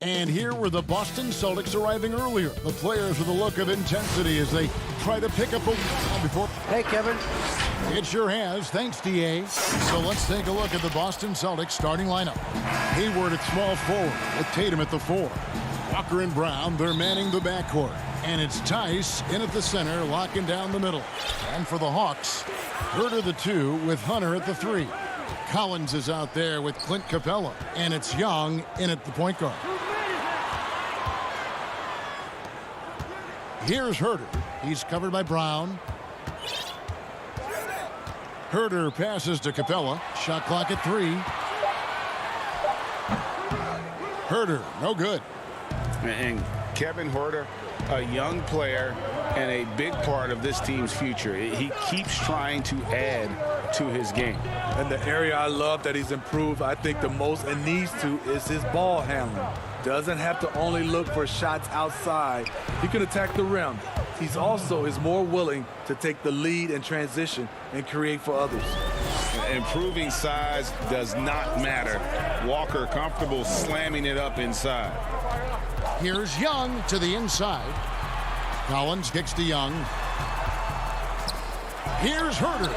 And here were the Boston Celtics arriving earlier. The players with a look of intensity as they try to pick up a before. Hey, Kevin. It sure has, thanks, D.A. So let's take a look at the Boston Celtics starting lineup. Hayward at small forward with Tatum at the 4. Walker and Brown, they're manning the backcourt. And it's Tice in at the center, locking down the middle. And for the Hawks, Herter the 2 with Hunter at the 3. Collins is out there with Clint Capella. And it's Young in at the point guard. Here's Herter. He's covered by Brown. Herter passes to Capella. Shot clock at 3. Herter, no good. And Kevin Herter, a young player and a big part of this team's future. He keeps trying to add to his game. And the area I love that he's improved, I think the most and needs to, is his ball handling. Doesn't have to only look for shots outside. He can attack the rim. He's also is more willing to take the lead in transition and create for others. Improving size does not matter. Walker comfortable slamming it up inside. Here's Young to the inside. Collins kicks to Young. Here's Herter.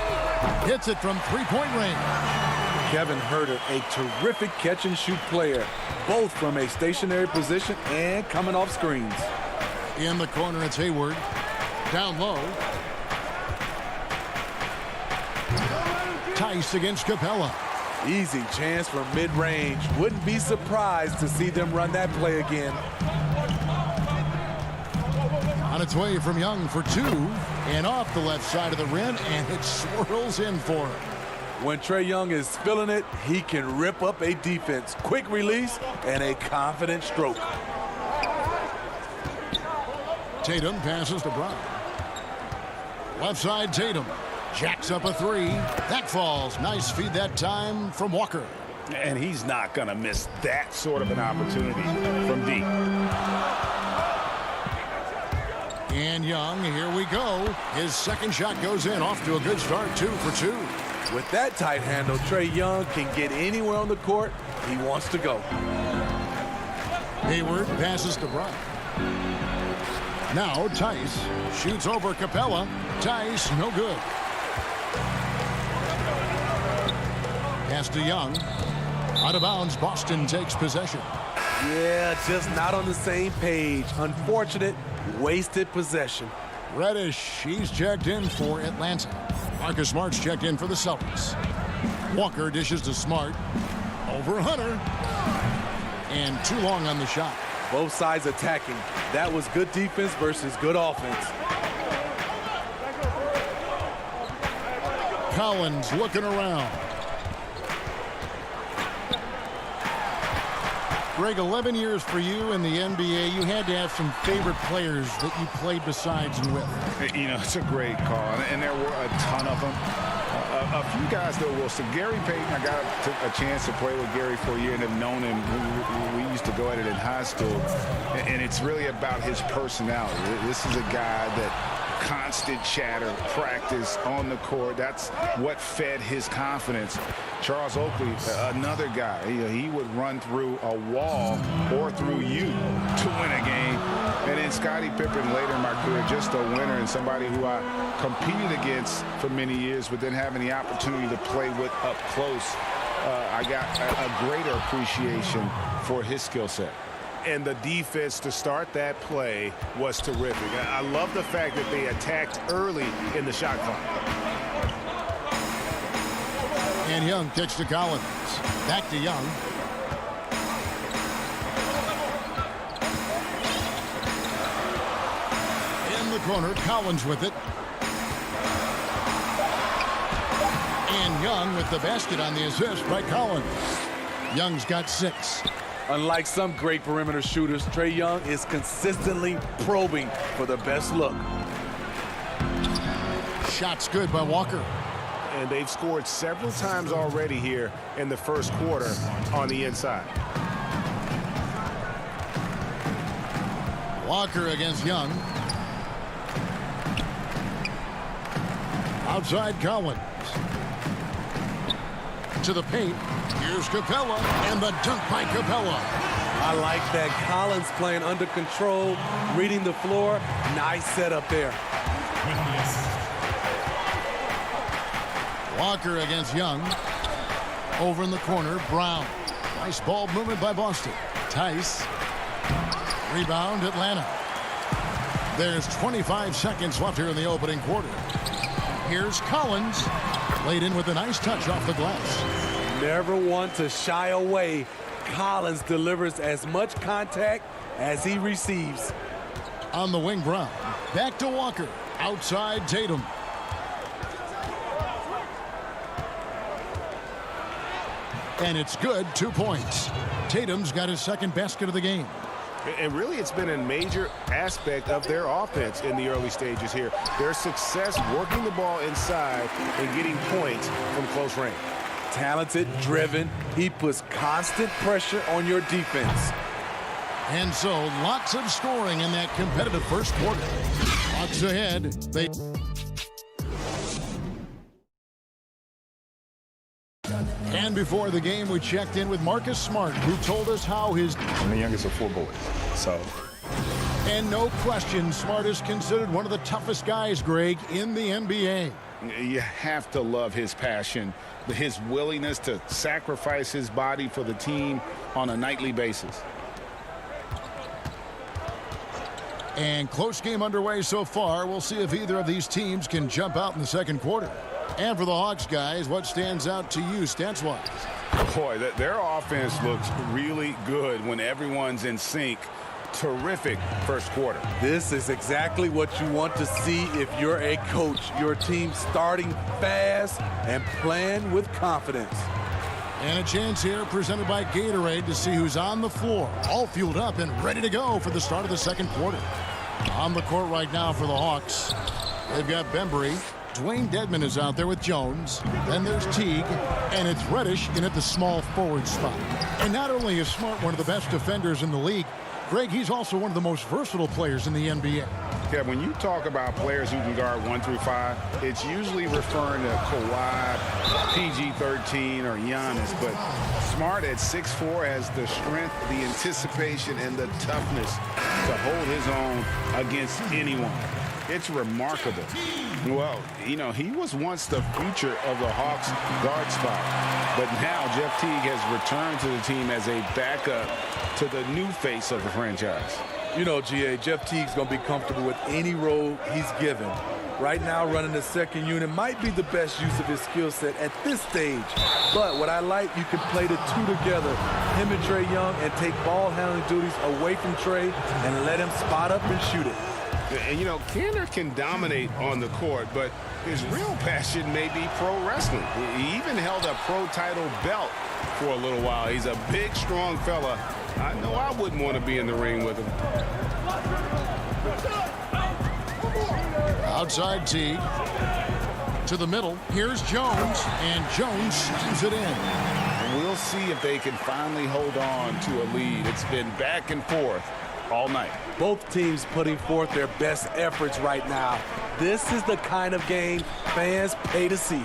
Hits it from three-point range. Kevin Herter, a terrific catch-and-shoot player, both from a stationary position and coming off screens. In the corner, it's Hayward. Down low. Tice against Capella. Easy chance from mid-range. Wouldn't be surprised to see them run that play again. On its way from Young for 2. And off the left side of the rim, and it swirls in for him. When Trae Young is feeling it, he can rip up a defense. Quick release and a confident stroke. Tatum passes to Brown. Left side, Tatum. Jacks up a 3. That falls. Nice feed that time from Walker. And he's not going to miss that sort of an opportunity from deep. And Young, here we go. His second shot goes in. Off to a good start, 2 for 2. With that tight handle, Trae Young can get anywhere on the court he wants to go. Hayward passes to Brown. Now Tice shoots over Capella. Tice, no good. Pass to Young. Out of bounds, Boston takes possession. Yeah, just not on the same page. Unfortunate, wasted possession. Reddish, he's checked in for Atlanta. Marcus Smart's checked in for the Celtics. Walker dishes to Smart. Over Hunter. And too long on the shot. Both sides attacking. That was good defense versus good offense. Collins looking around. Greg, 11 years for you in the NBA. You had to have some favorite players that you played besides and with. You know, it's a great call, and there were a ton of them. A few guys, though, Wilson. Gary Payton, I got a chance to play with Gary for a year and have known him. We used to go at it in high school, and it's really about his personality. This is a guy that constant chatter, practice on the court. That's what fed his confidence. Charles Oakley, another guy, he would run through a wall or through you to win a game. And then Scottie Pippen later in my career, just a winner and somebody who I competed against for many years, but then having the opportunity to play with up close, I got a greater appreciation for his skill set. And the defense to start that play was terrific. I love the fact that they attacked early in the shot clock. And Young kicks to Collins. Back to Young. In the corner, Collins with it. And Young with the basket on the assist by Collins. Young's got 6. Unlike some great perimeter shooters, Trae Young is consistently probing for the best look. Shot's good by Walker. And they've scored several times already here in the first quarter on the inside. Walker against Young. Outside Collins. To the paint. Here's Capella. And the dunk by Capella. I like that. Collins playing under control, reading the floor. Nice setup there. Walker against Young. Over in the corner, Brown. Nice ball movement by Boston. Tice. Rebound, Atlanta. There's 25 seconds left here in the opening quarter. Here's Collins. Laid in with a nice touch off the glass. Never want to shy away. Collins delivers as much contact as he receives. On the wing, Brown. Back to Walker. Outside, Tatum. And it's good, 2 points. Tatum's got his second basket of the game. And really, it's been a major aspect of their offense in the early stages here. Their success working the ball inside and getting points from close range. Talented, driven. He puts constant pressure on your defense. And so, lots of scoring in that competitive first quarter. Hawks ahead. And before the game, we checked in with Marcus Smart, who told us how his... I'm the youngest of 4 boys, so... And no question, Smart is considered one of the toughest guys, Greg, in the NBA. You have to love his passion, his willingness to sacrifice his body for the team on a nightly basis. And close game underway so far. We'll see if either of these teams can jump out in the second quarter. And for the Hawks, guys, what stands out to you stats-wise? Boy, their offense looks really good when everyone's in sync. Terrific first quarter. This is exactly what you want to see if you're a coach. Your team starting fast and playing with confidence. And a chance here presented by Gatorade to see who's on the floor, all fueled up and ready to go for the start of the second quarter. On the court right now for the Hawks, they've got Bembry. Dwayne Dedmon is out there with Jones. Then there's Teague, and it's Reddish in at the small forward spot. And not only is Smart one of the best defenders in the league, Greg, he's also one of the most versatile players in the NBA. Yeah, when you talk about players who can guard 1 through 5, it's usually referring to Kawhi, PG-13, or Giannis. But Smart at 6'4" has the strength, the anticipation, and the toughness to hold his own against anyone. It's remarkable. Well, you know, he was once the future of the Hawks guard spot. But now Jeff Teague has returned to the team as a backup to the new face of the franchise. You know, GA, Jeff Teague's going to be comfortable with any role he's given. Right now, running the second unit might be the best use of his skill set at this stage. But what I like, you can play the two together, him and Trae Young, and take ball handling duties away from Trae and let him spot up and shoot it. And, you know, Kanter can dominate on the court, but his real passion may be pro wrestling. He even held a pro title belt for a little while. He's a big, strong fella. I know I wouldn't want to be in the ring with him. Outside Teague. To the middle. Here's Jones, and Jones slams it in. We'll see if they can finally hold on to a lead. It's been back and forth all night. Both teams putting forth their best efforts right now. This is the kind of game fans pay to see.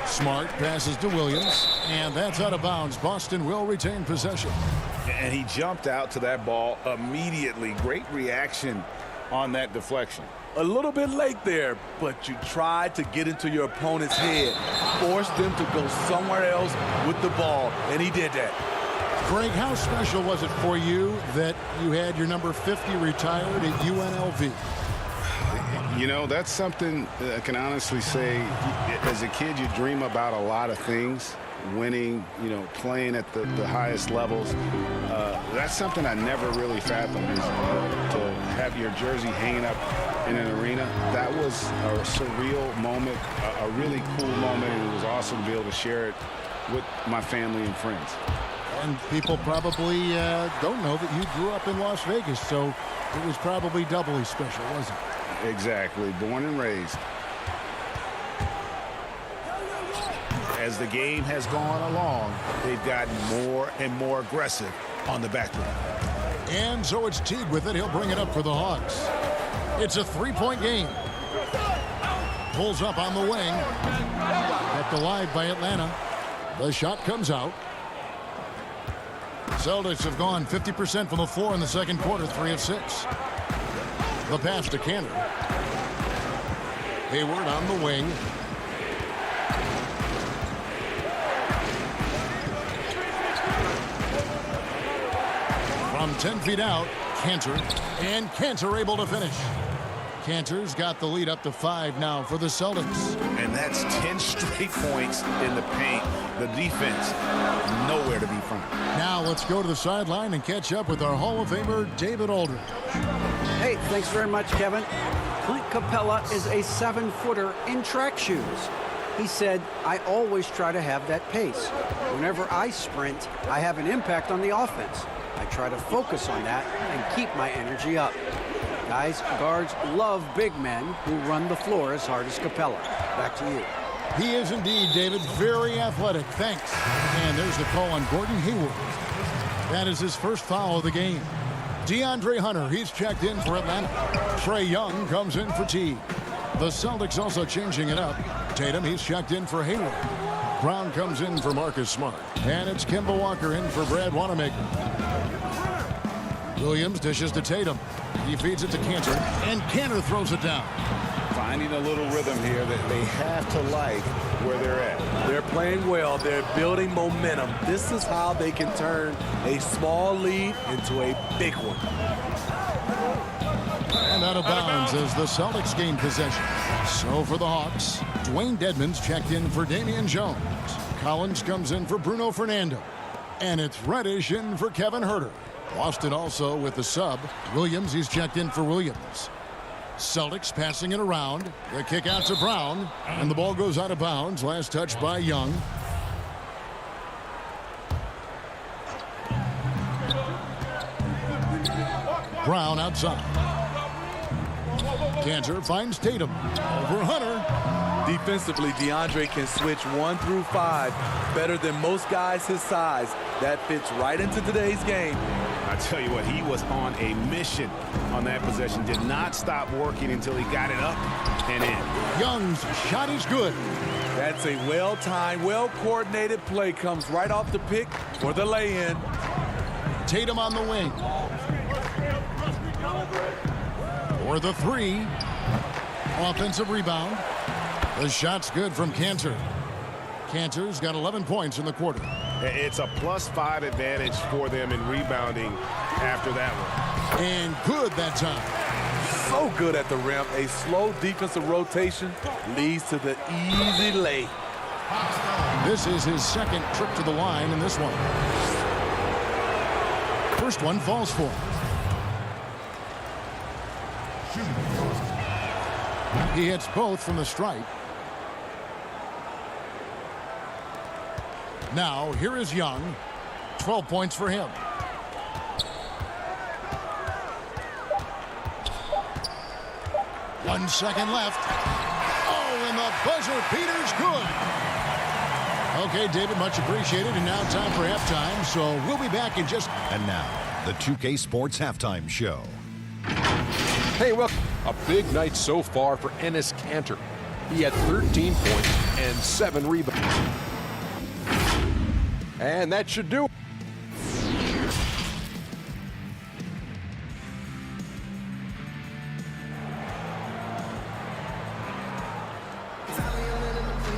Smart passes to Williams, and that's out of bounds. Boston will retain possession. And he jumped out to that ball immediately. Great reaction on that deflection. A little bit late there, but you tried to get into your opponent's head. Force them to go somewhere else with the ball, and he did that. Greg, how special was it for you that you had your number 50 retired at UNLV? You know, that's something I can honestly say. As a kid, you dream about a lot of things. Winning, you know, playing at the highest levels. That's something I never really fathomed, is to have your jersey hanging up in an arena. That was a surreal moment, a really cool moment, and it was awesome to be able to share it with my family and friends. And people probably don't know that you grew up in Las Vegas, so it was probably doubly special, wasn't it? Exactly. Born and raised. As the game has gone along, they've gotten more and more aggressive on the back line. And so it's Teague with it. He'll bring it up for the Hawks. It's a three-point game. Pulls up on the wing. Kept alive by Atlanta. The shot comes out. Celtics have gone 50% from the floor in the second quarter, 3 of 6. The pass to Cantor. Hayward on the wing. From 10 feet out, Cantor. And Cantor able to finish. Cantor's got the lead up to 5 now for the Celtics. And that's 10 straight points in the paint. The defense, nowhere to be found. Now let's go to the sideline and catch up with our Hall of Famer, David Aldridge. Hey, thanks very much, Kevin. Clint Capella is a 7-footer in track shoes. He said, I always try to have that pace. Whenever I sprint, I have an impact on the offense. I try to focus on that and keep my energy up. Guys, guards love big men who run the floor as hard as Capella. Back to you. He is indeed, David, very athletic. Thanks. And there's the call on Gordon Hayward. That is his first foul of the game. DeAndre Hunter, he's checked in for Atlanta. Trae Young comes in for T. The Celtics also changing it up. Tatum, he's checked in for Hayward. Brown comes in for Marcus Smart. And it's Kemba Walker in for Brad Wanamaker. Williams dishes to Tatum. He feeds it to Cantor, and Cantor throws it down. Finding a little rhythm here that they have to like where they're at. They're playing well. They're building momentum. This is how they can turn a small lead into a big one. And out of bounds as the Celtics gain possession. So for the Hawks, Dwayne Dedmon's checked in for Damian Jones. Collins comes in for Bruno Fernando. And it's Reddish in for Kevin Huerter. Boston also with the sub. Williams, he's checked in for Williams. Celtics passing it around. The kick out to Brown. And the ball goes out of bounds. Last touch by Young. Brown outside. Cantor finds Tatum. Over Hunter. Defensively, DeAndre can switch 1 through 5 better than most guys his size. That fits right into today's game. I tell you what, he was on a mission on that possession. Did not stop working until he got it up and in. Young's shot is good. That's a well-timed, well-coordinated play. Comes right off the pick for the lay-in. Tatum on the wing. For the 3. Offensive rebound. The shot's good from Cantor. Cantor's got 11 points in the quarter. It's a +5 advantage for them in rebounding after that one. And good that time. So good at the rim. A slow defensive rotation leads to the easy lay. This is his second trip to the line in this one. First one falls for him. He hits both from the stripe. Now, here is Young. 12 points for him. One second left. Oh, and the buzzer beater's good. Okay, David, much appreciated. And now time for halftime, so we'll be back in just... And now, the 2K Sports Halftime Show. Hey, well, a big night so far for Enes Kanter. He had 13 points and 7 rebounds. And that should do it.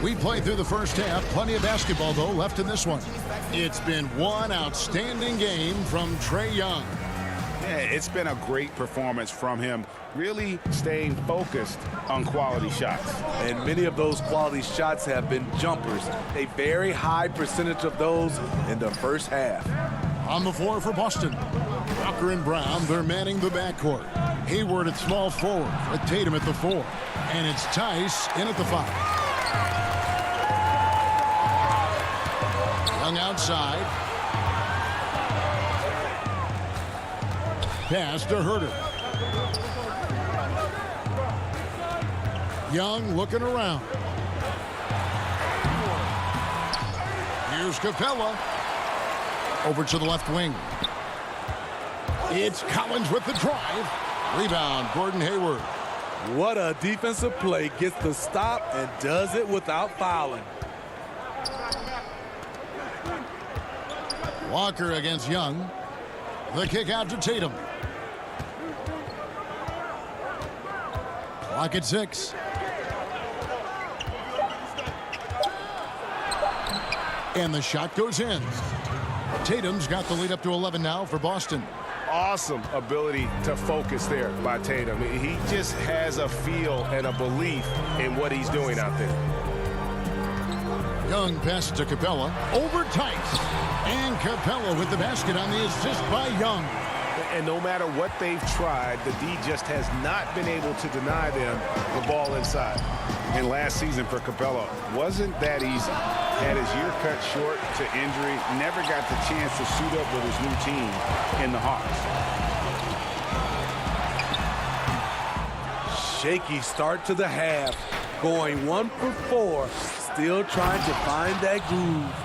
We played through the first half. Plenty of basketball, though, left in this one. It's been one outstanding game from Trae Young. Yeah, it's been a great performance from him, really staying focused on quality shots. And many of those quality shots have been jumpers. A very high percentage of those in the first half. On the floor for Boston, Walker and Brown, they're manning the backcourt. Hayward at small forward, with Tatum at the 4. And it's Tice in at the 5. Young outside. Pass to Huerter. Young looking around. Here's Capella. Over to the left wing. It's Collins with the drive. Rebound, Gordon Hayward. What a defensive play. Gets the stop and does it without fouling. Walker against Young. The kick out to Tatum. Clock at 6. And the shot goes in. Tatum's got the lead up to 11 now for Boston. Awesome ability to focus there by Tatum. He just has a feel and a belief in what he's doing out there. Young passes to Capella. Over Tice. And Capella with the basket on the assist by Young. And no matter what they've tried, the D just has not been able to deny them the ball inside. And last season for Capella wasn't that easy. Had his year cut short to injury, never got the chance to suit up with his new team in the Hawks. Shaky start to the half, going 1 for 4, still trying to find that groove.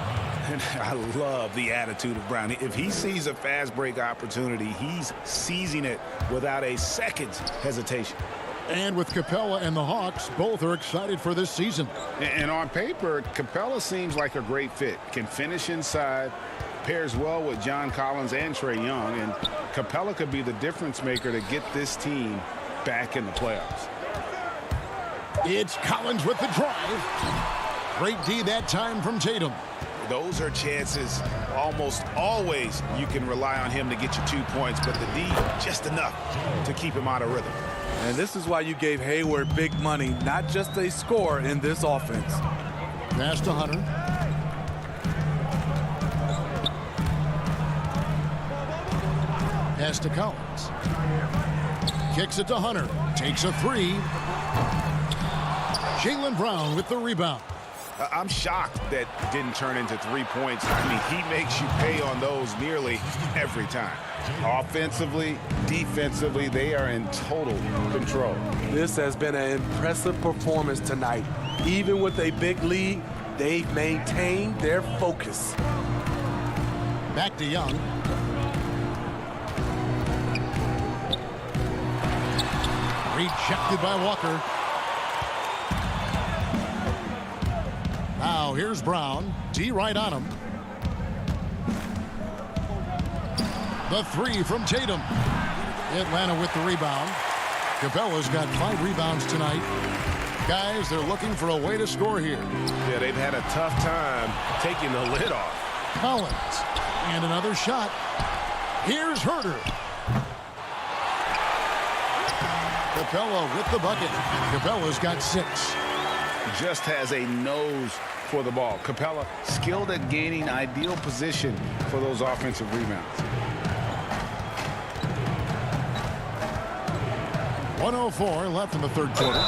And I love the attitude of Brown. If he sees a fast break opportunity, he's seizing it without a second's hesitation. And with Capella and the Hawks, both are excited for this season. And on paper, Capella seems like a great fit. Can finish inside, pairs well with John Collins and Trae Young, and Capella could be the difference maker to get this team back in the playoffs. It's Collins with the drive. Great D that time from Tatum. Those are chances almost always you can rely on him to get you 2 points, but the D just enough to keep him out of rhythm. And this is why you gave Hayward big money, not just a score in this offense. Pass to Hunter. Pass to Collins. Kicks it to Hunter. Takes a 3. Jaylen Brown with the rebound. I'm shocked that didn't turn into 3 points. I mean, he makes you pay on those nearly every time. Offensively, defensively, they are in total control. This has been an impressive performance tonight. Even with a big lead, they've maintained their focus. Back to Young. Rejected by Walker. Now here's Brown. D right on him. The 3 from Tatum. Atlanta with the rebound. Capella's got 5 rebounds tonight. Guys, they're looking for a way to score here. Yeah, they've had a tough time taking the lid off. Collins. And another shot. Here's Herter. Capella with the bucket. Capella's got 6. Just has a nose for the ball. Capella skilled at gaining ideal position for those offensive rebounds. 1:04 left in the third quarter.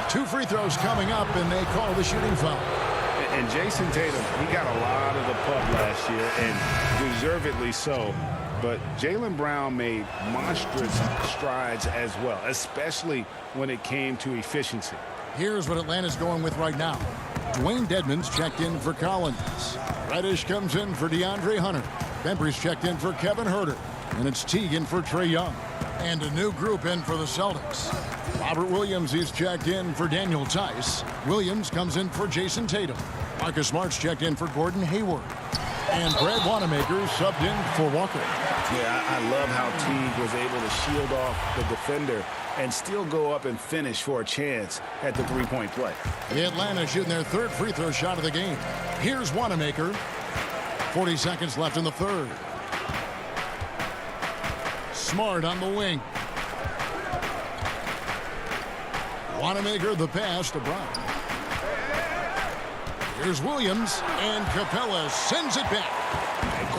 2 free throws coming up, and they call the shooting foul. And Jason Tatum, he got a lot of the pub last year, and deservedly so. But Jaylen Brown made monstrous strides as well, especially when it came to efficiency. Here's what Atlanta's going with right now. Dwayne Dedmon's checked in for Collins. Reddish comes in for DeAndre Hunter. Bembry's checked in for Kevin Herter. And it's Teagan for Trae Young. And a new group in for the Celtics. Robert Williams is checked in for Daniel Tice. Williams comes in for Jason Tatum. Marcus Smart's checked in for Gordon Hayward. And Brad Wanamaker subbed in for Walker. Yeah, I love how Teague was able to shield off the defender and still go up and finish for a chance at the three-point play. Atlanta shooting their 3rd free throw shot of the game. Here's Wanamaker. 40 seconds left in the 3rd. Smart on the wing. Wanamaker the pass to Brown. Here's Williams, and Capella sends it back.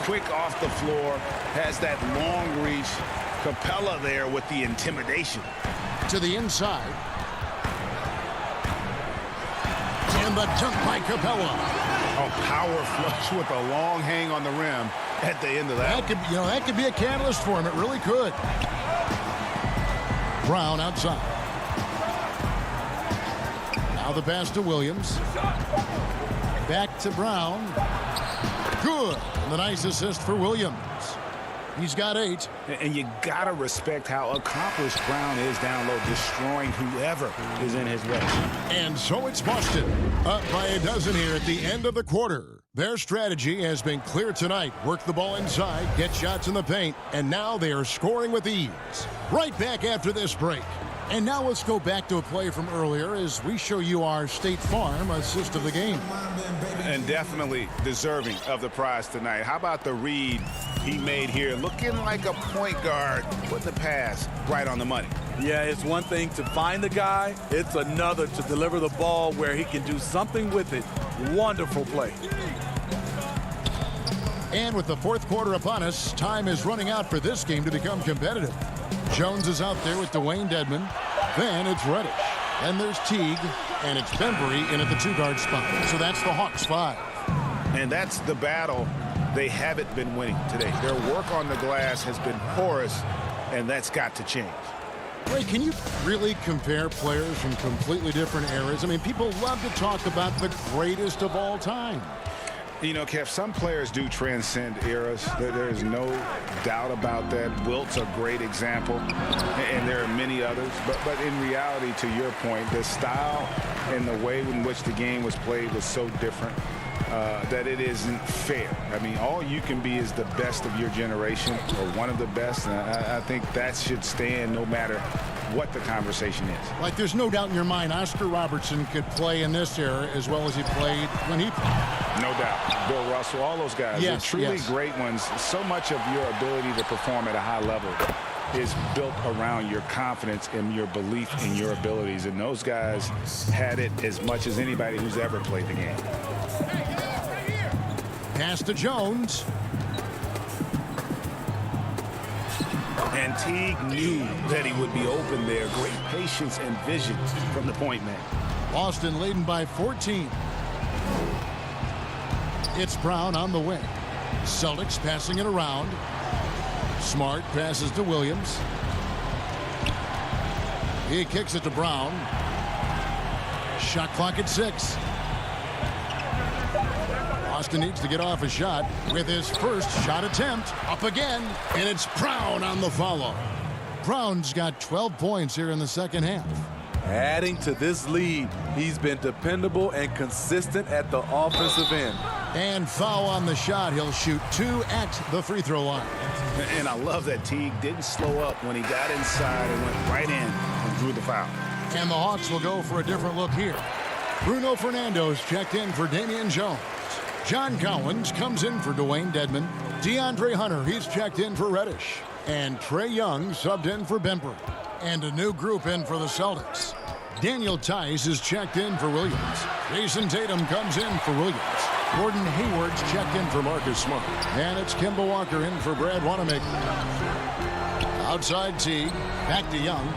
Quick off the floor, has that long reach. Capella there with the intimidation. To the inside. And the dunk by Capella. A power flush with a long hang on the rim at the end of that. That could be a catalyst for him. It really could. Brown outside. Now the pass to Williams. Back to Brown. Good. And the nice assist for Williams. He's got 8. And you got to respect how accomplished Brown is down low, destroying whoever is in his way. And so it's Boston, up by a dozen here at the end of the quarter. Their strategy has been clear tonight. Work the ball inside, get shots in the paint, and now they are scoring with ease. Right back after this break. And now let's go back to a play from earlier as we show you our State Farm assist of the game. And definitely deserving of the prize tonight. How about the read he made here? Looking like a point guard, putting the pass right on the money. Yeah, it's one thing to find the guy. It's another to deliver the ball where he can do something with it. Wonderful play. And with the fourth quarter upon us, time is running out for this game to become competitive. Jones is out there with Dwayne Dedmon. Then it's Reddish. Then there's Teague. And it's Bembry in at the two-guard spot. So that's the Hawks 5. And that's the battle they haven't been winning today. Their work on the glass has been porous, and that's got to change. Ray, can you really compare players from completely different eras? I mean, people love to talk about the greatest of all time. You know, Kev, some players do transcend eras. There is no doubt about that. Wilt's a great example, and there are many others. But in reality, to your point, the style and the way in which the game was played was so different that it isn't fair. I mean, all you can be is the best of your generation or one of the best. And I think that should stand no matter what the conversation is. Like, there's no doubt in your mind Oscar Robertson could play in this era as well as he played when he played. No doubt. Bill Russell, all those guys. Yes, They're truly yes. great ones. So much of your ability to perform at a high level is built around your confidence and your belief in your abilities. And those guys had it as much as anybody who's ever played the game. Pass to Jones. And Teague knew that he would be open there. Great patience and vision from the point man. Boston leading by 14. It's Brown on the wing. Celtics passing it around. Smart passes to Williams. He kicks it to Brown. Shot clock at 6. Boston needs to get off a shot with his first shot attempt. Up again, and it's Brown on the follow. Brown's got 12 points here in the second half. Adding to this lead, he's been dependable and consistent at the offensive end. And foul on the shot. He'll shoot 2 at the free throw line. And I love that Teague didn't slow up when he got inside and went right in and drew the foul. And the Hawks will go for a different look here. Bruno Fernando's checked in for Damian Jones. John Collins comes in for Dwayne Dedmon. DeAndre Hunter, he's checked in for Reddish. And Trae Young subbed in for Bembry. And a new group in for the Celtics. Daniel Tice is checked in for Williams. Jason Tatum comes in for Williams. Gordon Hayward's checked in for Marcus Smart. And it's Kemba Walker in for Brad Wanamaker. Outside Teague. Back to Young.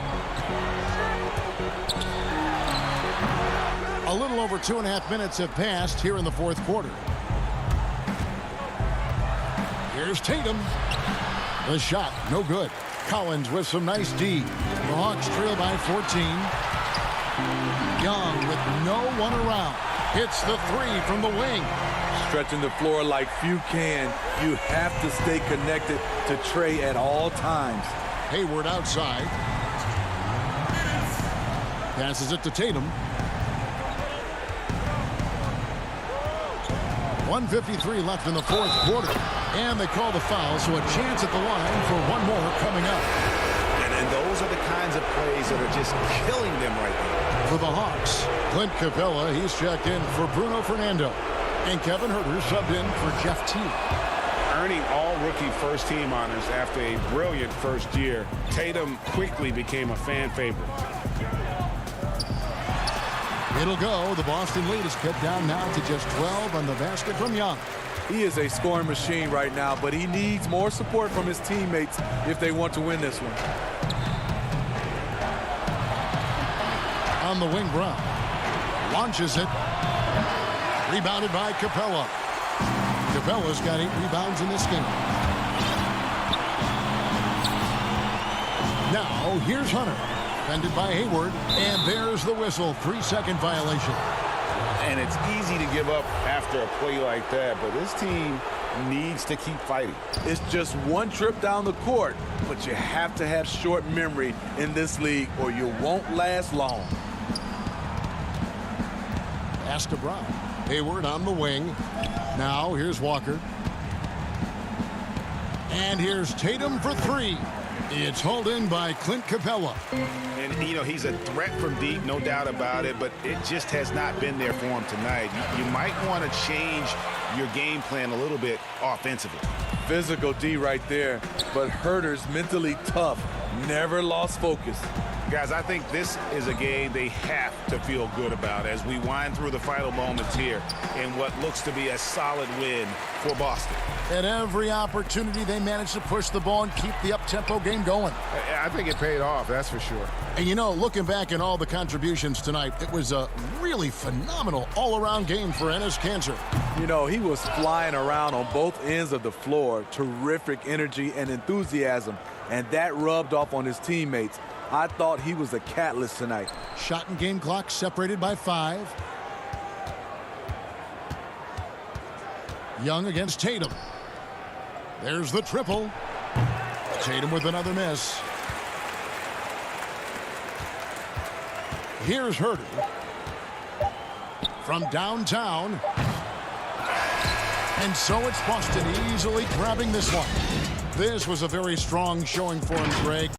A little over 2.5 minutes have passed here in the fourth quarter. Here's Tatum. The shot, no good. Collins with some nice D. The Hawks trail by 14. Young with no one around. Hits the 3 from the wing. Stretching the floor like few can. You have to stay connected to Trae at all times. Hayward outside. Passes it to Tatum. 1:53 left in the fourth quarter. And they call the foul, so a chance at the line for one more coming up. And those are the kinds of plays that are just killing them right now. For the Hawks, Clint Capella, he's checked in for Bruno Fernando. And Kevin Huerter subbed in for Jeff Teague. Earning all rookie first-team honors after a brilliant first year, Tatum quickly became a fan favorite. It'll go. The Boston lead is cut down now to just 12 on the basket from Young. He is a scoring machine right now, but he needs more support from his teammates if they want to win this one. On the wing, Brown launches it. Rebounded by Capella. Capella's got 8 rebounds in this game. Now, here's Hunter. Defended by Hayward. And there's the whistle. 3-second violation. And it's easy to give up after a play like that, but this team needs to keep fighting. It's just one trip down the court, but you have to have short memory in this league or you won't last long. Pass to Brown. Hayward on the wing. Now here's Walker. And here's Tatum for three. It's hauled in by Clint Capella. And, you know, he's a threat from deep, no doubt about it, but it just has not been there for him tonight. You might want to change your game plan a little bit offensively. Physical D right there, but Herter's mentally tough, never lost focus. Guys, I think this is a game they have to feel good about as we wind through the final moments here in what looks to be a solid win for Boston. At every opportunity, they managed to push the ball and keep the up-tempo game going. I think it paid off, that's for sure. And, you know, looking back at all the contributions tonight, it was a really phenomenal all-around game for Enes Kanter. You know, he was flying around on both ends of the floor. Terrific energy and enthusiasm, and that rubbed off on his teammates. I thought he was a catalyst tonight. Shot and game clock separated by 5. Young against Tatum. There's the triple. Tatum with another miss. Here's Herter. From downtown. And so it's Boston easily grabbing this one. This was a very strong showing for him, Greg.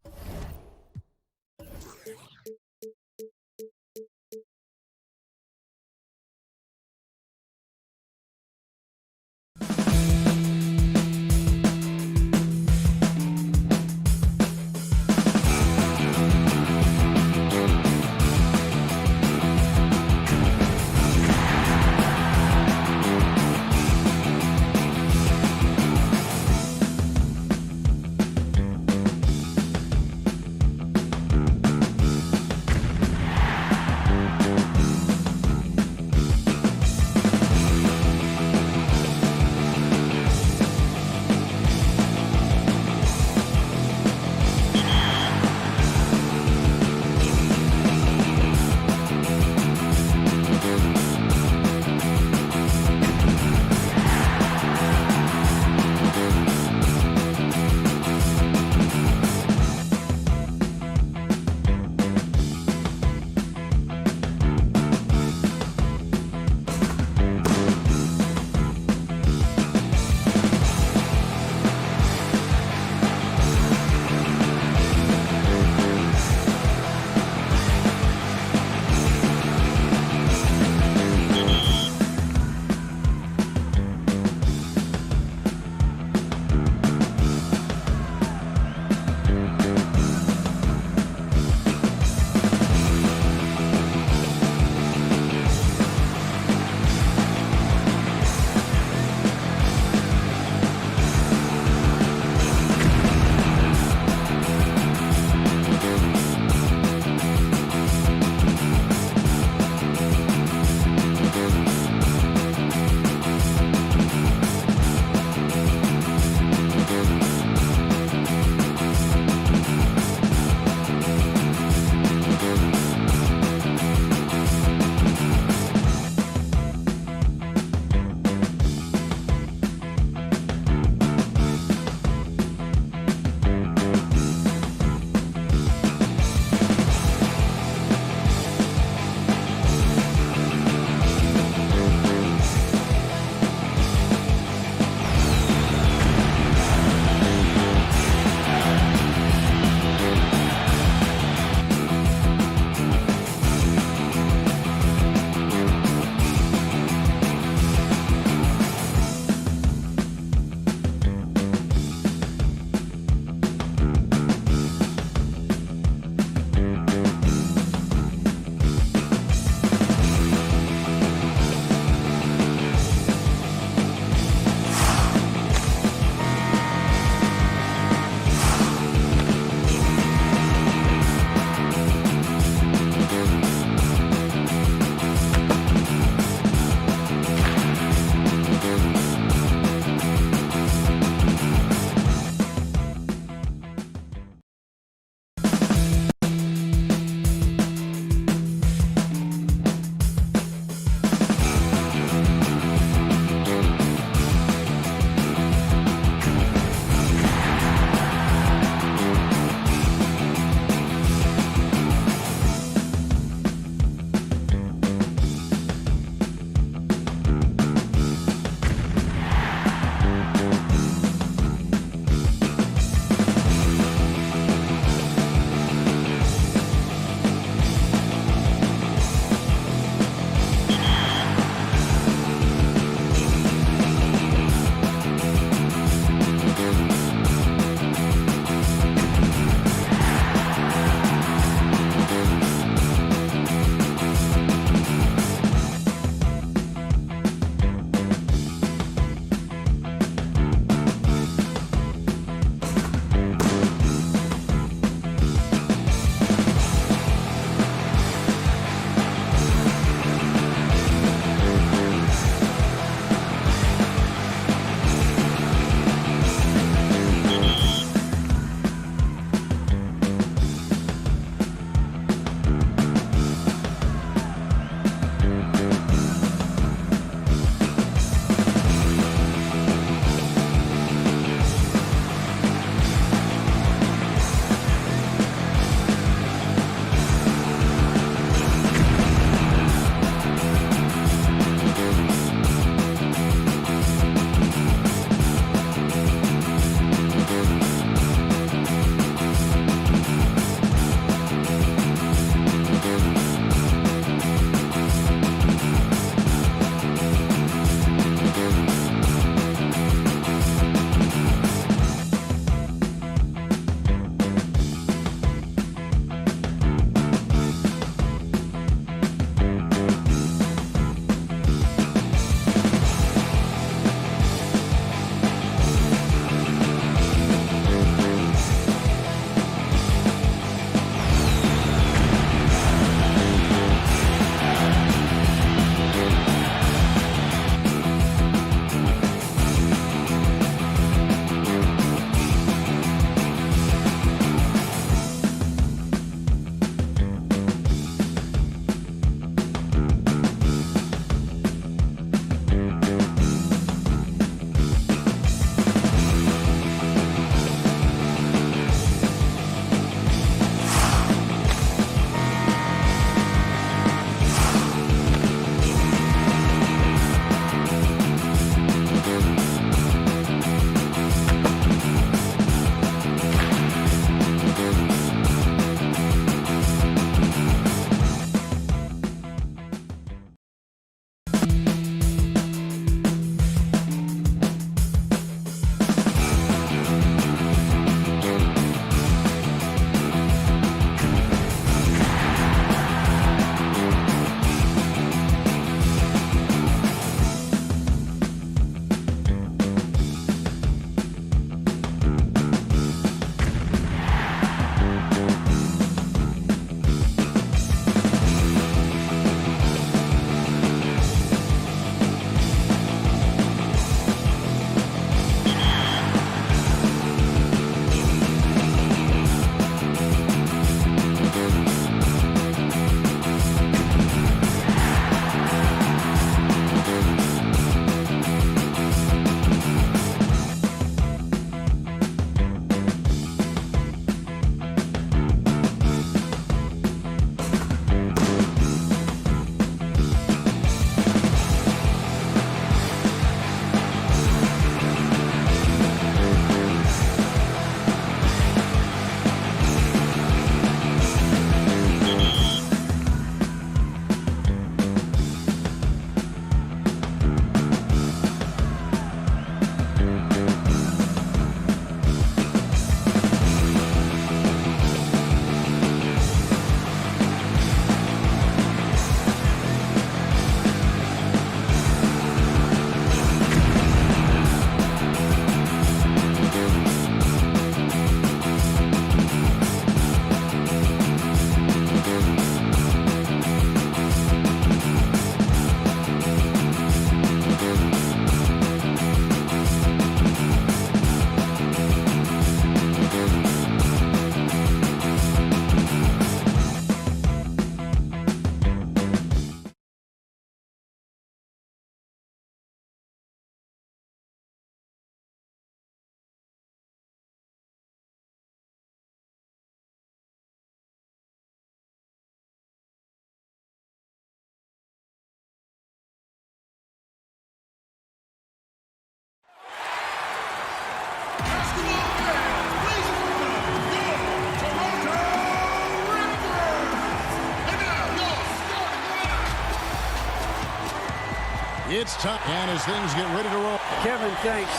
It's time. And as things get ready to roll. Kevin, thanks.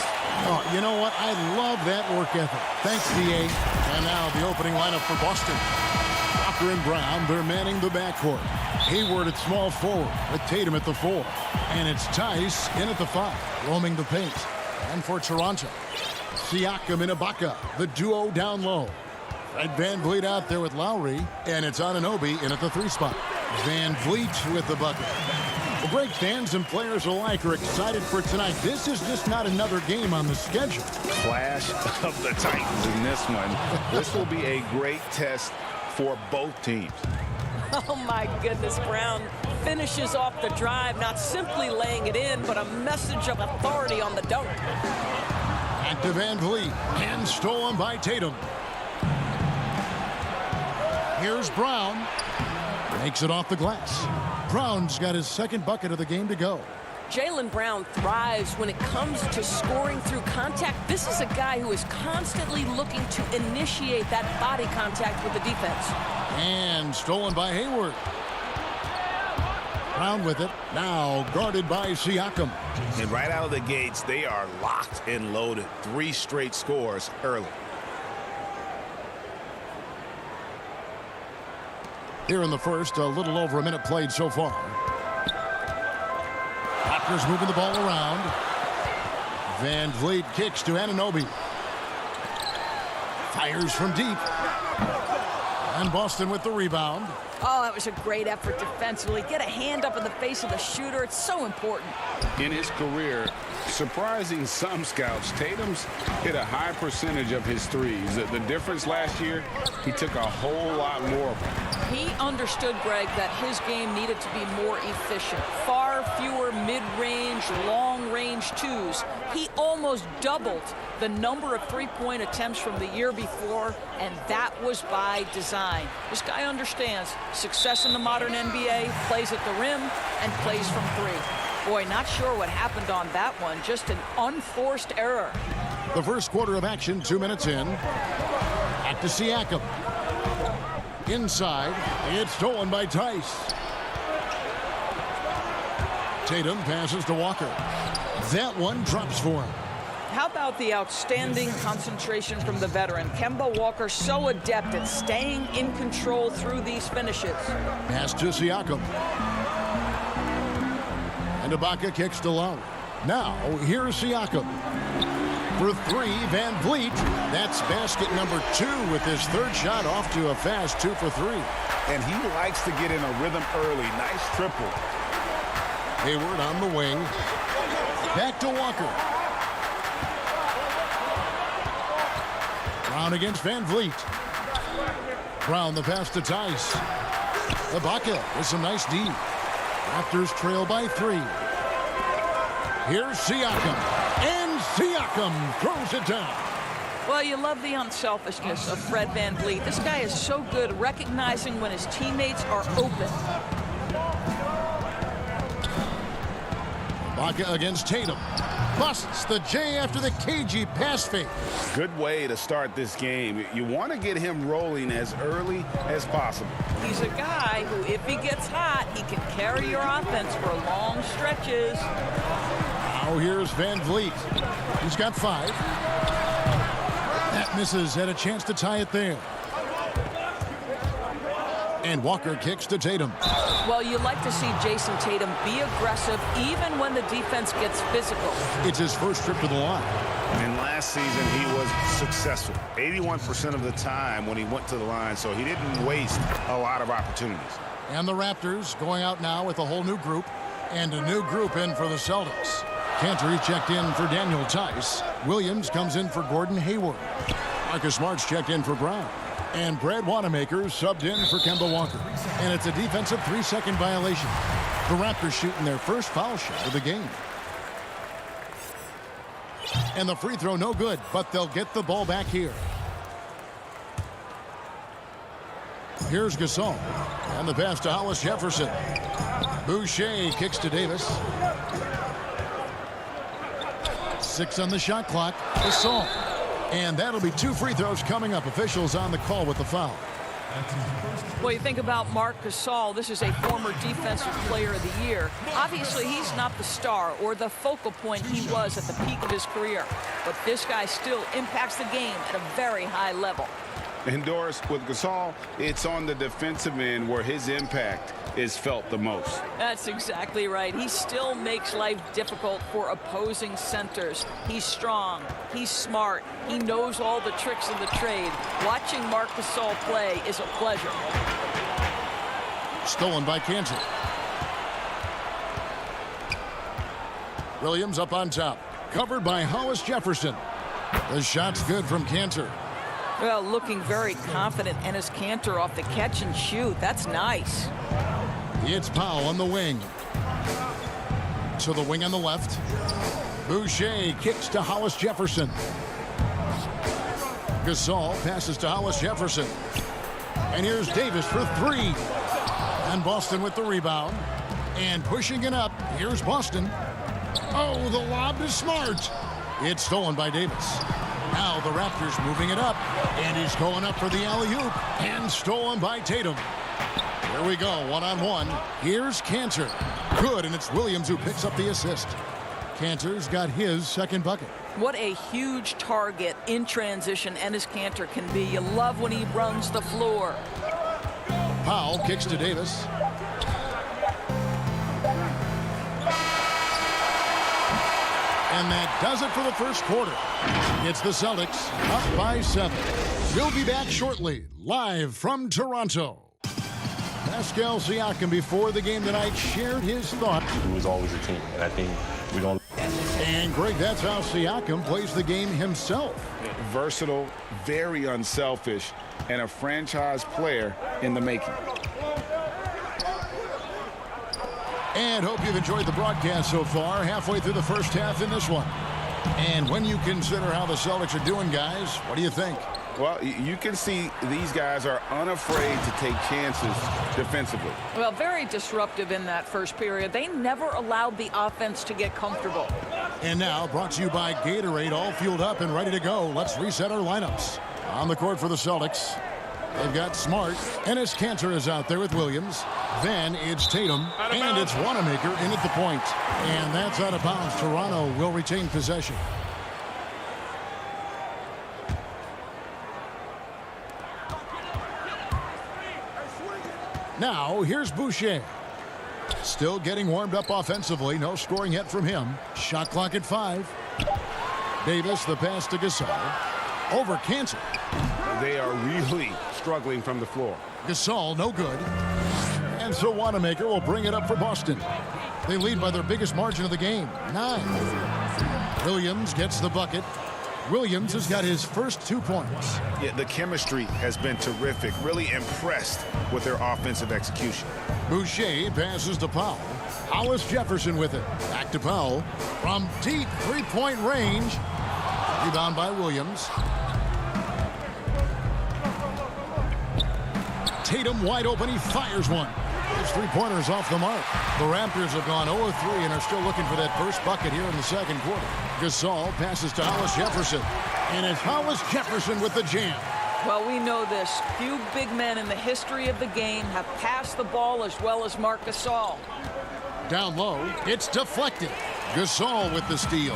Oh, you know what? I love that work ethic. Thanks, D.A. And now the opening lineup for Boston. Walker and Brown, they're manning the backcourt. Hayward at small forward with Tatum at the 4. And it's Tice in at the 5, roaming the paint. And for Toronto, Siakam and Ibaka, the duo down low. Fred VanVleet out there with Lowry, and it's Anunoby in at the 3 spot. VanVleet with the bucket. Well, Greg, fans and players alike are excited for tonight. This is just not another game on the schedule. Clash of the Titans in this one. This will be a great test for both teams. Oh, my goodness. Brown finishes off the drive, not simply laying it in, but a message of authority on the dunk. Back to VanVleet, and stolen by Tatum. Here's Brown. Makes it off the glass. Brown's got his second bucket of the game to go. Jaylen Brown thrives when it comes to scoring through contact. This is a guy who is constantly looking to initiate that body contact with the defense. And stolen by Hayward. Brown with it. Now guarded by Siakam. And right out of the gates, they are locked and loaded. 3 straight scores early. Here in the first, a little over a minute played so far. Walker's moving the ball around. VanVleet kicks to Anunoby. Fires from deep. And Boston with the rebound. Oh, that was a great effort defensively. Get a hand up in the face of the shooter. It's so important. In his career, surprising some scouts, Tatum's hit a high percentage of his threes. The difference last year, he took a whole lot more of them. He understood, Greg, that his game needed to be more efficient. Far fewer mid-range, long-range twos. He almost doubled the number of three-point attempts from the year before, and that was by design. This guy understands success in the modern NBA, plays at the rim, and plays from 3. Boy, not sure what happened on that one. Just an unforced error. The first quarter of action, 2 minutes in. Back to Siakam. Inside, it's stolen by Tice. Tatum passes to Walker. That one drops for him. How about the outstanding concentration from the veteran? Kemba Walker so adept at staying in control through these finishes. Pass to Siakam. And Ibaka kicks to Lowry. Now, here's Siakam. For 3, VanVleet. That's basket number 2 with his third shot off to a fast 2 for 3. And he likes to get in a rhythm early. Nice triple. Hayward on the wing. Back to Walker. Brown against VanVleet. Brown the pass to Tice. Ibaka with some nice D. Raptors trail by 3. Here's Siakam. And Siakam throws it down. Well, you love the unselfishness of Fred VanVleet. This guy is so good recognizing when his teammates are open. Ibaka against Tatum. Busts the J after the cagey pass fake. Good way to start this game. You want to get him rolling as early as possible. He's a guy who, if he gets hot, he can carry your offense for long stretches. Now here's VanVleet. He's got 5. That misses. Had a chance to tie it there. And Walker kicks to Tatum. Well, you like to see Jason Tatum be aggressive even when the defense gets physical. It's his first trip to the line. And last season, he was successful 81% of the time when he went to the line, so he didn't waste a lot of opportunities. And the Raptors going out now with a whole new group. And a new group in for the Celtics. Cantor checked in for Daniel Tice. Williams comes in for Gordon Hayward. Marcus Smart's checked in for Brown. And Brad Wanamaker subbed in for Kemba Walker. And it's a defensive 3-second violation. The Raptors shooting their first foul shot of the game. And the free throw no good, but they'll get the ball back here. Here's Gasol. And the pass to Hollis Jefferson. Boucher kicks to Davis. 6 on the shot clock. Gasol. And that'll be 2 free throws coming up. Officials on the call with the foul. Well, you think about Marc Gasol, this is a former Defensive Player of the Year. Obviously, he's not the star or the focal point he was at the peak of his career, but this guy still impacts the game at a very high level. And Doris, with Gasol, it's on the defensive end where his impact is felt the most. That's exactly right. He still makes life difficult for opposing centers. He's strong. He's smart. He knows all the tricks of the trade. Watching Marc Gasol play is a pleasure. Stolen by Cantor. Williams up on top. Covered by Hollis Jefferson. The shot's good from Cantor. Well, looking very confident, Enes Kanter off the catch and shoot. That's nice. It's Powell on the wing. To the wing on the left. Boucher kicks to Hollis Jefferson. Gasol passes to Hollis Jefferson. And here's Davis for three. And Boston with the rebound. And pushing it up. Here's Boston. Oh, the lob to Smart. It's stolen by Davis. Now the Raptors moving it up. And he's going up for the alley-oop. And stolen by Tatum. Here we go, one-on-one. Here's Cantor. Good, and it's Williams who picks up the assist. Cantor's got his second bucket. What a huge target in transition Enes Kanter can be. You love when he runs the floor. Powell kicks to Davis. And that does it for the first quarter. It's the Celtics up by 7. We'll be back shortly, live from Toronto. Pascal Siakam, before the game tonight, shared his thought. It was always a team, and I think we don't. And Greg, that's how Siakam plays the game himself. Versatile, very unselfish, and a franchise player in the making. And hope you've enjoyed the broadcast so far. Halfway through the first half in this one. And when you consider how the Celtics are doing, guys, what do you think? Well, you can see these guys are unafraid to take chances defensively. Well, very disruptive in that first period. They never allowed the offense to get comfortable. And now, brought to you by Gatorade, all fueled up and ready to go. Let's reset our lineups. On the court for the Celtics, they've got Smart. Enes Kanter is out there with Williams. Then it's Tatum, and it's Wanamaker in at the point. And that's out of bounds. Toronto will retain possession. Now, here's Boucher. Still getting warmed up offensively. No scoring yet from him. Shot clock at 5. Davis, the pass to Gasol. Over Kanter. They are really struggling from the floor. Gasol, no good. And so Wanamaker will bring it up for Boston. They lead by their biggest margin of the game, 9. Williams gets the bucket. Williams has got his first 2 points. Yeah, the chemistry has been terrific. Really impressed with their offensive execution. Boucher passes to Powell. Hollis Jefferson with it. Back to Powell. From deep three-point range. Rebound by Williams. Tatum wide open. He fires one. His three-pointers off the mark. The Raptors have gone 0-3 and are still looking for that first bucket here in the second quarter. Gasol passes to Hollis Jefferson. And it's Hollis Jefferson with the jam. Well, we know this. Few big men in the history of the game have passed the ball as well as Marc Gasol. Down low, it's deflected. Gasol with the steal.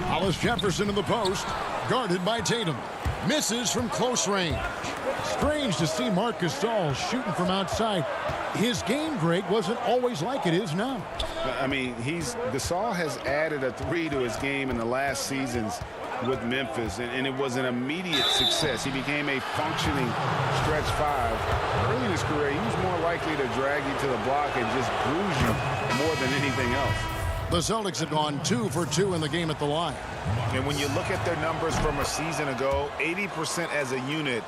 Hollis Jefferson in the post, guarded by Tatum. Misses from close range. Strange to see Marc Gasol shooting from outside. His game, Greg, wasn't always like it is now. I mean, Gasol has added a 3 to his game in the last seasons with Memphis, and it was an immediate success. He became a functioning stretch 5. Early in his career, he was more likely to drag you to the block and just bruise you more than anything else. The Celtics have gone 2 for 2 in the game at the line. And when you look at their numbers from a season ago, 80% as a unit,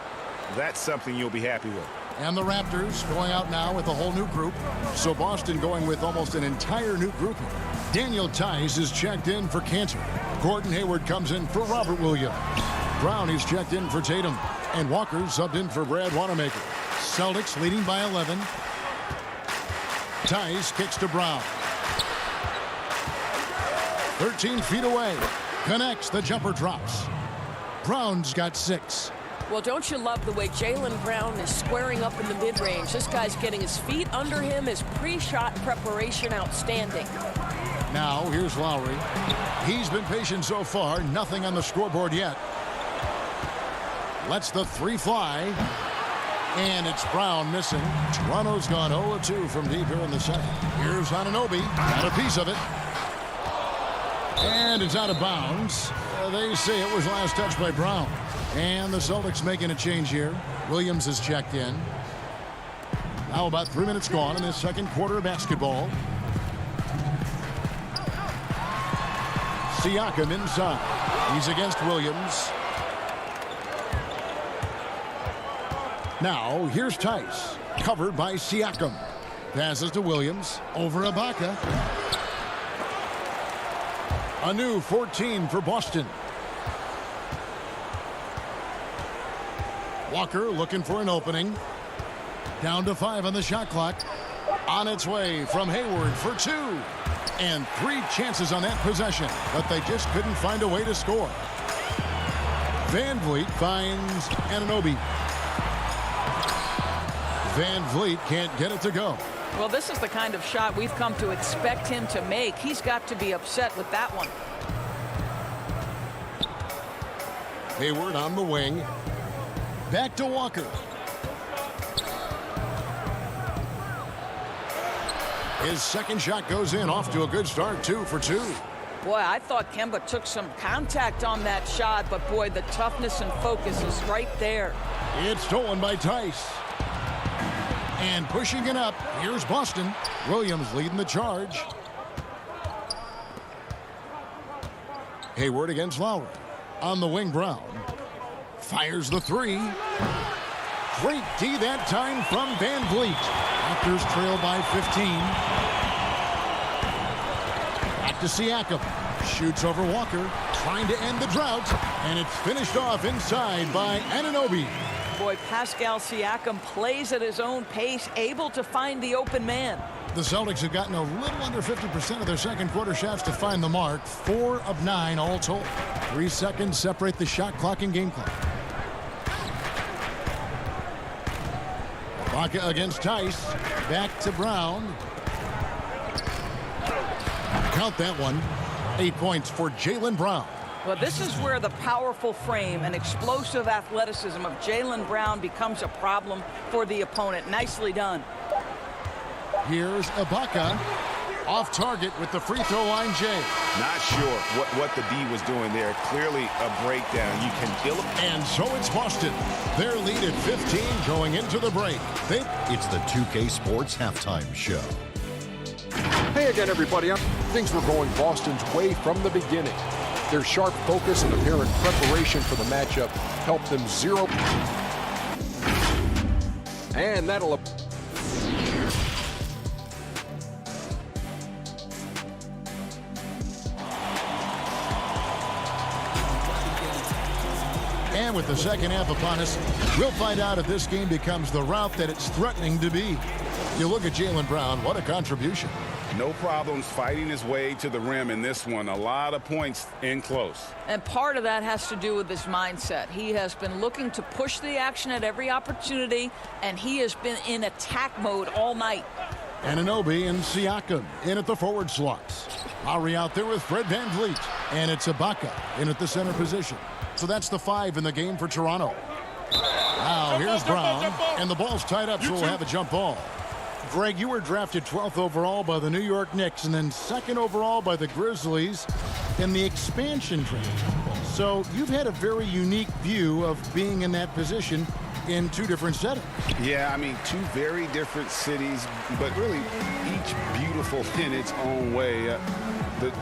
that's something you'll be happy with. And the Raptors going out now with a whole new group. So Boston going with almost an entire new grouping. Daniel Tice is checked in for Kanter. Gordon Hayward comes in for Robert Williams. Brown is checked in for Tatum. And Walker subbed in for Brad Wanamaker. Celtics leading by 11. Tice kicks to Brown. 13 feet away. Connects. The jumper drops. Brown's got 6. Well, don't you love the way Jaylen Brown is squaring up in the mid-range? This guy's getting his feet under him. His pre-shot preparation outstanding. Now, here's Lowry. He's been patient so far. Nothing on the scoreboard yet. Lets the 3 fly. And it's Brown missing. Toronto's gone 0-2 from deep here in the second. Here's Anunoby. Got a piece of it. And it's out of bounds. They say it was last touched by Brown. And the Celtics making a change here. Williams is checked in. Now about 3 minutes gone in the second quarter of basketball. Siakam inside. He's against Williams. Now here's Tice. Covered by Siakam. Passes to Williams. Over Ibaka. A new 14 for Boston. Walker looking for an opening. Down to 5 on the shot clock. On its way from Hayward for 2. And 3 chances on that possession, but they just couldn't find a way to score. Van Vliet finds Anunoby. Van Vliet can't get it to go. Well, this is the kind of shot we've come to expect him to make. He's got to be upset with that one. Hayward on the wing. Back to Walker. His second shot goes in, off to a good start, 2 for 2. Boy, I thought Kemba took some contact on that shot, but boy, the toughness and focus is right there. It's stolen by Tice. And pushing it up, here's Boston. Williams leading the charge. Hayward against Lowry. On the wing, Brown. Fires the 3. Great D that time from Van Vliet. Raptors trail by 15. Back to Siakam. Shoots over Walker. Trying to end the drought. And it's finished off inside by Anunoby. Boy, Pascal Siakam plays at his own pace, able to find the open man. The Celtics have gotten a little under 50% of their second quarter shots to find the mark. 4 of 9 all told. 3 seconds separate the shot clock and game clock. Ibaka against Tice. Back to Brown. Count that one. 8 points for Jaylen Brown. Well, this is where the powerful frame and explosive athleticism of Jaylen Brown becomes a problem for the opponent. Nicely done. Here's Ibaka. Off target with the free throw line, Jay. Not sure what the D was doing there. Clearly a breakdown. You can feel it. And so it's Boston. Their lead at 15 going into the break. It's the 2K Sports Halftime Show. Hey again, everybody. Things were going Boston's way from the beginning. Their sharp focus and apparent preparation for the matchup helped them 0. And that'll... And with the second half upon us, we'll find out if this game becomes the route that it's threatening to be. You look at Jaylen Brown, what a contribution. No problems fighting his way to the rim in this one. A lot of points in close. And part of that has to do with his mindset. He has been looking to push the action at every opportunity, and he has been in attack mode all night. Anunoby and Siakam in at the forward slots. Lowry out there with Fred Van Vliet. And it's Ibaka in at the center position. So that's the 5 in the game for Toronto. Now here's Brown, and the ball's tied up, so we'll have a jump ball. Greg, you were drafted 12th overall by the New York Knicks and then 2nd overall by the Grizzlies in the expansion draft. So you've had a very unique view of being in that position in 2 different settings. Yeah, I mean, 2 very different cities, but really each beautiful in its own way.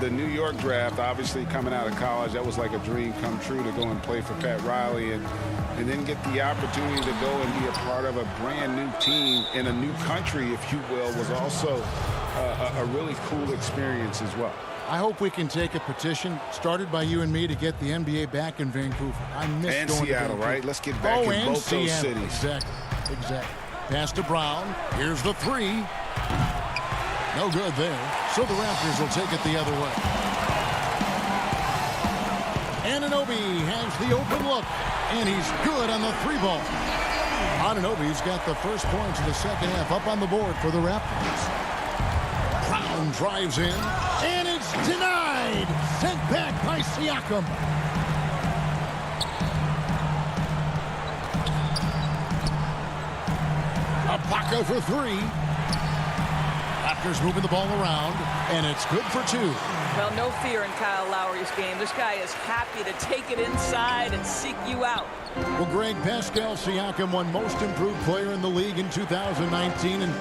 The New York draft, obviously coming out of college, that was like a dream come true to go and play for Pat Riley and then get the opportunity to go and be a part of a brand new team in a new country, if you will, was also a really cool experience as well. I hope we can take a petition started by you and me to get the NBA back in Vancouver. I miss and going Seattle, to right? Let's get back in both Seattle. those cities. Exactly. Pass to Brown. Here's the 3. No good there. So the Raptors will take it the other way. Anunoby has the open look, and he's good on the 3-ball. Anunoby's got the first points of the second half up on the board for the Raptors. Brown drives in, and it's denied. Sent back by Siakam. Ibaka for 3. Raptors moving the ball around, and it's good for 2. Well, no fear in Kyle Lowry's game. This guy is happy to take it inside and seek you out. Well, Greg, Pascal Siakam won Most Improved Player in the league in 2019, and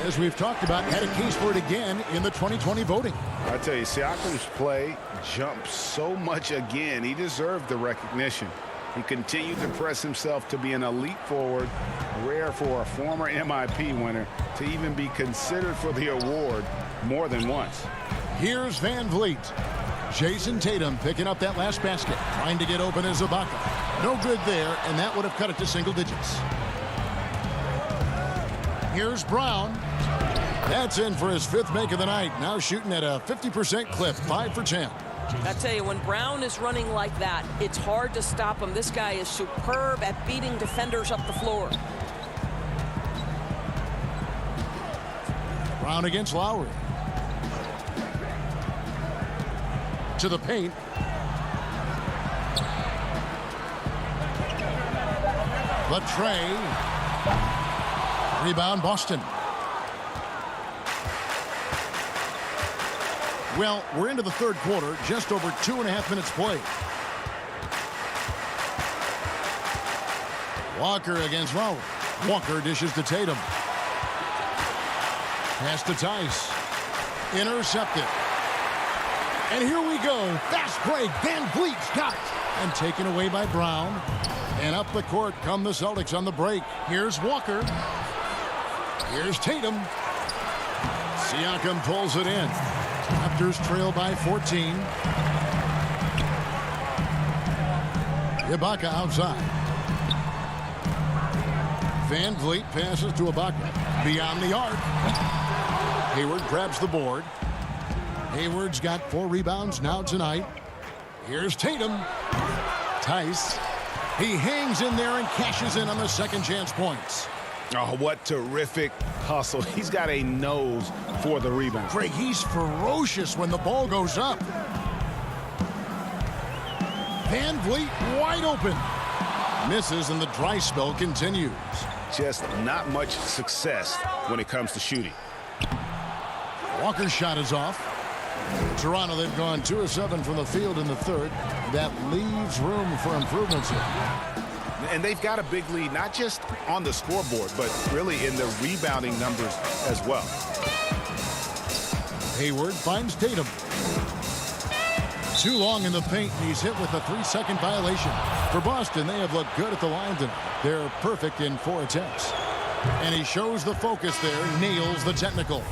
as we've talked about, had a case for it again in the 2020 voting. I tell you, Siakam's play jumped so much again. He deserved the recognition. He continued to press himself to be an elite forward, rare for a former MIP winner to even be considered for the award more than once. Here's Van Vliet. Jason Tatum picking up that last basket, trying to get open as Ibaka. No good there, and that would have cut it to single digits. Here's Brown. That's in for his 5th make of the night. Now shooting at a 50% clip, 5 for 10. I tell you, when Brown is running like that, it's hard to stop him. This guy is superb at beating defenders up the floor. Brown against Lowry. To the paint. Latrey. Rebound Boston. Well, we're into the third quarter, just over 2.5 minutes played. Walker against Lowry. Walker dishes to Tatum. Pass to Tice. Intercepted. And here we go. Fast break. Van Vliet's got it. And taken away by Brown. And up the court come the Celtics on the break. Here's Walker. Here's Tatum. Siakam pulls it in. Raptors trail by 14. Ibaka outside. Van Vliet passes to Ibaka. Beyond the arc. Hayward grabs the board. Hayward's got 4 rebounds now tonight. Here's Tatum. Tice. He hangs in there and cashes in on the second chance points. Oh, what terrific hustle. He's got a nose for the rebound. Greg, he's ferocious when the ball goes up. Van Vliet wide open. Misses and the dry spell continues. Just not much success when it comes to shooting. Walker's shot is off. Toronto, they've gone 2 of 7 from the field in the third. That leaves room for improvements here. And they've got a big lead, not just on the scoreboard, but really in the rebounding numbers as well. Hayward finds Tatum. Too long in the paint, and he's hit with a 3-second violation. For Boston, they have looked good at the line tonight. They're perfect in 4 attempts. And he shows the focus there, nails the technical.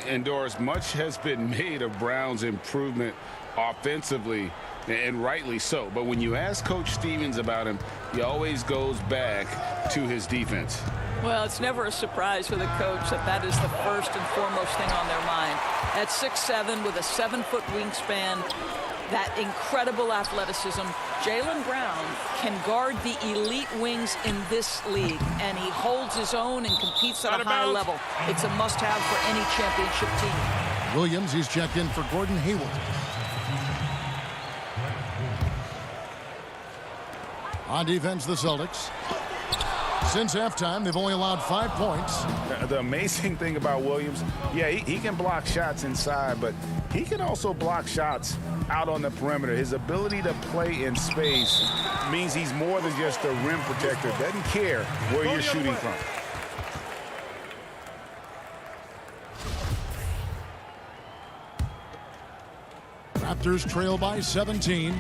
And Doris, much has been made of Brown's improvement offensively, and rightly so. But when you ask Coach Stevens about him, he always goes back to his defense. Well, it's never a surprise for the coach that is the first and foremost thing on their mind. At 6'7", with a 7-foot wingspan, that incredible athleticism, Jaylen Brown can guard the elite wings in this league, and he holds his own and competes at a high level. It's a must-have for any championship team. Williams, he's checked in for Gordon Hayward. On defense, the Celtics. Since halftime, they've only allowed 5 points. The amazing thing about Williams, yeah, he can block shots inside, but he can also block shots out on the perimeter. His ability to play in space means he's more than just a rim protector. Doesn't care where you're shooting from. Raptors trail by 17.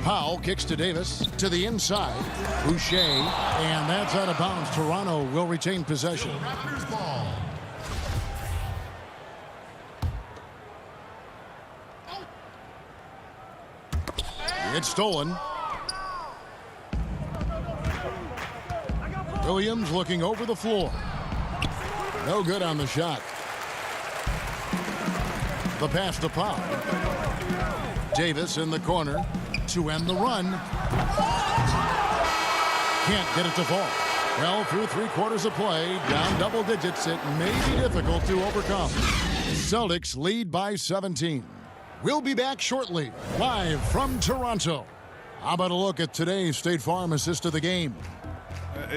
Powell kicks to Davis to the inside. Boucher, and that's out of bounds. Toronto will retain possession. It's stolen. Williams looking over the floor. No good on the shot. The pass to Pop. Davis in the corner to end the run. Can't get it to fall. Well, through 3/4 of play, down double digits, it may be difficult to overcome. Celtics lead by 17. We'll be back shortly, live from Toronto. How about a look at today's State Farm assist of the game?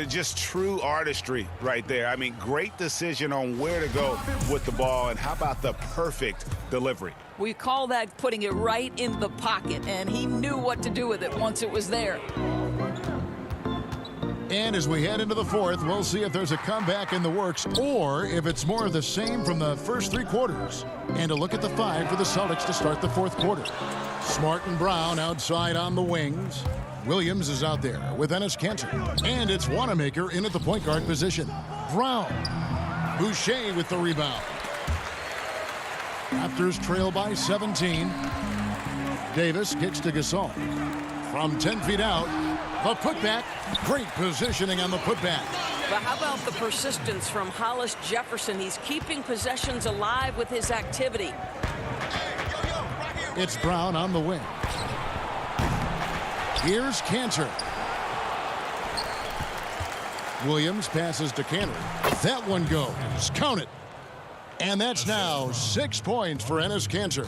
Just true artistry right there. I mean, great decision on where to go with the ball, and how about the perfect delivery? We call that putting it right in the pocket, and he knew what to do with it once it was there. And as we head into the fourth, we'll see if there's a comeback in the works or if it's more of the same from the first 3 quarters. And a look at the 5 for the Celtics to start the 4th quarter. Smart and Brown outside on the wings. Williams is out there with Enes Kanter. And it's Wanamaker in at the point guard position. Brown. Boucher with the rebound. Raptors trail by 17. Davis kicks to Gasol. From 10 feet out, the putback. Great positioning on the putback. But how about the persistence from Hollis Jefferson? He's keeping possessions alive with his activity. It's Brown on the wing. Here's Kanter. Williams passes to Kanter. That one goes. Count it. And that's now 6 points for Enes Kanter.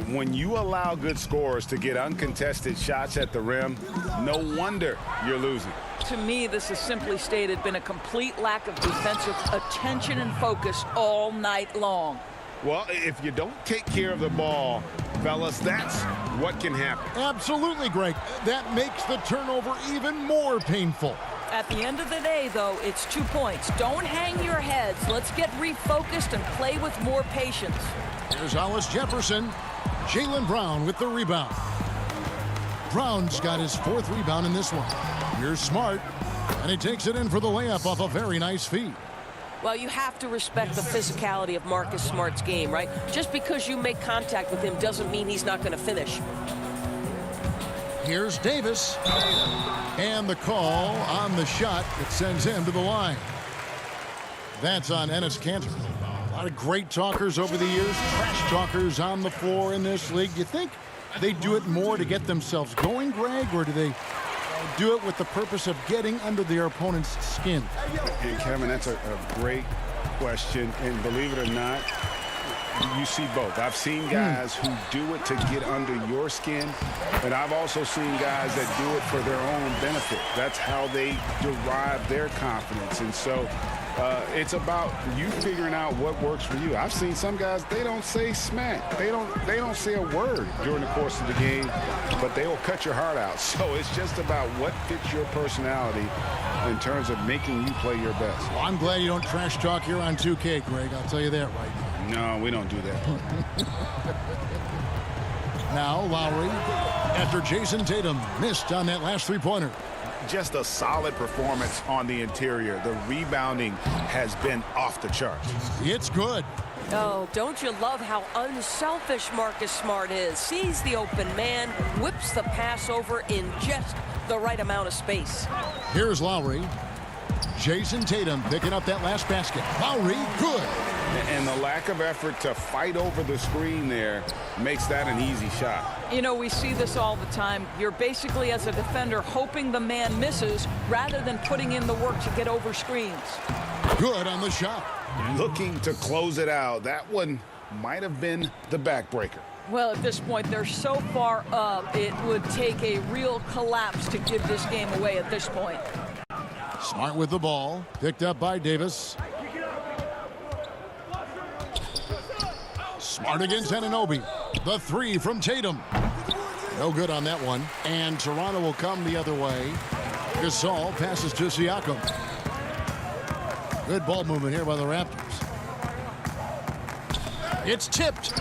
When you allow good scorers to get uncontested shots at the rim, no wonder you're losing. To me, this has simply stated been a complete lack of defensive attention and focus all night long. Well, if you don't take care of the ball, fellas, that's what can happen. Absolutely, Greg. That makes the turnover even more painful. At the end of the day, though, it's 2 points. Don't hang your heads. Let's get refocused and play with more patience. There's Hollis Jefferson. Jaylen Brown with the rebound. Brown's got his 4th rebound in this one. Here's Smart, and he takes it in for the layup off a very nice feed. Well, you have to respect the physicality of Marcus Smart's game, right? Just because you make contact with him doesn't mean he's not going to finish. Here's Davis. And the call on the shot that sends him to the line. That's on Enes Kanter. A lot of great talkers over the years, trash talkers on the floor in this league. Do you think they do it more to get themselves going, Greg, or do they do it with the purpose of getting under their opponent's skin? And Kevin, that's a great question, and believe it or not, you see both. I've seen guys who do it to get under your skin, and I've also seen guys that do it for their own benefit. That's how they derive their confidence. And so it's about you figuring out what works for you. I've seen some guys, they don't say smack. They don't say a word during the course of the game, but they will cut your heart out. So it's just about what fits your personality in terms of making you play your best. Well, I'm glad you don't trash talk here on 2K, Greg. I'll tell you that right now. No, we don't do that. Now Lowry, after Jason Tatum missed on that last 3-pointer. Just a solid performance on the interior. The rebounding has been off the charts. It's good. Oh, don't you love how unselfish Marcus Smart is? Sees the open man, whips the pass over in just the right amount of space. Here's Lowry. Jason Tatum picking up that last basket. Lowry, good. And the lack of effort to fight over the screen there makes that an easy shot. You know, we see this all the time. You're basically, as a defender, hoping the man misses rather than putting in the work to get over screens. Good on the shot. Looking to close it out. That one might have been the backbreaker. Well, at this point, they're so far up, it would take a real collapse to give this game away at this point. Smart with the ball. Picked up by Davis. Smart against Anunoby. The 3 from Tatum. No good on that one. And Toronto will come the other way. Gasol passes to Siakam. Good ball movement here by the Raptors. It's tipped.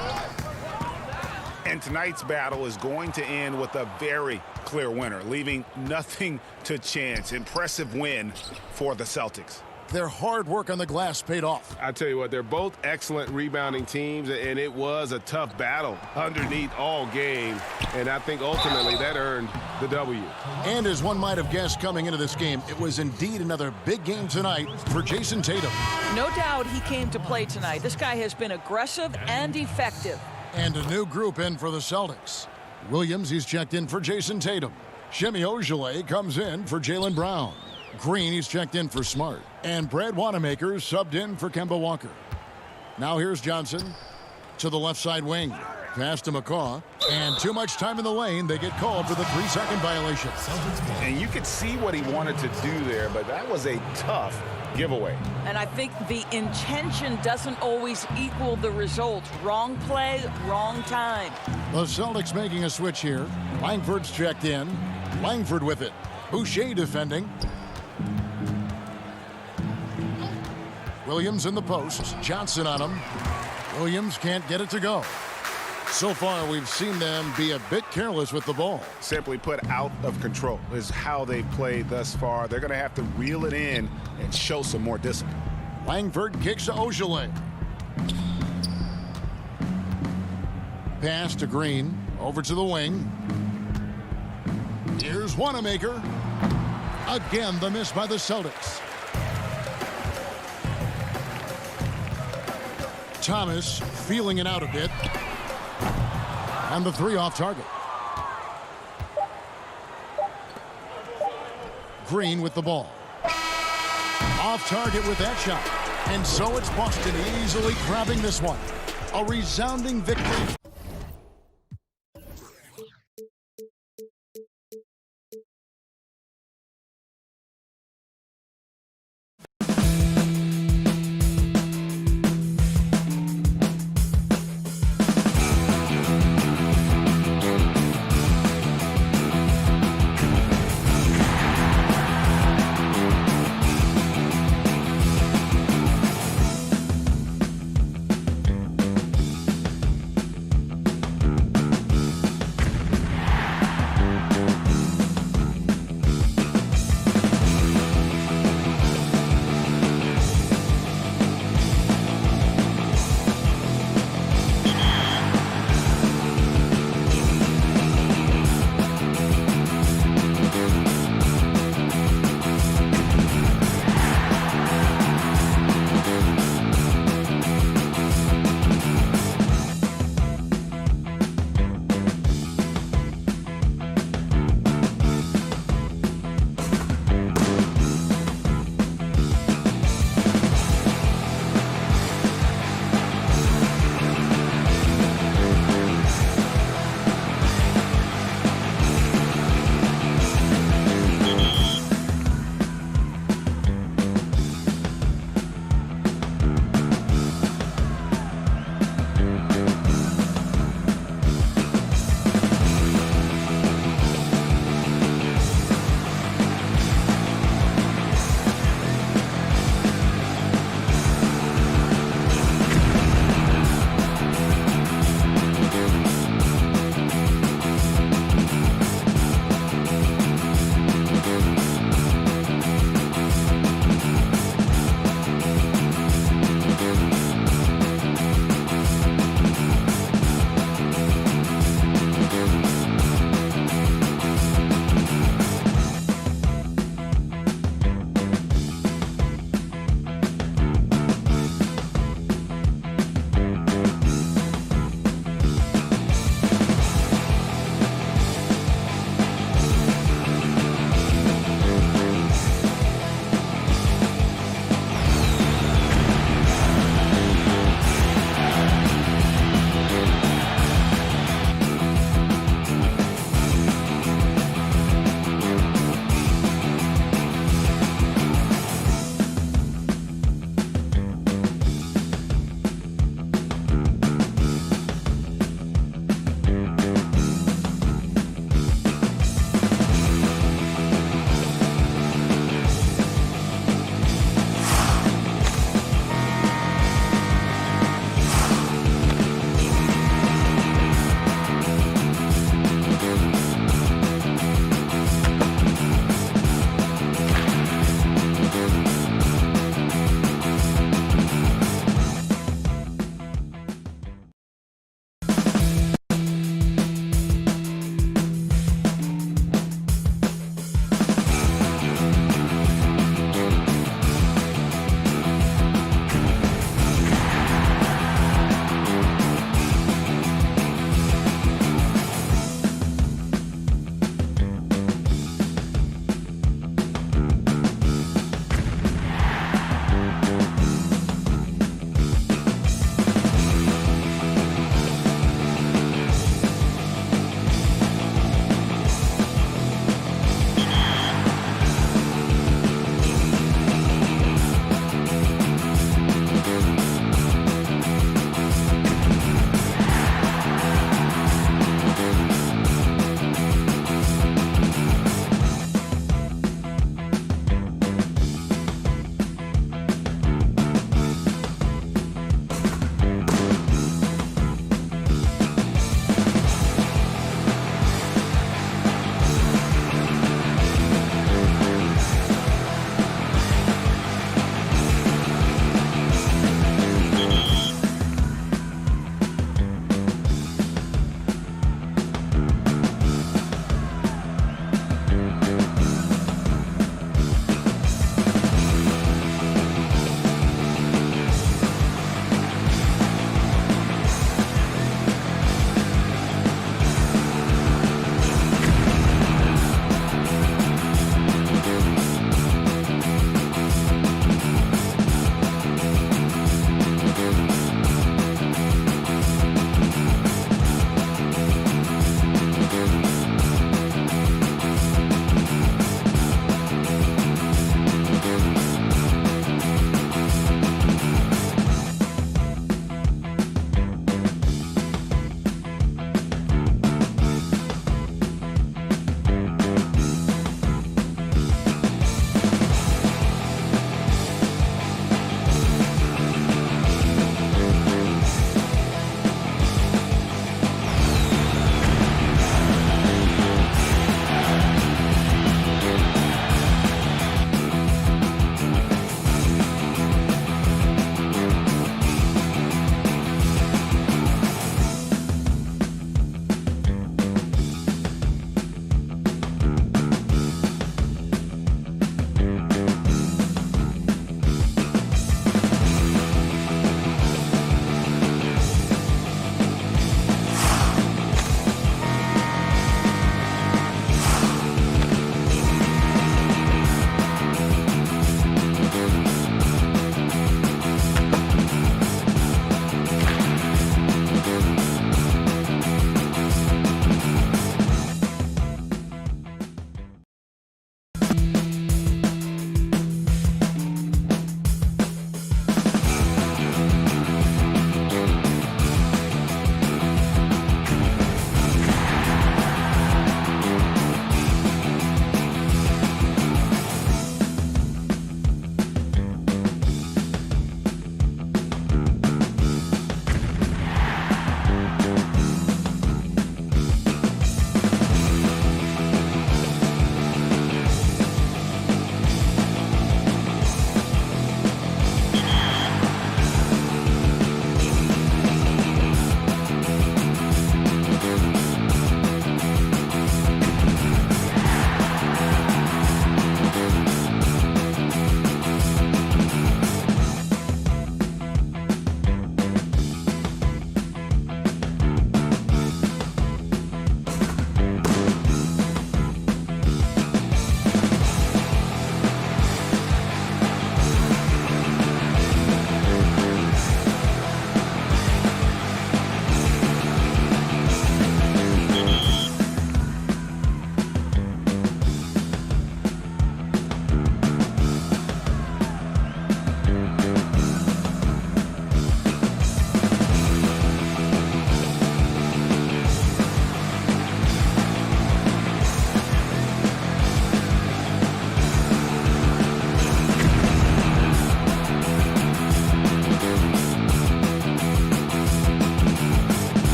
And tonight's battle is going to end with a very clear winner, leaving nothing to chance. Impressive win for the Celtics. Their hard work on the glass paid off. I tell you what, they're both excellent rebounding teams, and it was a tough battle underneath all game, and I think ultimately that earned the W. And as one might have guessed coming into this game, it was indeed another big game tonight for Jason Tatum. No doubt he came to play tonight. This guy has been aggressive and effective. And a new group in for the Celtics. Williams, he's checked in for Jason Tatum. Shemi Ojeleye comes in for Jaylen Brown. Green, he's checked in for Smart. And Brad Wanamaker subbed in for Kemba Walker. Now here's Johnson to the left side wing. Pass to McCaw. And too much time in the lane. They get called for the 3-second violation. And you could see what he wanted to do there, but that was a tough giveaway. And I think the intention doesn't always equal the result. Wrong play, wrong time. The Celtics making a switch here. Langford's checked in. Langford with it. Boucher defending. Williams in the post. Johnson on him. Williams can't get it to go. So far, we've seen them be a bit careless with the ball. Simply put, out of control is how they've played thus far. They're going to have to reel it in and show some more discipline. Langford kicks to Ojeleye. Pass to Green. Over to the wing. Here's Wanamaker. Again, the miss by the Celtics. Thomas feeling it out a bit. And the 3 off target. Green with the ball. Off target with that shot. And so it's Boston easily grabbing this one. A resounding victory.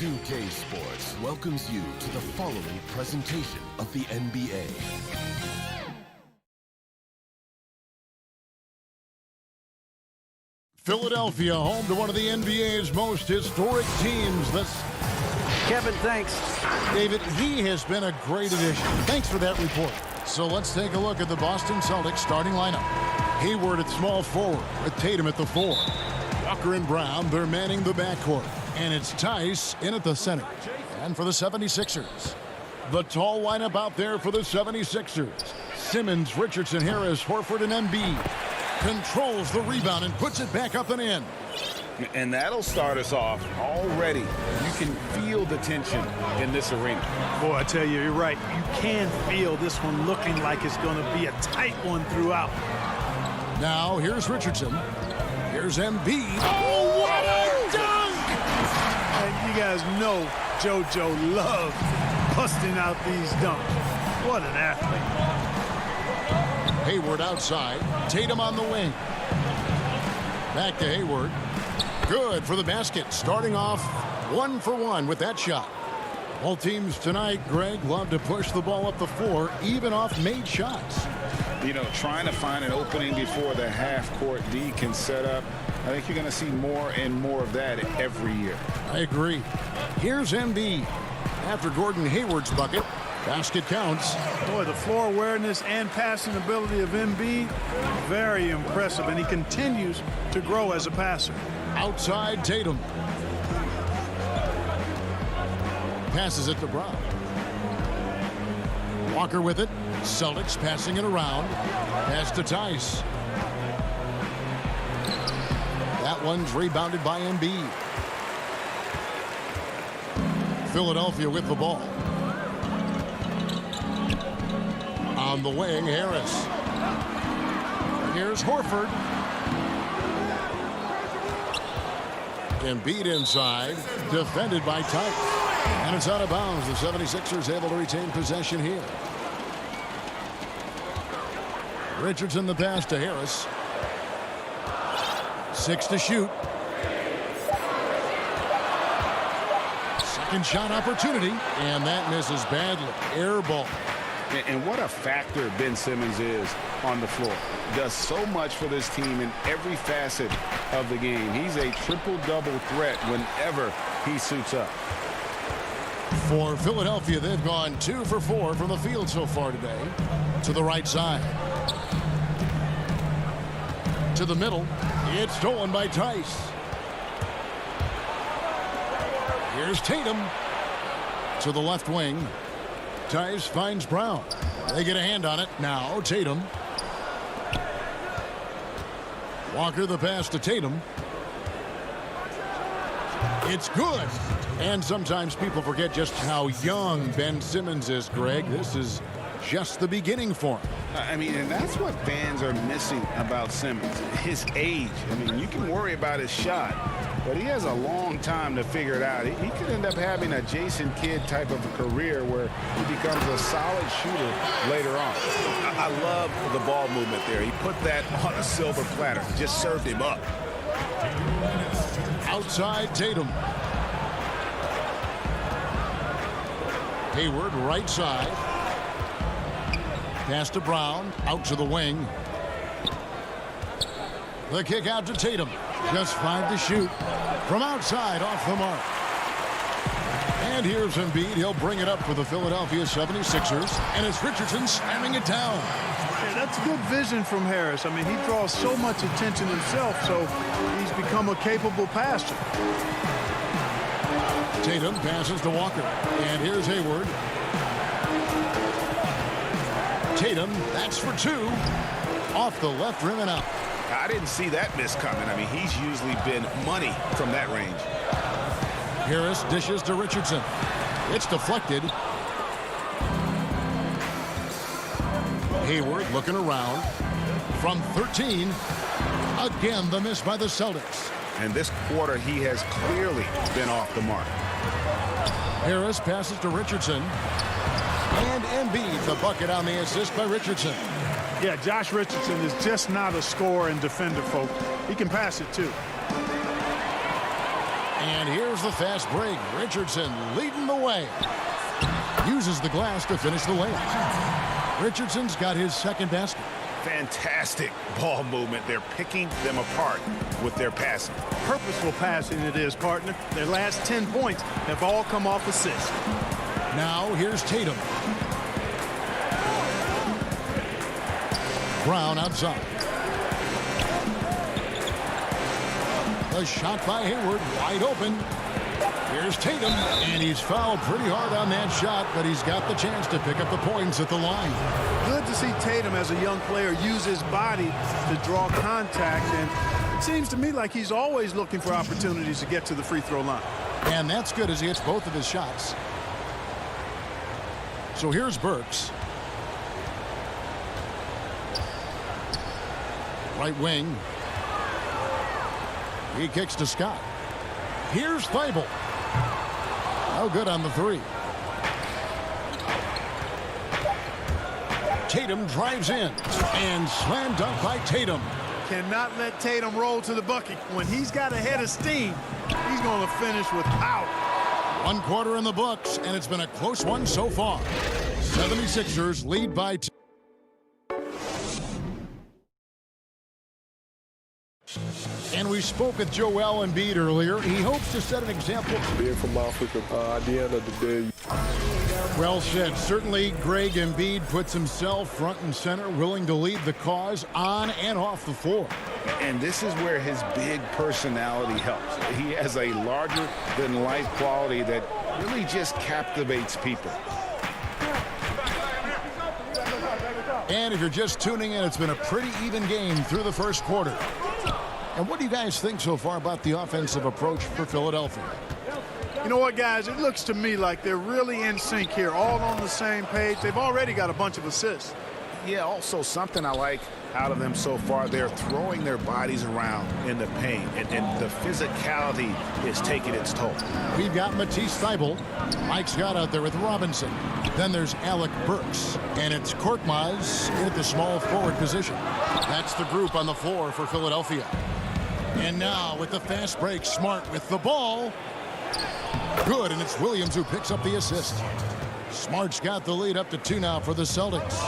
2K Sports welcomes you to the following presentation of the NBA. Philadelphia, home to one of the NBA's most historic teams. Kevin, thanks. David, he has been a great addition. Thanks for that report. So let's take a look at the Boston Celtics starting lineup. Hayward at small forward with Tatum at the 4. Walker and Brown, they're manning the backcourt. And it's Tice in at the center. And for the 76ers, the tall lineup out there for the 76ers. Simmons, Richardson, Harris, Horford, and Embiid. Controls the rebound and puts it back up and in. And that'll start us off already. You can feel the tension in this arena. Boy, I tell you, you're right. You can feel this one looking like it's going to be a tight one throughout. Now, here's Richardson. Here's Embiid. Oh, what a dunk! And you guys know JoJo loves busting out these dunks. What an athlete. Hayward outside. Tatum on the wing. Back to Hayward. Good for the basket. Starting off 1 for 1 with that shot. Both teams tonight, Greg, love to push the ball up the floor, even off made shots. You know, trying to find an opening before the half-court D can set up. I think you're going to see more and more of that every year. I agree. Here's Embiid. After Gordon Hayward's bucket, basket counts. Boy, the floor awareness and passing ability of Embiid, very impressive, and he continues to grow as a passer. Outside Tatum. Passes it to Brown. Walker with it. Celtics passing it around. Pass to Tice. That one's rebounded by Embiid. Philadelphia with the ball. On the wing, Harris. Here's Horford. Embiid inside, defended by Tice. And it's out of bounds. The 76ers able to retain possession here. Richardson the pass to Harris. 6 to shoot. Second shot opportunity, and that misses badly. Air ball. And what a factor Ben Simmons is on the floor. Does so much for this team in every facet of the game. He's a triple-double threat whenever he suits up. For Philadelphia, they've gone 2 for 4 from the field so far today. To the right side. To the middle. It's stolen by Tice. Here's Tatum. To the left wing. Tice finds Brown. They get a hand on it. Now Tatum. Walker the pass to Tatum. It's good. And sometimes people forget just how young Ben Simmons is, Greg. This is just the beginning for him. I mean, and that's what fans are missing about Simmons. His age. I mean, you can worry about his shot, but he has a long time to figure it out. He could end up having a Jason Kidd type of a career where he becomes a solid shooter later on. I love the ball movement there. He put that on a silver platter. Just served him up. Outside Tatum. Hayward right side. Pass to Brown. Out to the wing. The kick out to Tatum. Just 5 to shoot. From outside, off the mark. And here's Embiid. He'll bring it up for the Philadelphia 76ers. And it's Richardson slamming it down. Yeah, that's good vision from Harris. I mean, he draws so much attention himself, so he's become a capable passer. Tatum passes to Walker. And here's Hayward. Tatum, that's for 2. Off the left rim and out. I didn't see that miss coming. I mean, he's usually been money from that range. Harris dishes to Richardson. It's deflected. Hayward looking around. From 13. Again, the miss by the Celtics. And this quarter, he has clearly been off the mark. Harris passes to Richardson. And Embiid, the bucket on the assist by Richardson. Yeah, Josh Richardson is just not a scorer and defender, folks. He can pass it, too. And here's the fast break. Richardson leading the way. Uses the glass to finish the layup. Richardson's got his second basket. Fantastic ball movement. They're picking them apart with their passing. Purposeful passing it is, partner. Their last 10 points have all come off assists. Now here's Tatum. Brown outside. The shot by Hayward, wide open. Here's Tatum, and he's fouled pretty hard on that shot, but he's got the chance to pick up the points at the line. Good to see Tatum as a young player use his body to draw contact, and it seems to me like he's always looking for opportunities to get to the free throw line. And that's good as he hits both of his shots. So here's Burks. Right wing. He kicks to Scott. Here's Thibault. No good on the three. Tatum drives in and slam dunk by Tatum. Cannot let Tatum roll to the bucket. When he's got a head of steam, he's going to finish with power. 1 quarter in the books, and it's been a close one so far. 76ers lead by 2. And we spoke with Joel Embiid earlier. He hopes to set an example. Being from Africa, at the end of the day. Well said. Certainly, Greg Embiid puts himself front and center, willing to lead the cause on and off the floor. And this is where his big personality helps. He has a larger-than-life quality that really just captivates people. And if you're just tuning in, it's been a pretty even game through the first quarter. And what do you guys think so far about the offensive approach for Philadelphia? You know what, guys? It looks to me like they're really in sync here, all on the same page. They've already got a bunch of assists. Yeah, also something I like out of them so far, they're throwing their bodies around in the paint, and the physicality is taking its toll. We've got Matisse Thybulle, Mike Scott out there with Robinson. Then there's Alec Burks, and it's Korkmaz in at the small forward position. That's the group on the floor for Philadelphia. And now with the fast break, Smart with the ball. Good, and it's Williams who picks up the assist. Smart's got the lead up to 2 now for the Celtics.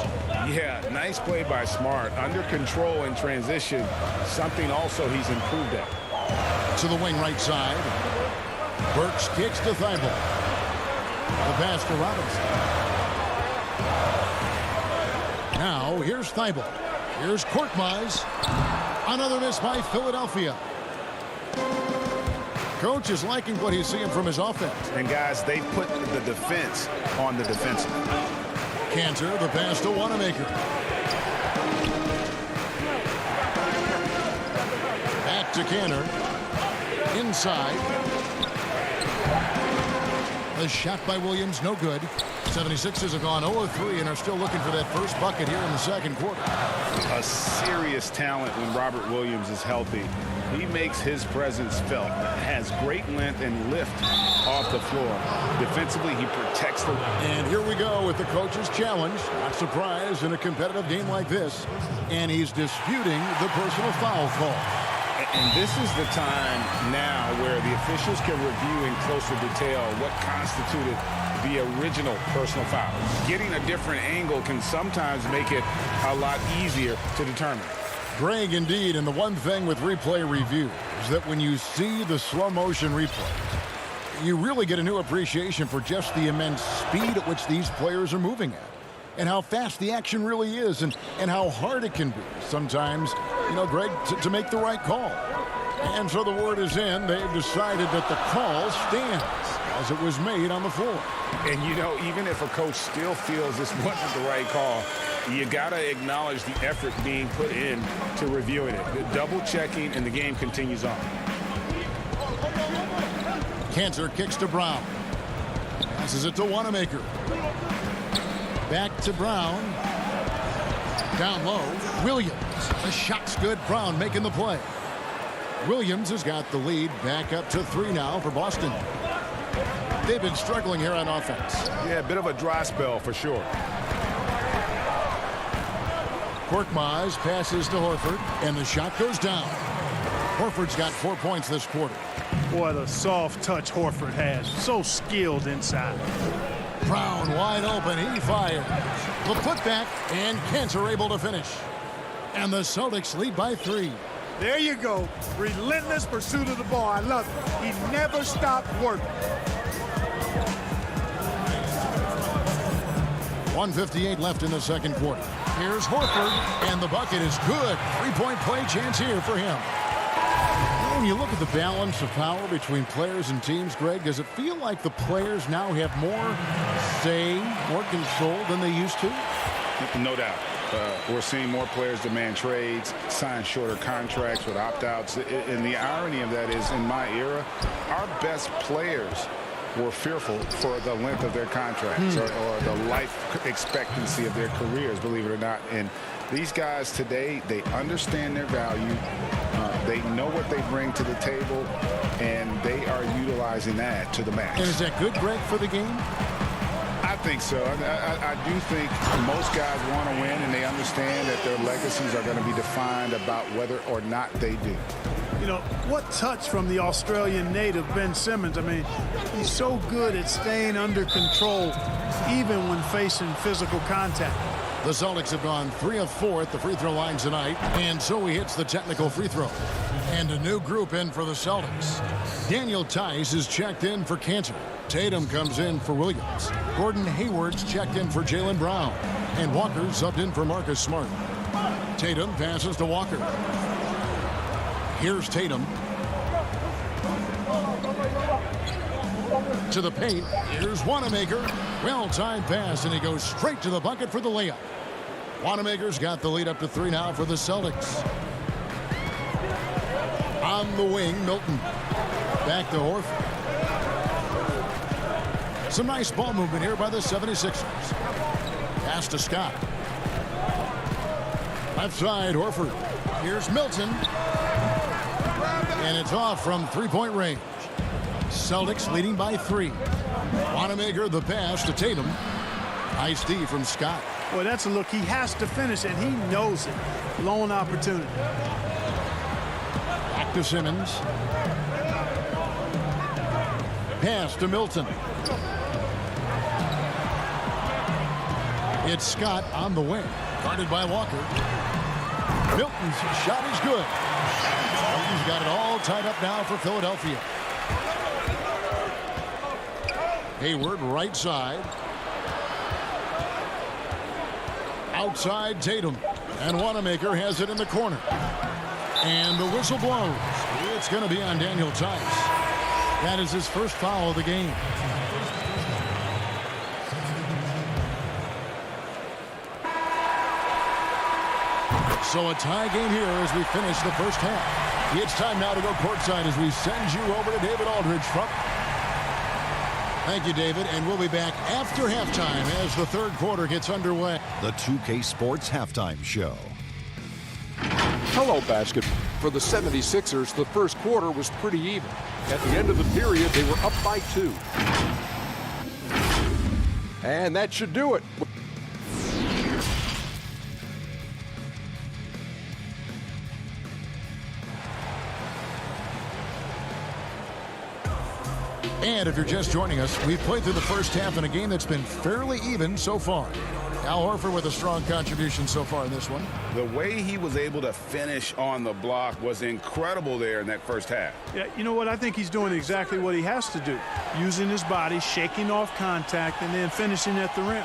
Yeah, nice play by Smart. Under control in transition, something also he's improved at. To the wing right side. Burks kicks to Thybulle. The pass to Robinson. Now here's Thybulle. Here's Korkmaz. Another miss by Philadelphia. Coach is liking what he's seeing from his offense. And guys, they put the defense on the defensive. Cantor, the pass to Wanamaker. Back to Cantor. Inside. The shot by Williams, no good. 76ers have gone 0-3 and are still looking for that first bucket here in the second quarter. A serious talent when Robert Williams is healthy. He makes his presence felt. Has great length and lift off the floor. Defensively, he protects the... And here we go with the coach's challenge. Not surprised in a competitive game like this. And he's disputing the personal foul call. And this is the time now where the officials can review in closer detail what constituted the original personal foul. Getting a different angle can sometimes make it a lot easier to determine. Greg, indeed, and the one thing with replay review is that when you see the slow motion replay, you really get a new appreciation for just the immense speed at which these players are moving at, and how fast the action really is, and how hard it can be sometimes, you know, Greg, to make the right call. And so the word is in. They've decided that the call stands as it was made on the floor. And, you know, even if a coach still feels this wasn't the right call, you got to acknowledge the effort being put in to reviewing it. The double checking, and the game continues on. Cantor kicks to Brown. Passes it to Wanamaker. Back to Brown. Down low. Williams. The shot's good. Brown making the play. Williams has got the lead back up to 3 now for Boston. They've been struggling here on offense. Yeah, a bit of a dry spell for sure. Korkmaz passes to Horford, and the shot goes down. Horford's got 4 points this quarter. Boy, the soft touch Horford has. So skilled inside. Brown wide open. He fires. The putback, and Cantor able to finish. And the Celtics lead by 3. There you go. Relentless pursuit of the ball. I love it. He never stopped working. 1:58 left in the second quarter. Here's Horford, and the bucket is good. 3-point play chance here for him. When you look at the balance of power between players and teams, Greg, does it feel like the players now have more say, more control than they used to? No doubt. We're seeing more players demand trades, sign shorter contracts with opt-outs. And the irony of that is, in my era, our best players were fearful for the length of their contracts or the life expectancy of their careers, believe it or not. And these guys today, they understand their value. They know what they bring to the table, and they are utilizing that to the max. And is that good, Greg, for the game? I think so. I do think most guys want to win, and they understand that their legacies are going to be defined about whether or not they do. You know, what touch from the Australian native, Ben Simmons. I mean, he's so good at staying under control, even when facing physical contact. The Celtics have gone 3 of 4 at the free throw line tonight, and so he hits the technical free throw. And a new group in for the Celtics. Daniel Tice is checked in for Cantor. Tatum comes in for Williams. Gordon Hayward's checked in for Jaylen Brown. And Walker subbed in for Marcus Smart. Tatum passes to Walker. Here's Tatum. To the paint. Here's Wanamaker. Well-timed pass, and he goes straight to the bucket for the layup. Wanamaker's got the lead up to 3 now for the Celtics. On the wing, Milton. Back to Horford. Some nice ball movement here by the 76ers. Pass to Scott. Left side, Horford. Here's Milton. And it's off from 3-point range. Celtics leading by 3. Wanamaker the pass to Tatum. Nice D from Scott. Boy, that's a look. He has to finish, and he knows it. Lone opportunity. Back to Simmons. Pass to Milton. It's Scott on the wing. Guarded by Walker. Milton's shot is good. Milton's got it all tied up now for Philadelphia. Hayward right side. Outside Tatum. And Wanamaker has it in the corner. And the whistle blows. It's going to be on Daniel Tice. That is his first foul of the game. So a tie game here as we finish the first half. It's time now to go courtside as we send you over to David Aldridge from. Thank you, David, and we'll be back after halftime as the third quarter gets underway. The 2K Sports Halftime Show. Hello, basketball. For the 76ers, the first quarter was pretty even. At the end of the period, they were up by 2. And that should do it. And if you're just joining us, we've played through the first half in a game that's been fairly even so far. Al Horford with a strong contribution so far in this one. The way he was able to finish on the block was incredible there in that first half. Yeah, you know what? I think he's doing exactly what he has to do. Using his body, shaking off contact, and then finishing at the rim.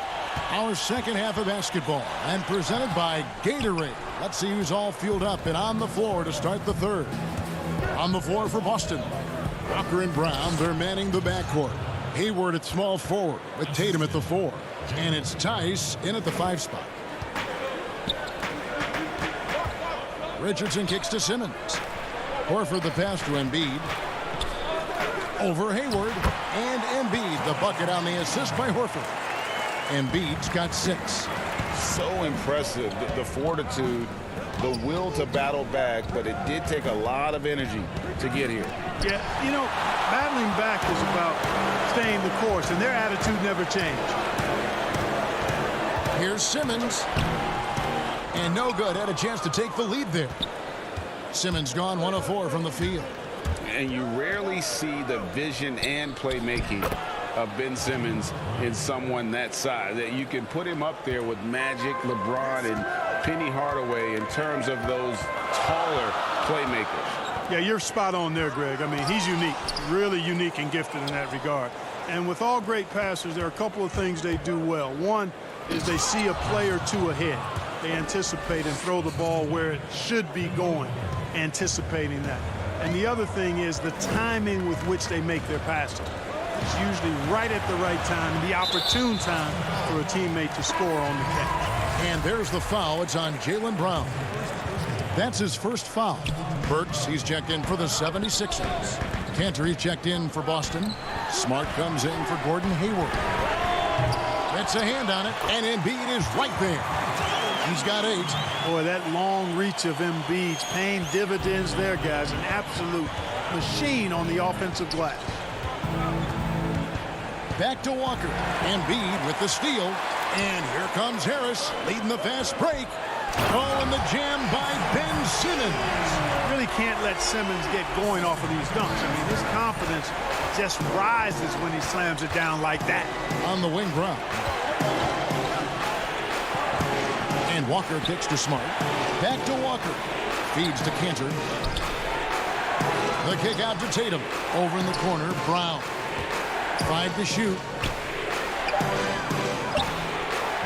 Our second half of basketball, and presented by Gatorade. Let's see who's all fueled up and on the floor to start the third. On the floor for Boston. Walker and Brown, they're manning the backcourt. Hayward at small forward with Tatum at the 4. And it's Tice in at the 5 spot. Richardson kicks to Simmons. Horford the pass to Embiid. Over Hayward. And Embiid the bucket on the assist by Horford. Embiid's got 6. So impressive, the fortitude, the will to battle back, but it did take a lot of energy to get here. Yeah, you know, battling back is about staying the course, and their attitude never changed. Here's Simmons. And no good. Had a chance to take the lead there. Simmons gone 1 of 4 from the field. And you rarely see the vision and playmaking of Ben Simmons in someone that size. That you can put him up there with Magic, LeBron, and Penny Hardaway in terms of those taller playmakers. Yeah, you're spot on there, Greg. I mean, he's unique, really unique and gifted in that regard. And with all great passers, there are a couple of things they do well. One is they see a play or two ahead. They anticipate and throw the ball where it should be going, anticipating that. And the other thing is the timing with which they make their passes. It's usually right at the right time and the opportune time for a teammate to score on the catch. And there's the foul. It's on Jaylen Brown. That's his first foul. Burks, he's checked in for the 76ers. Cantor, he's checked in for Boston. Smart comes in for Gordon Hayward. Gets a hand on it, and Embiid is right there. He's got 8. Boy, that long reach of Embiid's paying dividends there, guys. An absolute machine on the offensive glass. Back to Walker. Embiid with the steal. And here comes Harris leading the fast break. Oh, and the jam by Ben Simmons. Really can't let Simmons get going off of these dunks. I mean, his confidence just rises when he slams it down like that. On the wing, Brown. And Walker kicks to Smart. Back to Walker. Feeds to Cantor. The kick out to Tatum. Over in the corner, Brown. 5 to shoot.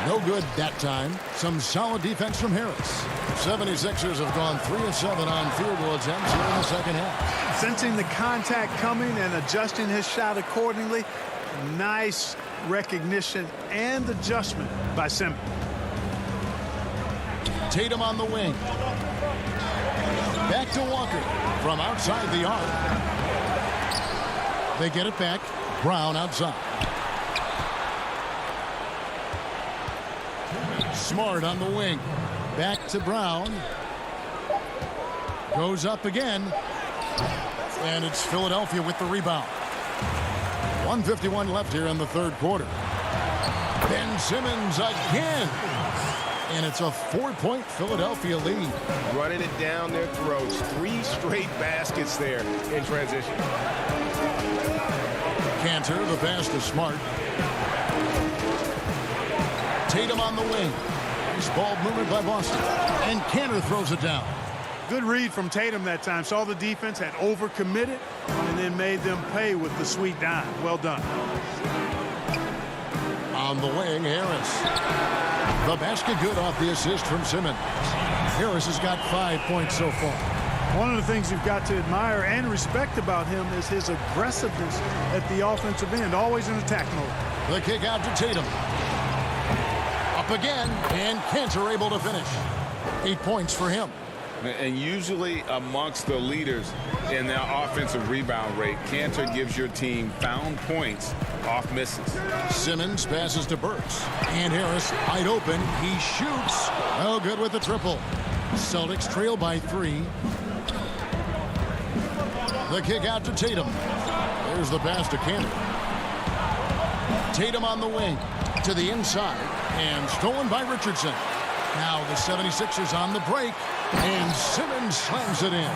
No good that time. Some solid defense from Harris. 76ers have gone 3 of 7 on field goal attempts here in the second half. Sensing the contact coming and adjusting his shot accordingly. Nice recognition and adjustment by Simmons. Tatum on the wing. Back to Walker from outside the arc. They get it back. Brown outside. Smart on the wing. Back to Brown. Goes up again. And it's Philadelphia with the rebound. 1:51 left here in the third quarter. Ben Simmons again. And it's a 4-point Philadelphia lead. Running it down their throats. 3 straight baskets there in transition. Cantor, the pass to Smart. Tatum on the wing. Nice ball movement by Boston. And Cantor throws it down. Good read from Tatum that time. Saw the defense, had overcommitted, and then made them pay with the sweet dime. Well done. On the wing, Harris. The basket good off the assist from Simmons. Harris has got 5 points so far. One of the things you've got to admire and respect about him is his aggressiveness at the offensive end, always in attack mode. The kick out to Tatum. Up again, and Cantor able to finish. 8 points for him. And usually amongst the leaders in their offensive rebound rate, Cantor gives your team found points off misses. Simmons passes to Burks. And Harris wide open. He shoots. Oh, good with the triple. Celtics trail by 3. The kick out to Tatum. There's the pass to Cantor. Tatum on the wing. To the inside. And stolen by Richardson. Now the 76ers on the break. And Simmons slams it in.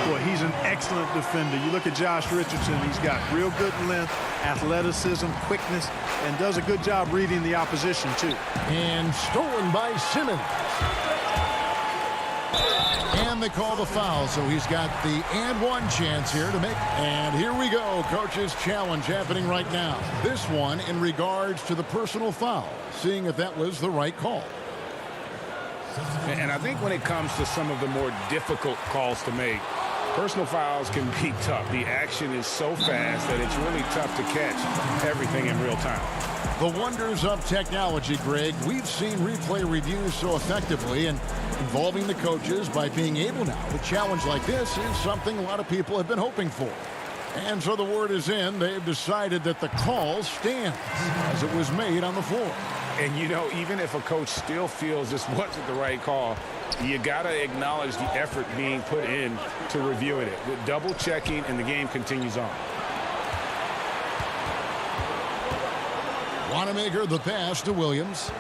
Boy, he's an excellent defender. You look at Josh Richardson. He's got real good length, athleticism, quickness, and does a good job reading the opposition, too. And stolen by Simmons. And they call the foul, so he's got the and one chance here to make. And here we go, coach's challenge happening right now. This one in regards to the personal foul, seeing if that was the right call. And I think when it comes to some of the more difficult calls to make, personal fouls can be tough. The action is so fast that it's really tough to catch everything in real time. The wonders of technology, Greg. We've seen replay reviews so effectively and involving the coaches by being able now. A challenge like this is something a lot of people have been hoping for. And so the word is in. They've decided that the call stands as it was made on the floor. And, you know, even if a coach still feels this wasn't the right call, you got to acknowledge the effort being put in to reviewing it. With double checking, and the game continues on. Wanamaker the pass to Williams.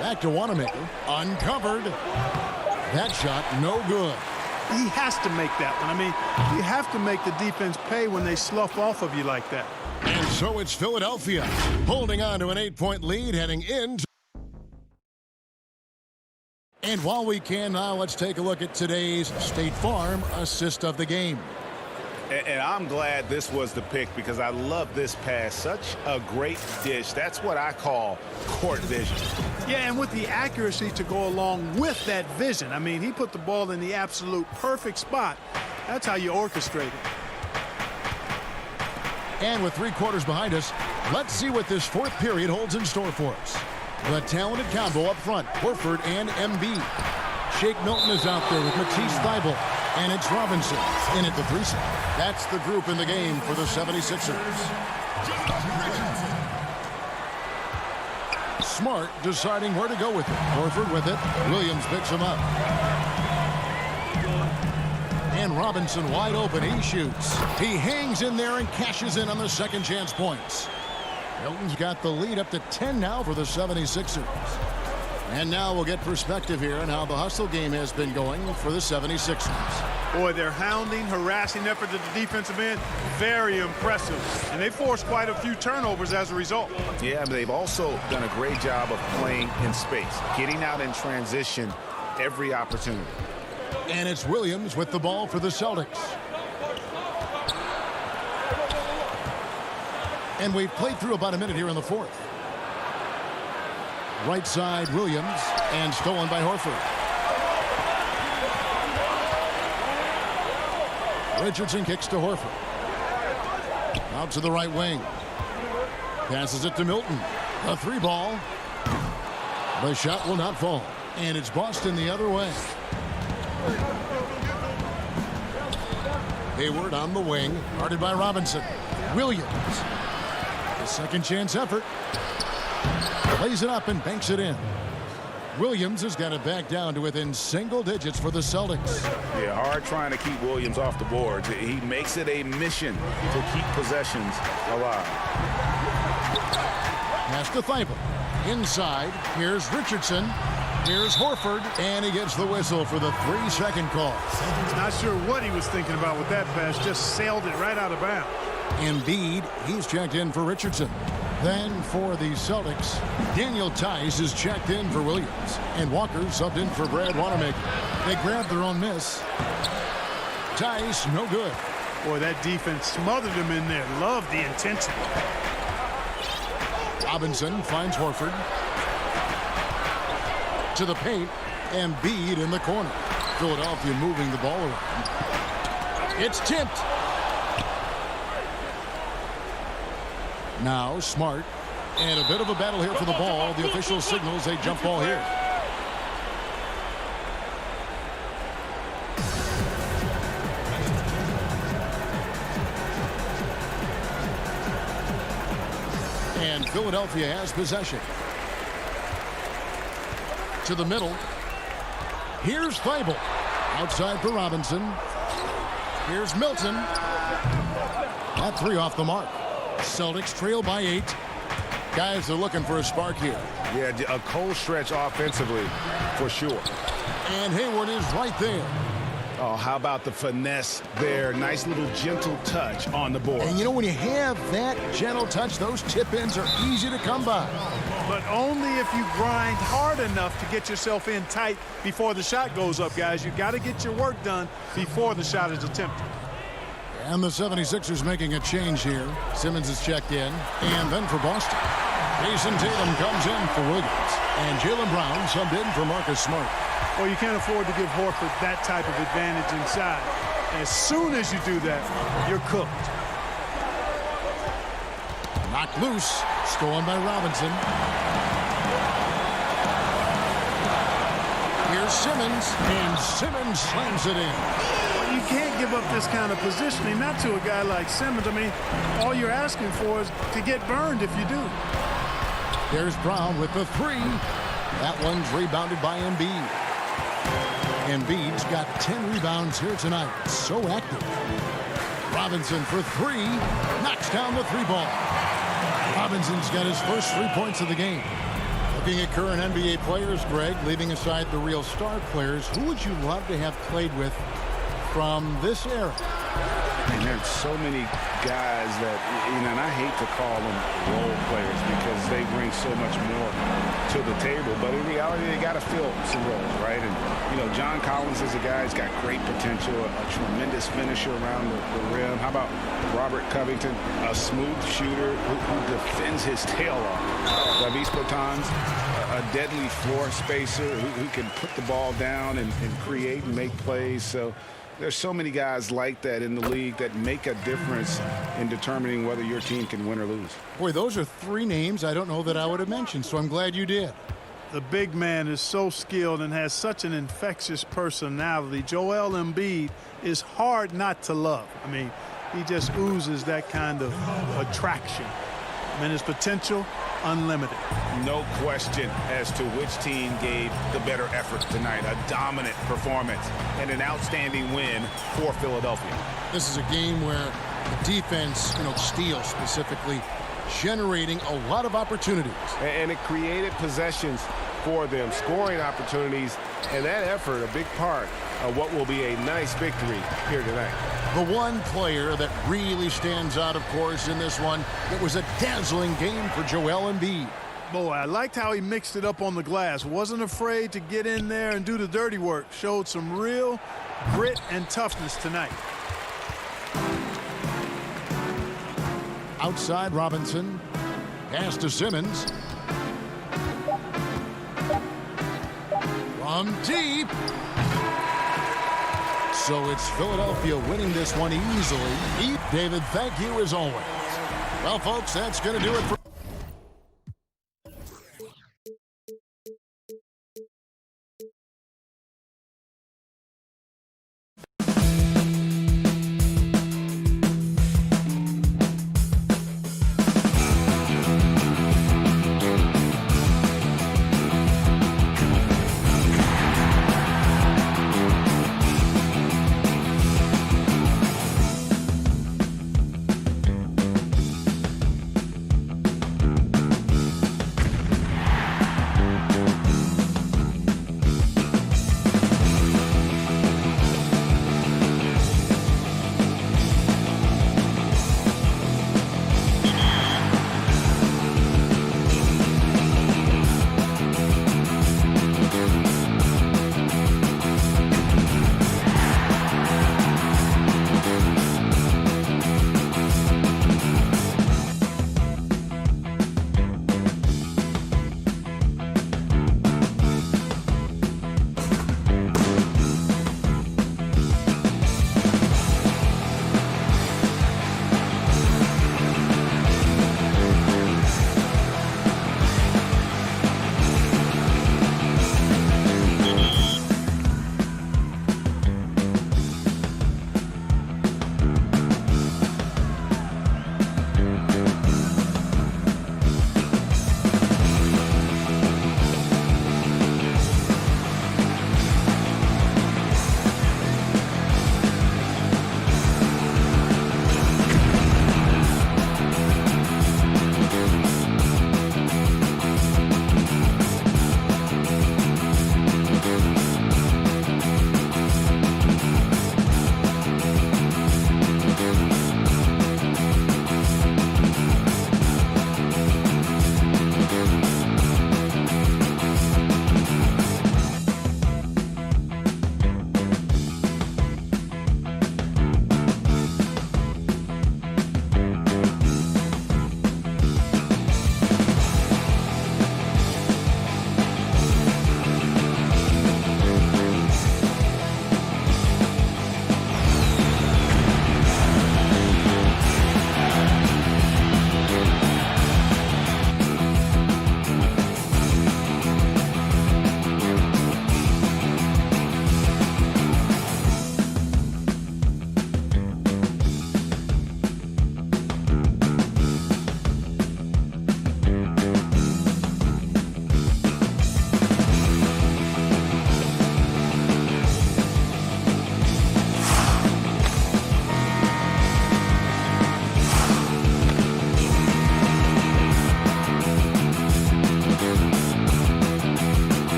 Back to Wanamaker. Uncovered. That shot no good. he has to make that one. I mean, you have to make the defense pay when they slough off of you like that. And so it's Philadelphia holding on to an 8-point lead heading into. And while we can now, let's take a look at today's State Farm assist of the game. And I'm glad this was the pick because I love this pass. Such a great dish. That's what I call court vision. Yeah, and with the accuracy to go along with that vision. I mean, he put the ball in the absolute perfect spot. That's how you orchestrate it. And with 3 quarters behind us, let's see what this 4th period holds in store for us. The talented combo up front, Horford and Embiid. Shake Milton is out there with Matisse Thybulle. And it's Robinson in at the 3 spot. That's the group in the game for the 76ers. Smart deciding where to go with it. Horford with it. Williams picks him up. And Robinson wide open. He shoots. He hangs in there and cashes in on the second chance points. Milton's got the lead up to 10 now for the 76ers. And now we'll get perspective here on how the hustle game has been going for the 76ers. Boy, their hounding, harassing effort at the defensive end, very impressive. And they forced quite a few turnovers as a result. Yeah, but they've also done a great job of playing in space, getting out in transition every opportunity. And it's Williams with the ball for the Celtics. And we've played through about a minute here in the 4th. Right side, Williams, and stolen by Horford. Richardson kicks to Horford. Out to the right wing. Passes it to Milton. A 3 ball. The shot will not fall. And it's Boston the other way. Hayward on the wing. Guarded by Robinson. Williams. A second chance effort. Lays it up and banks it in. Williams has got it back down to within single digits for the Celtics. Yeah, hard trying to keep Williams off the boards. He makes it a mission to keep possessions alive. Pass to Thybulle. Inside. Here's Richardson. Here's Horford. And he gets the whistle for the 3-second call. Not sure what he was thinking about with that pass. Just sailed it right out of bounds. Embiid, he's checked in for Richardson. Then for the Celtics, Daniel Tice is checked in for Williams. And Walker subbed in for Brad Wanamaker. They grabbed their own miss. Tice, no good. Boy, that defense smothered him in there. Loved the intensity. Robinson finds Horford. To the paint. Embiid in the corner. Philadelphia moving the ball around. It's tipped. Now Smart, and a bit of a battle here for the ball. The official signals a jump ball here. And Philadelphia has possession. To the middle. Here's Thybulle. Outside for Robinson. Here's Milton. That 3 off the mark. Celtics trail by 8. Guys are looking for a spark here. Yeah, a cold stretch offensively for sure. And Hayward is right there. Oh, how about the finesse there? Nice little gentle touch on the board. And you know, when you have that gentle touch, those tip-ins are easy to come by. But only if you grind hard enough to get yourself in tight before the shot goes up, guys. You've got to get your work done before the shot is attempted. And the 76ers making a change here. Simmons is checked in. And then for Boston, Jason Tatum comes in for Williams. And Jaylen Brown subbed in for Marcus Smart. Well, you can't afford to give Horford that type of advantage inside. As soon as you do that, you're cooked. Knocked loose. Stolen by Robinson. Here's Simmons. And Simmons slams it in. You can't give up this kind of positioning, not to a guy like Simmons. I mean, all you're asking for is to get burned if you do. There's Brown with the 3. That one's rebounded by Embiid. Embiid's got 10 rebounds here tonight. So active. Robinson for 3. Knocks down the 3 ball. Robinson's got his first 3 points of the game. Looking at current NBA players, Greg, leaving aside the real star players, who would you love to have played with from this era. And there's so many guys that, and I hate to call them role players because they bring so much more to the table. But in reality, they got to fill some roles, right? And, John Collins is a guy who's got great potential, a tremendous finisher around the rim. How about Robert Covington, a smooth shooter who defends his tail off. Davis Bertans, a deadly floor spacer who can put the ball down and create and make plays. So there's so many guys like that in the league that make a difference in determining whether your team can win or lose. Boy, those are three names I don't know that I would have mentioned, so I'm glad you did. The big man is so skilled and has such an infectious personality. Joel Embiid is hard not to love. I mean, he just oozes that kind of attraction. I mean, his potential, unlimited. No question as to which team gave the better effort tonight. A dominant performance and an outstanding win for Philadelphia. This is a game where the defense, steals specifically, generating a lot of opportunities. And it created possessions for them, scoring opportunities, and that effort, a big part of what will be a nice victory here tonight. The one player that really stands out, of course, in this one, it was a dazzling game for Joel Embiid. Boy, I liked how he mixed it up on the glass. Wasn't afraid to get in there and do the dirty work. Showed some real grit and toughness tonight. Outside Robinson. Pass to Simmons. From deep. So it's Philadelphia winning this one easily. David, thank you as always. Well, folks, that's going to do it for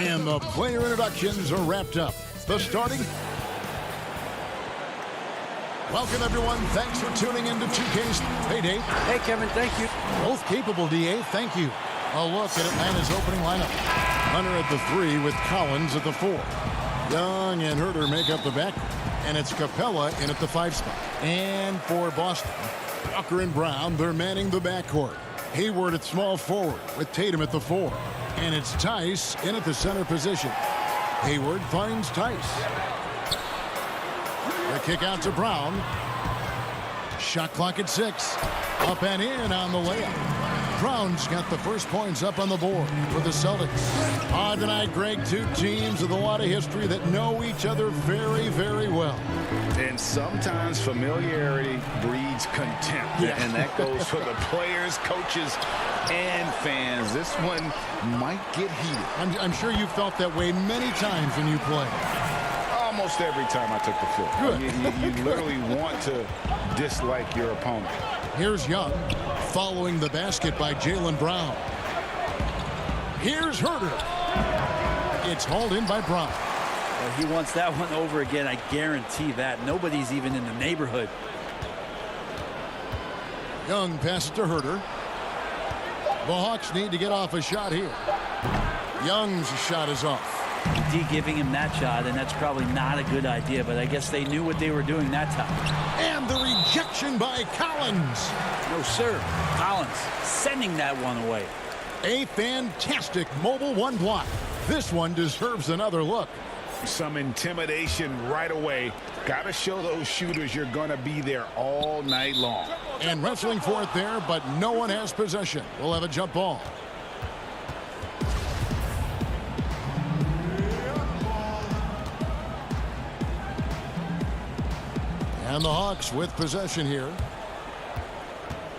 And the player introductions are wrapped up. The starting. Welcome, everyone. Thanks for tuning in to 2K's Payday. Hey, Kevin, thank you. Both capable, DA. Thank you. A look at Atlanta's opening lineup. Hunter at the 3 with Collins at the 4. Young and Herter make up the back. And it's Capella in at the 5 spot. And for Boston, Walker and Brown, they're manning the backcourt. Hayward at small forward with Tatum at the 4. And it's Tice in at the center position. Hayward finds Tice. The kick out to Brown. Shot clock at 6. Up and in on the layup. Brown's got the first points up on the board for the Celtics. On tonight, Greg, two teams with a lot of history that know each other very, very well. And sometimes familiarity breeds contempt. Yeah. And that goes for the players, coaches, and fans. This one might get heated. I'm sure you felt that way many times when you play. Almost every time I took the floor. Good. You literally want to dislike your opponent. Here's Young following the basket by Jaylen Brown. Here's Herter. It's hauled in by Brown. Well, he wants that one over again. I guarantee that. Nobody's even in the neighborhood. Young passes to Herter. The Hawks need to get off a shot here. Young's shot is off. D giving him that shot, and that's probably not a good idea, but I guess they knew what they were doing that time. And the rejection by Collins. No, sir. Collins sending that one away. A fantastic mobile one block. This one deserves another look. Some intimidation right away. Got to show those shooters you're going to be there all night long. And wrestling for it there, but no one has possession. We'll have a jump ball. And the Hawks with possession here.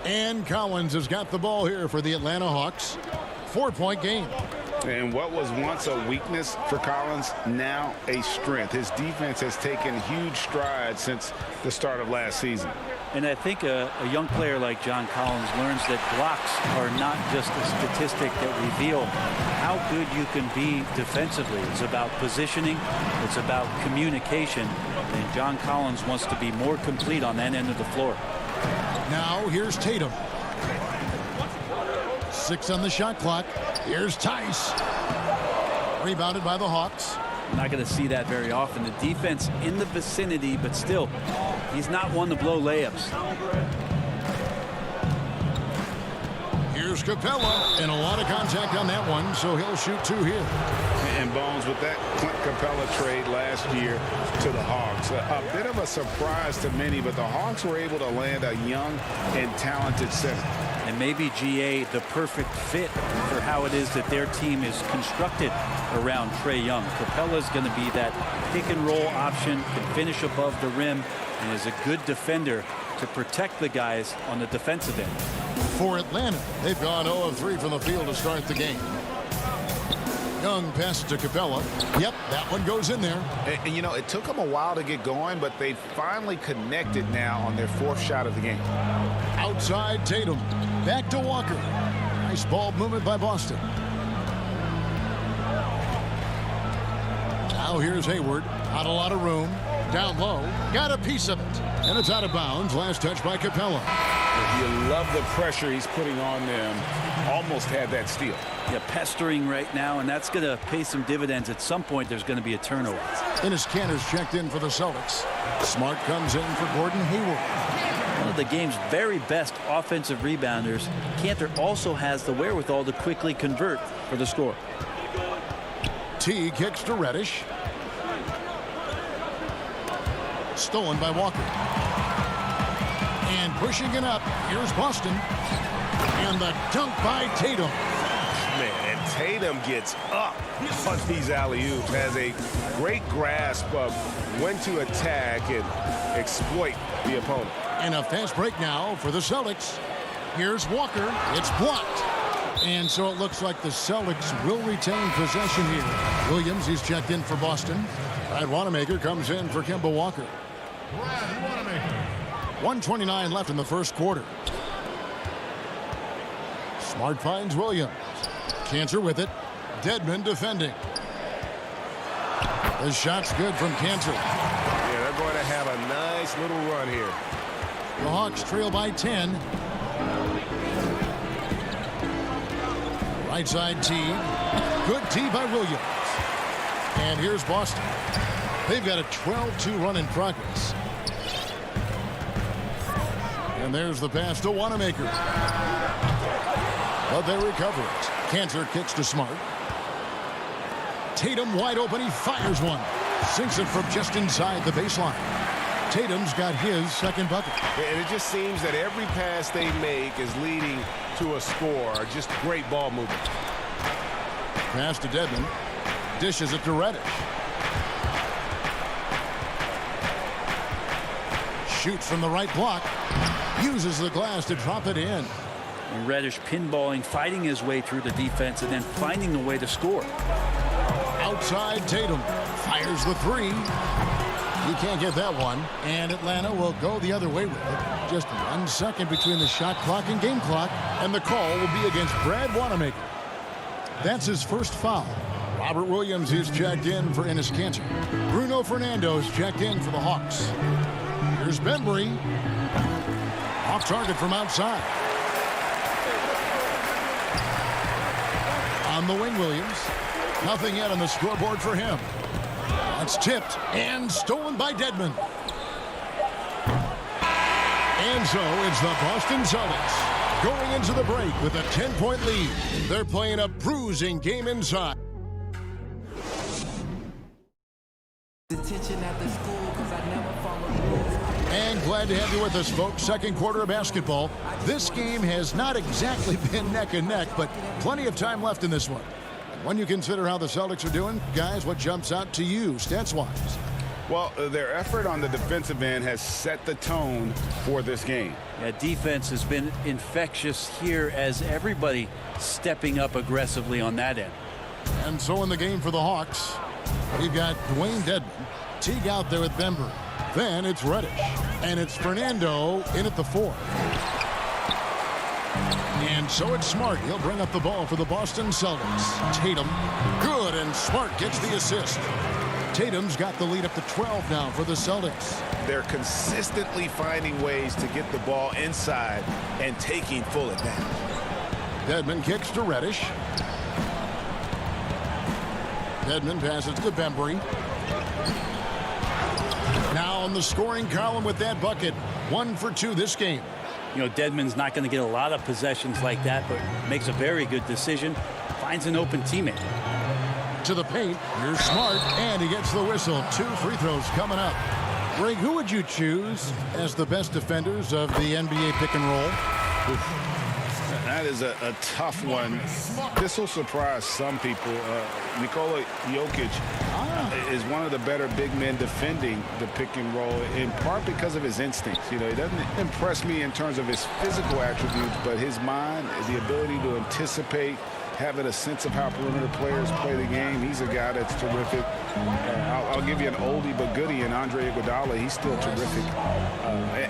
And Collins has got the ball here for the Atlanta Hawks. 4-point game. And what was once a weakness for Collins, now a strength. His defense has taken huge strides since the start of last season. And I think a young player like John Collins learns that blocks are not just a statistic that reveal how good you can be defensively. It's about positioning. It's about communication. And John Collins wants to be more complete on that end of the floor. Now here's Tatum. 6 on the shot clock. Here's Tice. Rebounded by the Hawks. Not going to see that very often. The defense in the vicinity, but still, he's not one to blow layups. Here's Capella, and a lot of contact on that one, so he'll shoot 2 here. And Bones, with that Clint Capella trade last year to the Hawks, a bit of a surprise to many, but the Hawks were able to land a young and talented center. And maybe GA the perfect fit for how it is that their team is constructed around Trae Young. Capella's going to be that pick and roll option, can finish above the rim, and is a good defender to protect the guys on the defensive end. For Atlanta, they've gone 0 of 3 from the field to start the game. Young passes to Capella. Yep, that one goes in there. And you know, it took them a while to get going, but they finally connected now on their 4th shot of the game. Outside Tatum. Back to Walker. Nice ball movement by Boston. Now here's Hayward. Not a lot of room. Down low. Got a piece of it. And it's out of bounds. Last touch by Capella. You love the pressure he's putting on them. Almost had that steal. Yeah, pestering right now, and that's going to pay some dividends. At some point, there's going to be a turnover. Ennis Cantor's checked in for the Celtics. Smart comes in for Gordon Hayward. One of the game's very best offensive rebounders. Cantor also has the wherewithal to quickly convert for the score. T kicks to Reddish. Stolen by Walker. And pushing it up, here's Boston. And the dunk by Tatum. Man, and Tatum gets up on these alley-oops, has a great grasp of when to attack and exploit the opponent. And a fast break now for the Celtics. Here's Walker. It's blocked. And so it looks like the Celtics will retain possession here. Williams, he's checked in for Boston. Brad Wanamaker comes in for Kemba Walker. 1:29 left in the first quarter. Smart finds Williams. Cantor with it. Dedmon defending. The shot's good from Cantor. Yeah, they're going to have a nice little run here. The Hawks trail by 10. Right side tee. Good tee by Williams. And here's Boston. They've got a 12-2 run in progress. And there's the pass to Wanamaker. But they recover it. Cantor kicks to Smart. Tatum wide open. He fires one. Sinks it from just inside the baseline. Tatum's got his second bucket. And it just seems that every pass they make is leading to a score. Just great ball movement. Pass to Dedmon. Dishes it to Reddish. Shoots from the right block. Uses the glass to drop it in. And Reddish pinballing, fighting his way through the defense, and then finding a way to score. Outside Tatum. Fires the three. You can't get that one. And Atlanta will go the other way with it. Just 1 second between the shot clock and game clock. And the call will be against Brad Wanamaker. That's his first foul. Robert Williams is checked in for Enes Kanter. Bruno Fernando's checked in for the Hawks. Here's Bembry. Off target from outside. On the wing, Williams. Nothing yet on the scoreboard for him. That's tipped and stolen by Dedmon. And so it's the Boston Celtics going into the break with a 10-point lead. They're playing a bruising game inside. And glad to have you with us, folks. Second quarter of basketball. This game has not exactly been neck and neck, but plenty of time left in this one. When you consider how the Celtics are doing, guys, what jumps out to you stats-wise? Well, their effort on the defensive end has set the tone for this game. Yeah, defense has been infectious here as everybody stepping up aggressively on that end. And so in the game for the Hawks, we've got Dwayne Dedmon. Teague out there with Bembry. Then it's Reddish. And it's Fernando in at the 4. And so it's Smart. He'll bring up the ball for the Boston Celtics. Tatum. Good, and Smart gets the assist. Tatum's got the lead up to 12 now for the Celtics. They're consistently finding ways to get the ball inside and taking full advantage. Dedmon kicks to Reddish. Dedmon passes to Bembry. Now on the scoring column with that bucket. 1 for 2 this game. You know, Dedmon's not going to get a lot of possessions like that, but makes a very good decision. Finds an open teammate. To the paint. Here's Smart, and he gets the whistle. 2 free throws coming up. Greg, who would you choose as the best defenders of the NBA pick and roll? That is a tough one. This will surprise some people. Nikola Jokic is one of the better big men defending the pick and roll, in part because of his instincts. You know, he doesn't impress me in terms of his physical attributes, but his mind, the ability to anticipate, having a sense of how perimeter players play the game. He's a guy that's terrific. I'll give you an oldie but goodie in Andre Iguodala. He's still terrific.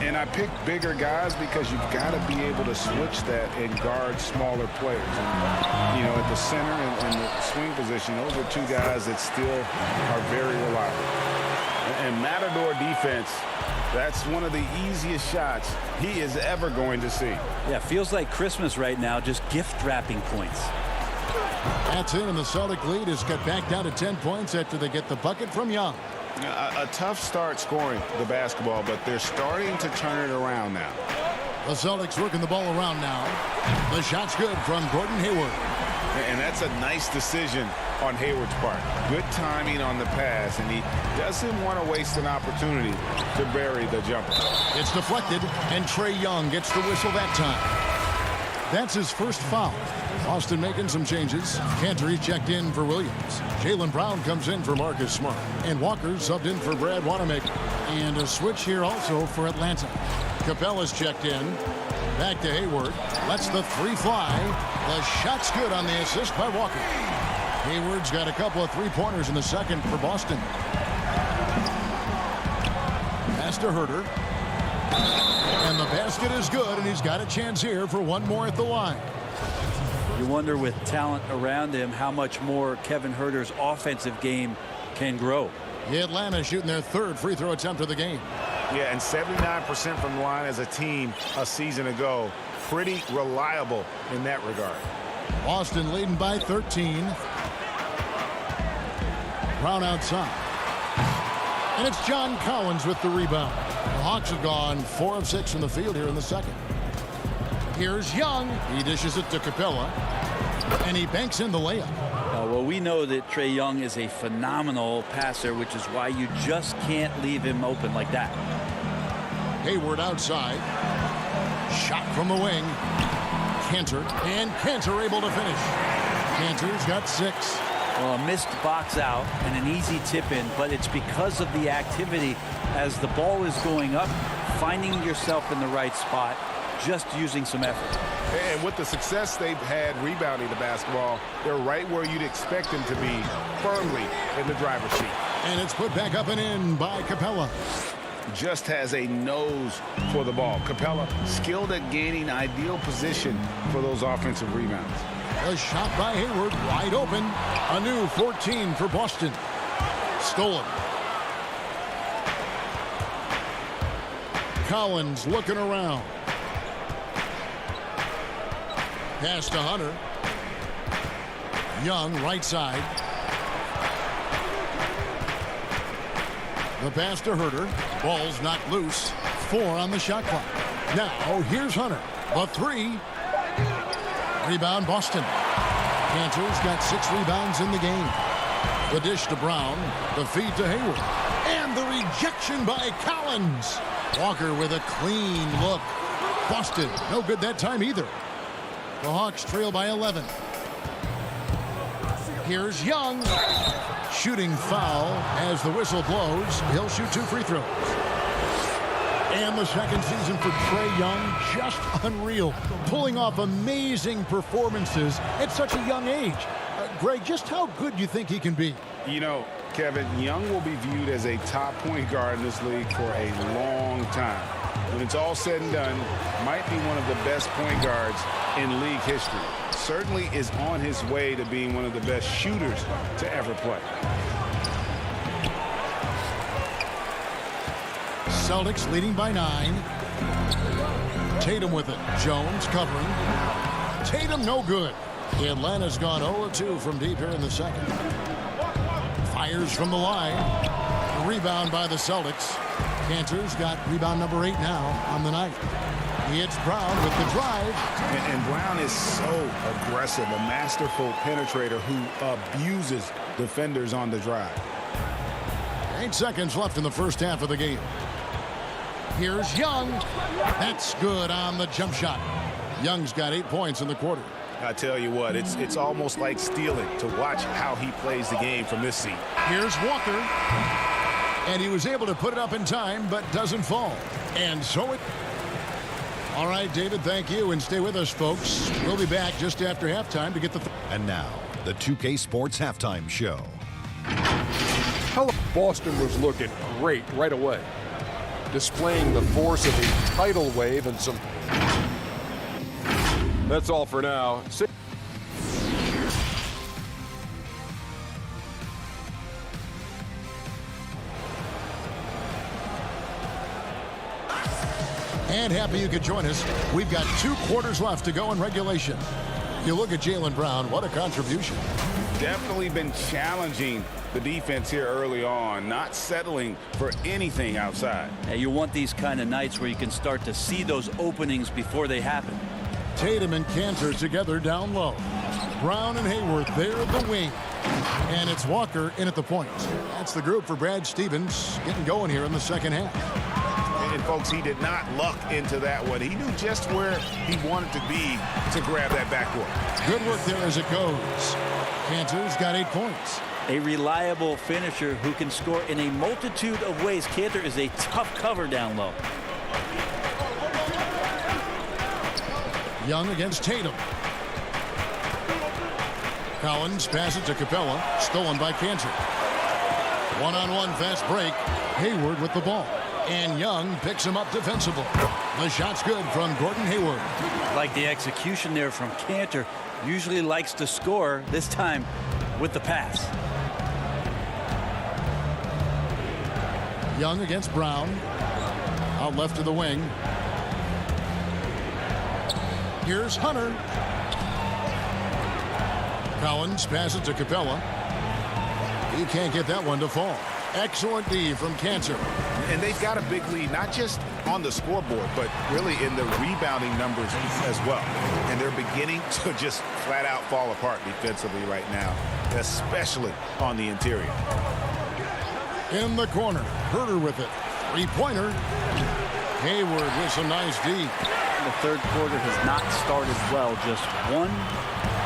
And I pick bigger guys because you've got to be able to switch that and guard smaller players. And, you know, at the center and the swing position, those are 2 guys that still are very reliable. And Matador defense, that's one of the easiest shots he is ever going to see. Yeah, feels like Christmas right now, just gift wrapping points. That's it, and the Celtic lead is cut back down to 10 points after they get the bucket from Young. A tough start scoring the basketball, but they're starting to turn it around now. The Celtics working the ball around now. The shot's good from Gordon Hayward. And that's a nice decision on Hayward's part. Good timing on the pass, and he doesn't want to waste an opportunity to bury the jumper. It's deflected, and Trae Young gets the whistle that time. That's his first foul. Boston making some changes. Cantor checked in for Williams. Jaylen Brown comes in for Marcus Smart. And Walker subbed in for Brad Wanamaker. And a switch here also for Atlanta. Capella's checked in. Back to Hayward. Lets the 3 fly. The shot's good on the assist by Walker. Hayward's got a couple of 3-pointers in the second for Boston. Pass to Herter. And the basket is good, and he's got a chance here for 1 more at the line. You wonder, with talent around him, how much more Kevin Herter's offensive game can grow. Atlanta shooting their third free throw attempt of the game. Yeah, and 79% from the line as a team a season ago. Pretty reliable in that regard. Boston leading by 13. Brown outside. And it's John Collins with the rebound. The Hawks have gone 4 of 6 from the field here in the second. Here's Young. He dishes it to Capella. And he banks in the layup. Well, we know that Trae Young is a phenomenal passer, which is why you just can't leave him open like that. Hayward outside. Shot from the wing. Cantor. And Cantor able to finish. Cantor's got 6. Well, a missed box out and an easy tip in, but it's because of the activity as the ball is going up, finding yourself in the right spot, just using some effort. And with the success they've had rebounding the basketball, they're right where you'd expect them to be, firmly in the driver's seat. And it's put back up and in by Capella. Just has a nose for the ball. Capella skilled at gaining ideal position for those offensive rebounds. A shot by Hayward, wide open. A new 14 for Boston. Stolen. Collins looking around. Pass to Hunter. Young, right side. The pass to Herter. Ball's knocked loose. 4 on the shot clock. Now, here's Hunter. A 3. Rebound, Boston. Cantor's got 6 rebounds in the game. The dish to Brown. The feed to Hayward. And the rejection by Collins. Walker with a clean look. Boston, no good that time either. The Hawks trail by 11. Here's Young. Shooting foul as the whistle blows. He'll shoot 2 free throws. And the second season for Trae Young, just unreal. Pulling off amazing performances at such a young age. Greg, just how good do you think he can be? You know, Kevin, Young will be viewed as a top point guard in this league for a long time. When it's all said and done, might be one of the best point guards in league history. Certainly is on his way to being one of the best shooters to ever play. Celtics leading by 9. Tatum with it. Jones covering. Tatum no good. Atlanta's gone 0-2 from deep here in the second. Fires from the line. A rebound by the Celtics. Cantor's got rebound number 8 now on the night. It's Brown with the drive. And Brown is so aggressive, a masterful penetrator who abuses defenders on the drive. 8 seconds left in the first half of the game. Here's Young. That's good on the jump shot. Young's got 8 points in the quarter. I tell you what, it's almost like stealing to watch how he plays the game from this seat. Here's Walker. And he was able to put it up in time, but doesn't fall. And so it... All right, David, thank you. And stay with us, folks. We'll be back just after halftime to get the... And now, the 2K Sports Halftime Show. Boston was looking great right away, displaying the force of a tidal wave and some... That's all for now. And happy you could join us. We've got 2 quarters left to go in regulation. You look at Jaylen Brown, what a contribution. Definitely been challenging the defense here early on, not settling for anything outside. Yeah, you want these kind of nights where you can start to see those openings before they happen. Tatum and Cantor together down low. Brown and Hayward there at the wing. And it's Walker in at the point. That's the group for Brad Stevens getting going here in the second half. And folks, he did not luck into that one. He knew just where he wanted to be to grab that backboard. Good work there as it goes. Cantor's got 8 points. A reliable finisher who can score in a multitude of ways. Cantor is a tough cover down low. Young against Tatum. Collins passes to Capella. Stolen by Cantor. One-on-one fast break. Hayward with the ball. And Young picks him up defensively. The shot's good from Gordon Hayward. Like the execution there from Cantor. Usually likes to score, this time with the pass. Young against Brown. Out left to the wing. Here's Hunter. Collins passes to Capella. He can't get that one to fall. Excellent D from Cancer. And they've got a big lead, not just on the scoreboard, but really in the rebounding numbers as well. And they're beginning to just flat out fall apart defensively right now, especially on the interior. In the corner, Herter with it. Three-pointer. Hayward with some nice D. The third quarter has not started well, just 1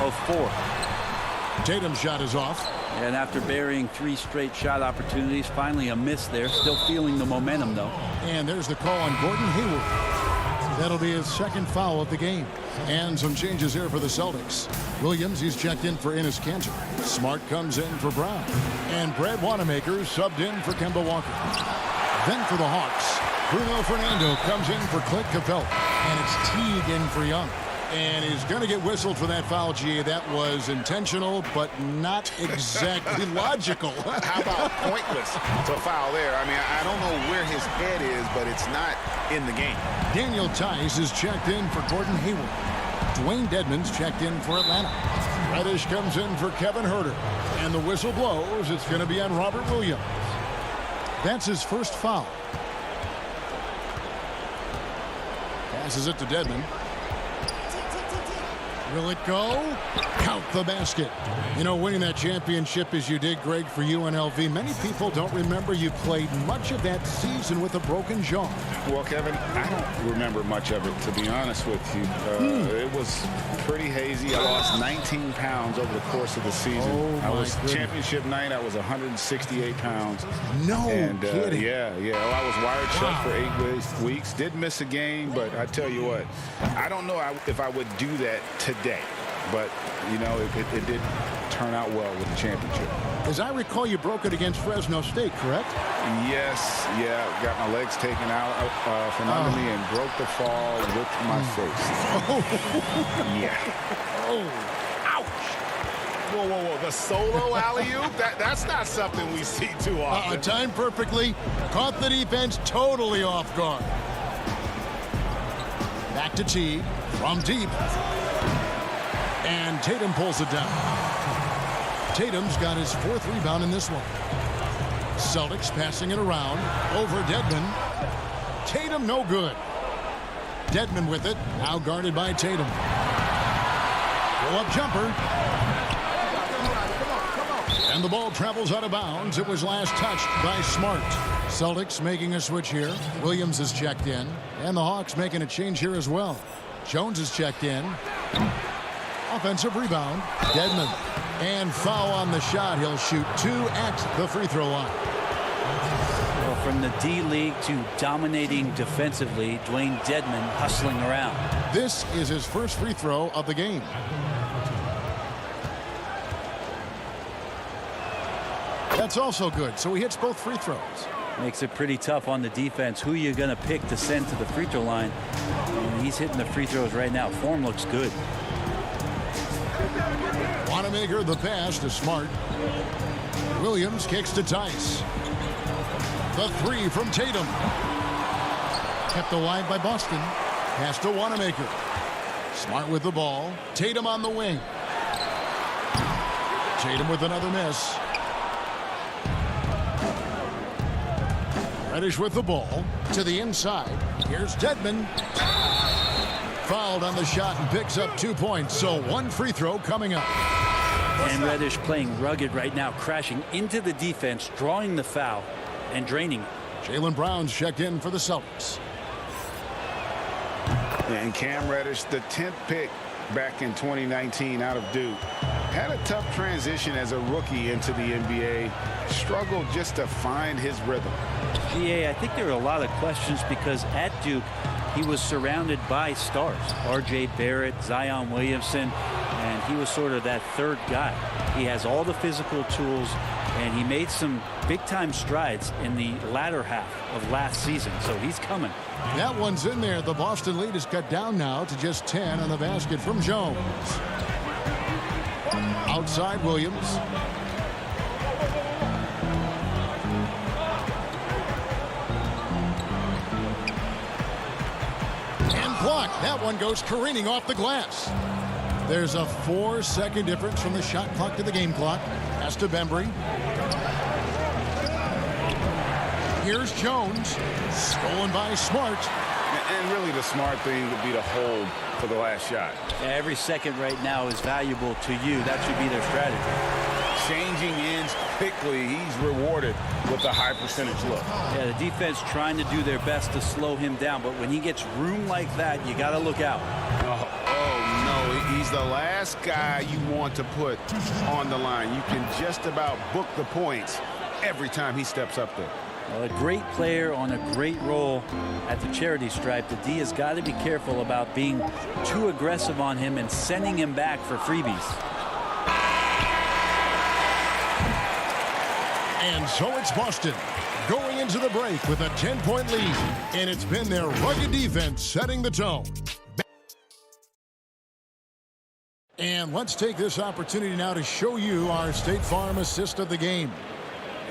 of 4. Tatum's shot is off. And after burying 3 straight shot opportunities, finally a miss there. Still feeling the momentum, though. And there's the call on Gordon Hayward. That'll be his second foul of the game. And some changes here for the Celtics. Williams, he's checked in for Enes Kanter. Smart comes in for Brown. And Brad Wanamaker subbed in for Kemba Walker. Then for the Hawks, Bruno Fernando comes in for Clint Capella. And it's Teague in for Young. And he's going to get whistled for that foul, G. That was intentional, but not exactly logical. How about pointless to foul there? I mean, I don't know where his head is, but it's not in the game. Daniel Tice is checked in for Gordon Hayward. Dwayne Dedmon's checked in for Atlanta. Reddish comes in for Kevin Herter. And the whistle blows. It's going to be on Robert Williams. That's his first foul. Passes it to Dedmon. Will it go? Count the basket. You know, winning that championship as you did, Greg, for UNLV, many people don't remember you played much of that season with a broken jaw. Well, Kevin, I don't remember much of it, to be honest with you. It was pretty hazy. I lost 19 pounds over the course of the season. I was championship night. I was 168 pounds. No kidding. Yeah. Well, I was wired shut for 8 weeks. Did miss a game, but I tell you what, I don't know if I would do that today. But, you know, it did turn out well with the championship. As I recall, you broke it against Fresno State, correct? Yes, got my legs taken out from under me and broke the fall with my face. Yeah. Ouch. Whoa. The solo alley-oop? That's not something we see too often. Timed perfectly. Caught the defense totally off guard. Back to Teague from deep. And Tatum pulls it down. Tatum's got his 4th rebound in this one. Celtics passing it around. Over Dedmon. Tatum no good. Dedmon with it. Now guarded by Tatum. Pull-up jumper. And the ball travels out of bounds. It was last touched by Smart. Celtics making a switch here. Williams is checked in. And the Hawks making a change here as well. Jones is checked in. Offensive rebound. Dedmon. And foul on the shot. He'll shoot 2 at the free throw line. Well, from the D-League to dominating defensively, Dwayne Dedmon hustling around. This is his first free throw of the game. That's also good. So he hits both free throws. Makes it pretty tough on the defense. Who you're going to pick to send to the free throw line. And he's hitting the free throws right now. Form looks good. Wanamaker the pass to Smart. Williams kicks to Tice. The 3 from Tatum. Kept alive by Boston. Pass to Wanamaker. Smart with the ball. Tatum on the wing. Tatum with another miss. Reddish with the ball to the inside. Here's Dedmon. Fouled on the shot and picks up 2 points. So 1 free throw coming up. And Reddish playing rugged right now, crashing into the defense, drawing the foul, and draining it. Jaylen Brown's checked in for the Celtics. And Cam Reddish, the 10th pick back in 2019 out of Duke, had a tough transition as a rookie into the NBA. Struggled just to find his rhythm. GA, I think there are a lot of questions because at Duke, he was surrounded by stars. R.J. Barrett, Zion Williamson, and he was sort of that third guy. He has all the physical tools, and he made some big-time strides in the latter half of last season, so he's coming. That one's in there. The Boston lead is cut down now to just 10 on the basket from Jones. Outside Williams. blocked. That one goes careening off the glass. There's a 4-second difference from the shot clock to the game clock. Pass to Bembry. Here's Jones. Stolen by Smart. And really the smart thing would be to hold for the last shot. Yeah, every second right now is valuable to you. That should be their strategy. Changing ends quickly. He's rewarded with a high percentage look. Yeah, the defense trying to do their best to slow him down, but when he gets room like that, you got to look out. Oh, no, he's the last guy you want to put on the line. You can just about book the points every time he steps up there. Well, a great player on a great role at the charity stripe. The D has got to be careful about being too aggressive on him and sending him back for freebies. And so it's Boston going into the break with a 10-point lead. And it's been their rugged defense setting the tone. And let's take this opportunity now to show you our State Farm assist of the game.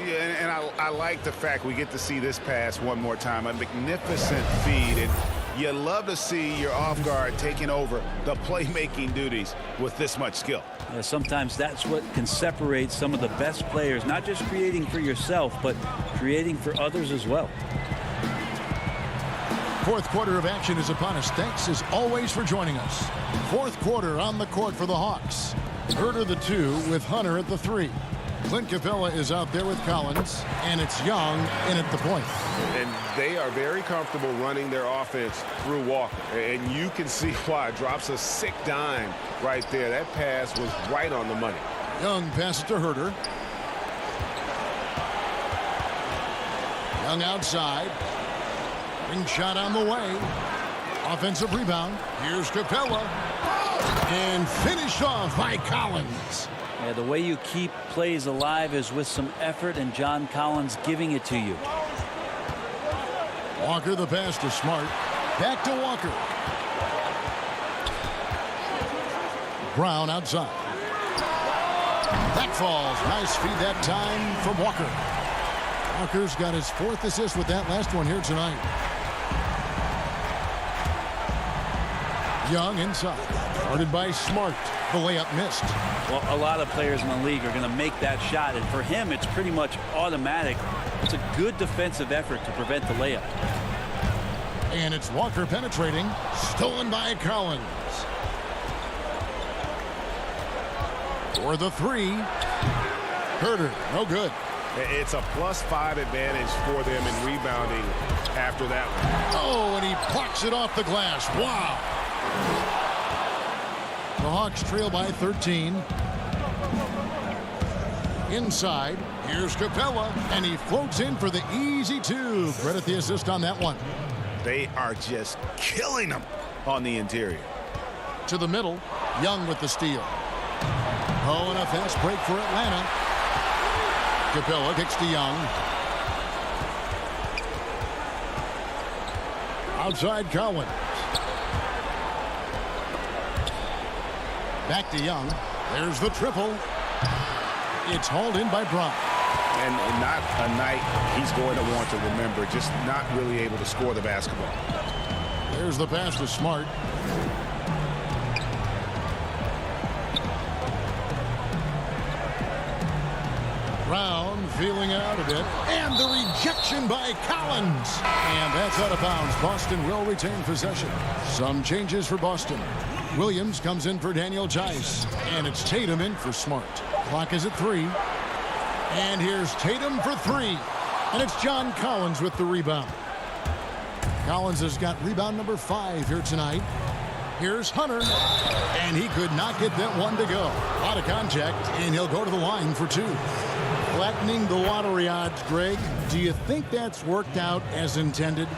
Yeah, and I like the fact we get to see this pass one more time. A magnificent feed. And you love to see your off guard taking over the playmaking duties with this much skill. Yeah, sometimes that's what can separate some of the best players, not just creating for yourself, but creating for others as well. Fourth quarter of action is upon us. Thanks as always for joining us. Fourth quarter on the court for the Hawks. Herder the 2 with Hunter at the 3. Clint Capella is out there with Collins, and it's Young in at the point. And they are very comfortable running their offense through Walker. And you can see why. Drops a sick dime right there. That pass was right on the money. Young passes to Herder. Young outside. Ring shot on the way. Offensive rebound. Here's Capella. And finished off by Collins. Yeah, the way you keep plays alive is with some effort, and John Collins giving it to you. Walker the pass to Smart. Back to Walker. Brown outside. That falls. Nice feed that time from Walker. Walker's got his 4th assist with that last one here tonight. Young inside. Guarded by Smart. The layup missed. Well, a lot of players in the league are going to make that shot, and for him, it's pretty much automatic. It's a good defensive effort to prevent the layup. And it's Walker penetrating. Stolen by Collins. For the 3. Herder, no good. It's a +5 advantage for them in rebounding after that one. Oh, and he plucks it off the glass. Wow. The Hawks trail by 13. Inside, here's Capella, and he floats in for the easy 2. Credit the assist on that one. They are just killing them on the interior. To the middle, Young with the steal. Oh, an offense break for Atlanta. Capella kicks to Young. Outside Collins. Back to Young. There's the triple. It's hauled in by Brown. And not a night he's going to want to remember, just not really able to score the basketball. There's the pass to Smart. Brown feeling out a bit. And the rejection by Collins. And that's out of bounds. Boston will retain possession. Some changes for Boston. Williams comes in for Daniel Tice. And it's Tatum in for Smart. Clock is at 3. And here's Tatum for 3. And it's John Collins with the rebound. Collins has got rebound number 5 here tonight. Here's Hunter. And he could not get that one to go. Out of contact, and he'll go to the line for 2. Flattening the lottery odds, Greg. Do you think that's worked out as intended?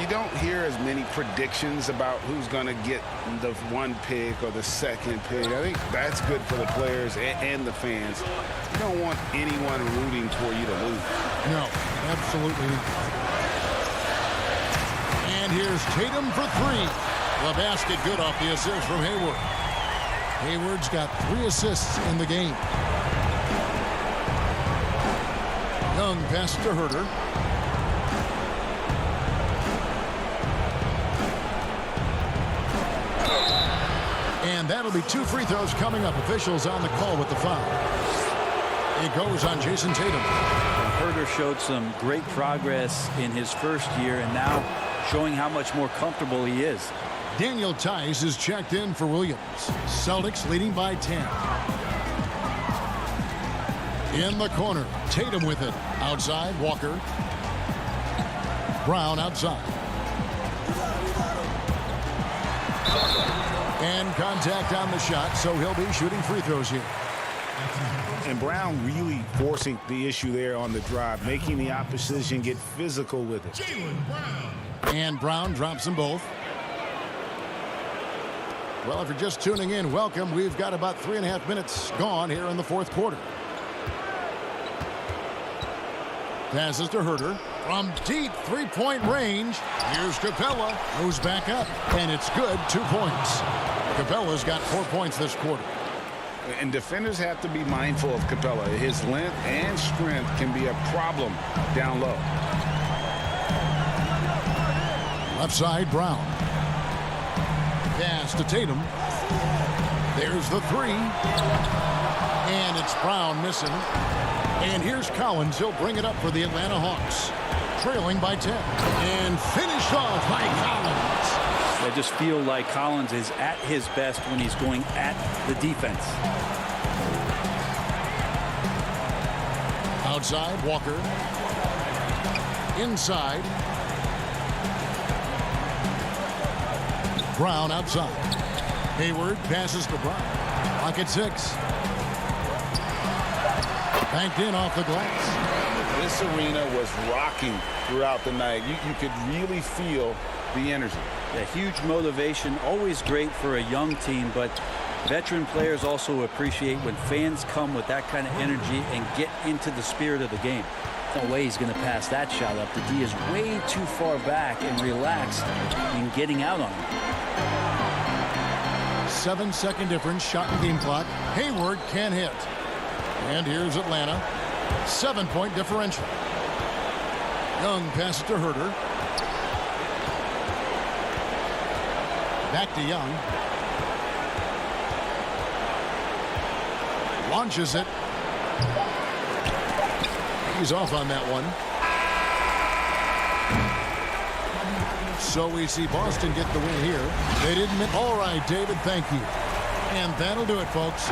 You don't hear as many predictions about who's going to get the 1 pick or the 2nd pick. I think that's good for the players and the fans. You don't want anyone rooting for you to lose. No, absolutely not. And here's Tatum for 3. The basket good off the assist from Hayward. Hayward's got 3 assists in the game. Young pass to Herder. And that'll be 2 free throws coming up. Officials on the call with the foul. It goes on Jason Tatum. Herder showed some great progress in his first year and now showing how much more comfortable he is. Daniel Tice is checked in for Williams. Celtics leading by 10. In the corner, Tatum with it. Outside, Walker. Brown outside. And contact on the shot, so he'll be shooting free throws here. And Brown really forcing the issue there on the drive, making the opposition get physical with it. And Brown drops them both. Well, if you're just tuning in, welcome. We've got about 3.5 minutes gone here in the fourth quarter. Passes to Herder. From deep three-point range, here's Capella. Goes back up, and it's good. 2 points. Capella's got 4 points this quarter. And defenders have to be mindful of Capella. His length and strength can be a problem down low. Left side, Brown. Pass to Tatum. There's the 3. And it's Brown missing. And here's Collins. He'll bring it up for the Atlanta Hawks. Trailing by 10. And finished off by Collins. I just feel like Collins is at his best when he's going at the defense. Outside, Walker. Inside. Brown outside. Hayward passes to Brown. Clock at 6. Banked in off the glass. This arena was rocking throughout the night. You could really feel the energy. A huge motivation, always great for a young team, but veteran players also appreciate when fans come with that kind of energy and get into the spirit of the game. No way he's going to pass that shot up. The D is way too far back and relaxed in getting out on him. 7-second difference, shot and game clock. Hayward can't hit. And here's Atlanta. 7-point differential. Young passes to Herder. Back to Young. Launches it. He's off on that one. So we see Boston get the win here. They didn't miss. All right, David, thank you. And that'll do it, folks.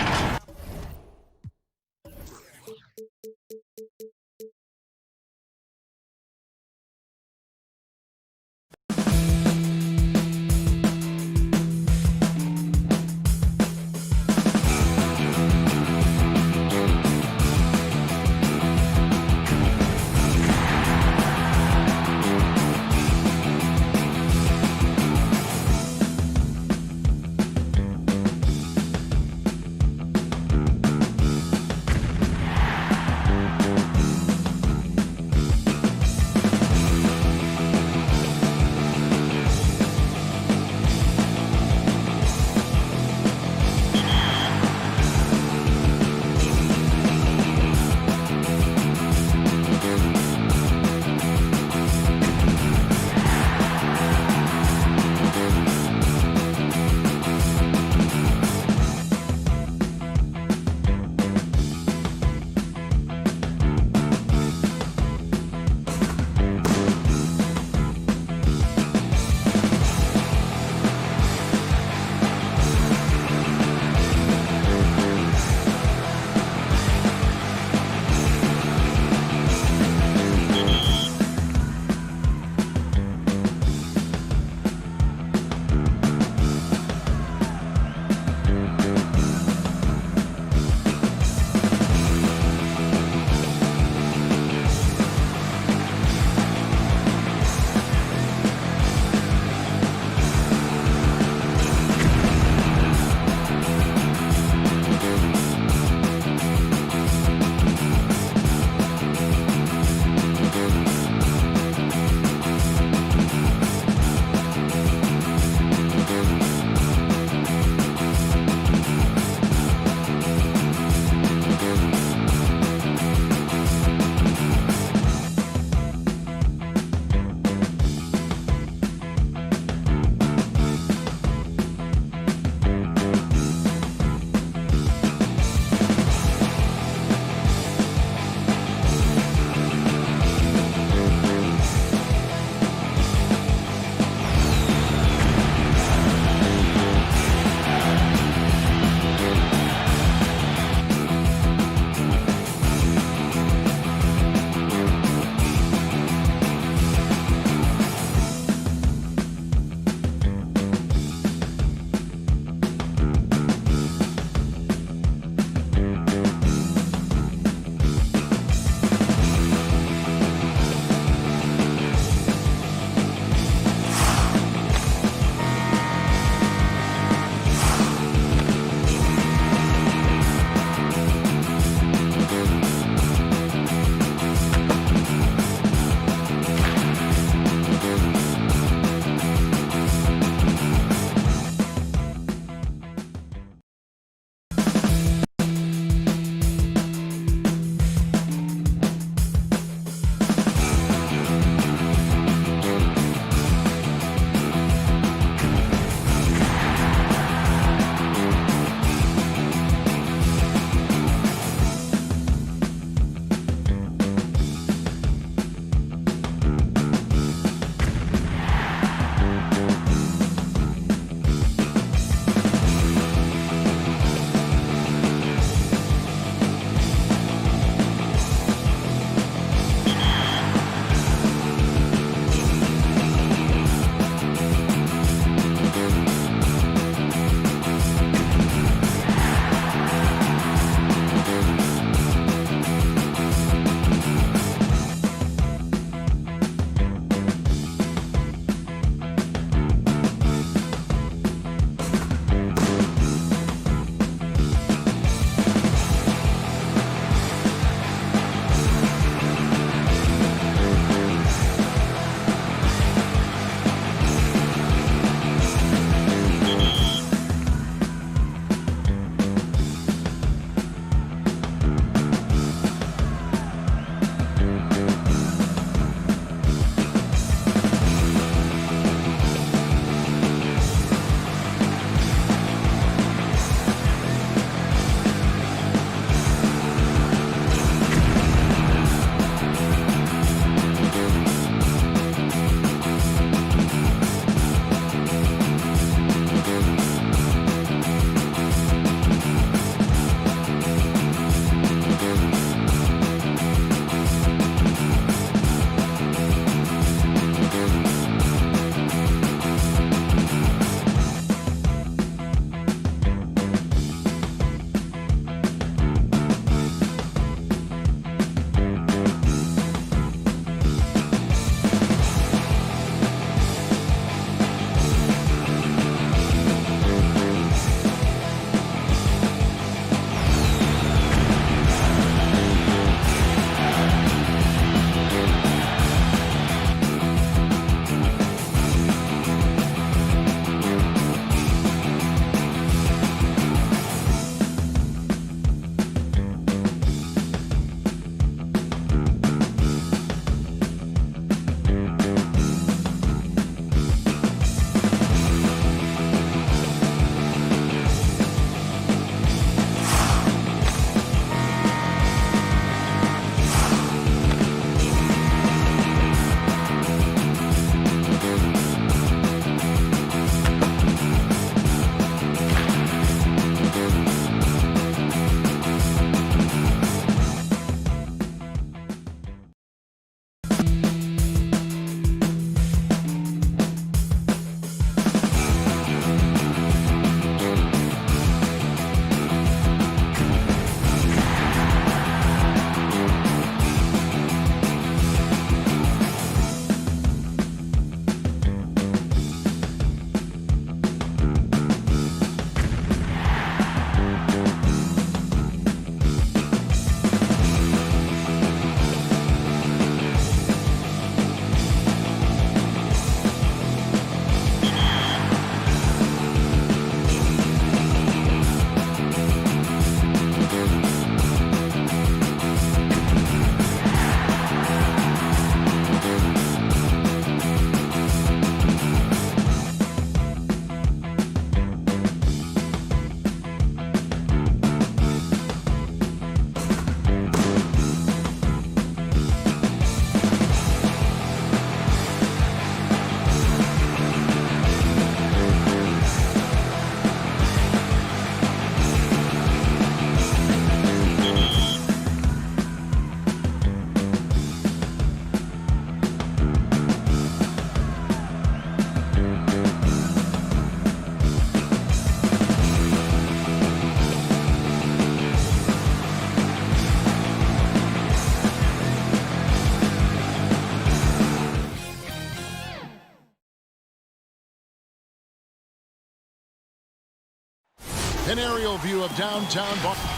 An aerial view of downtown Boston.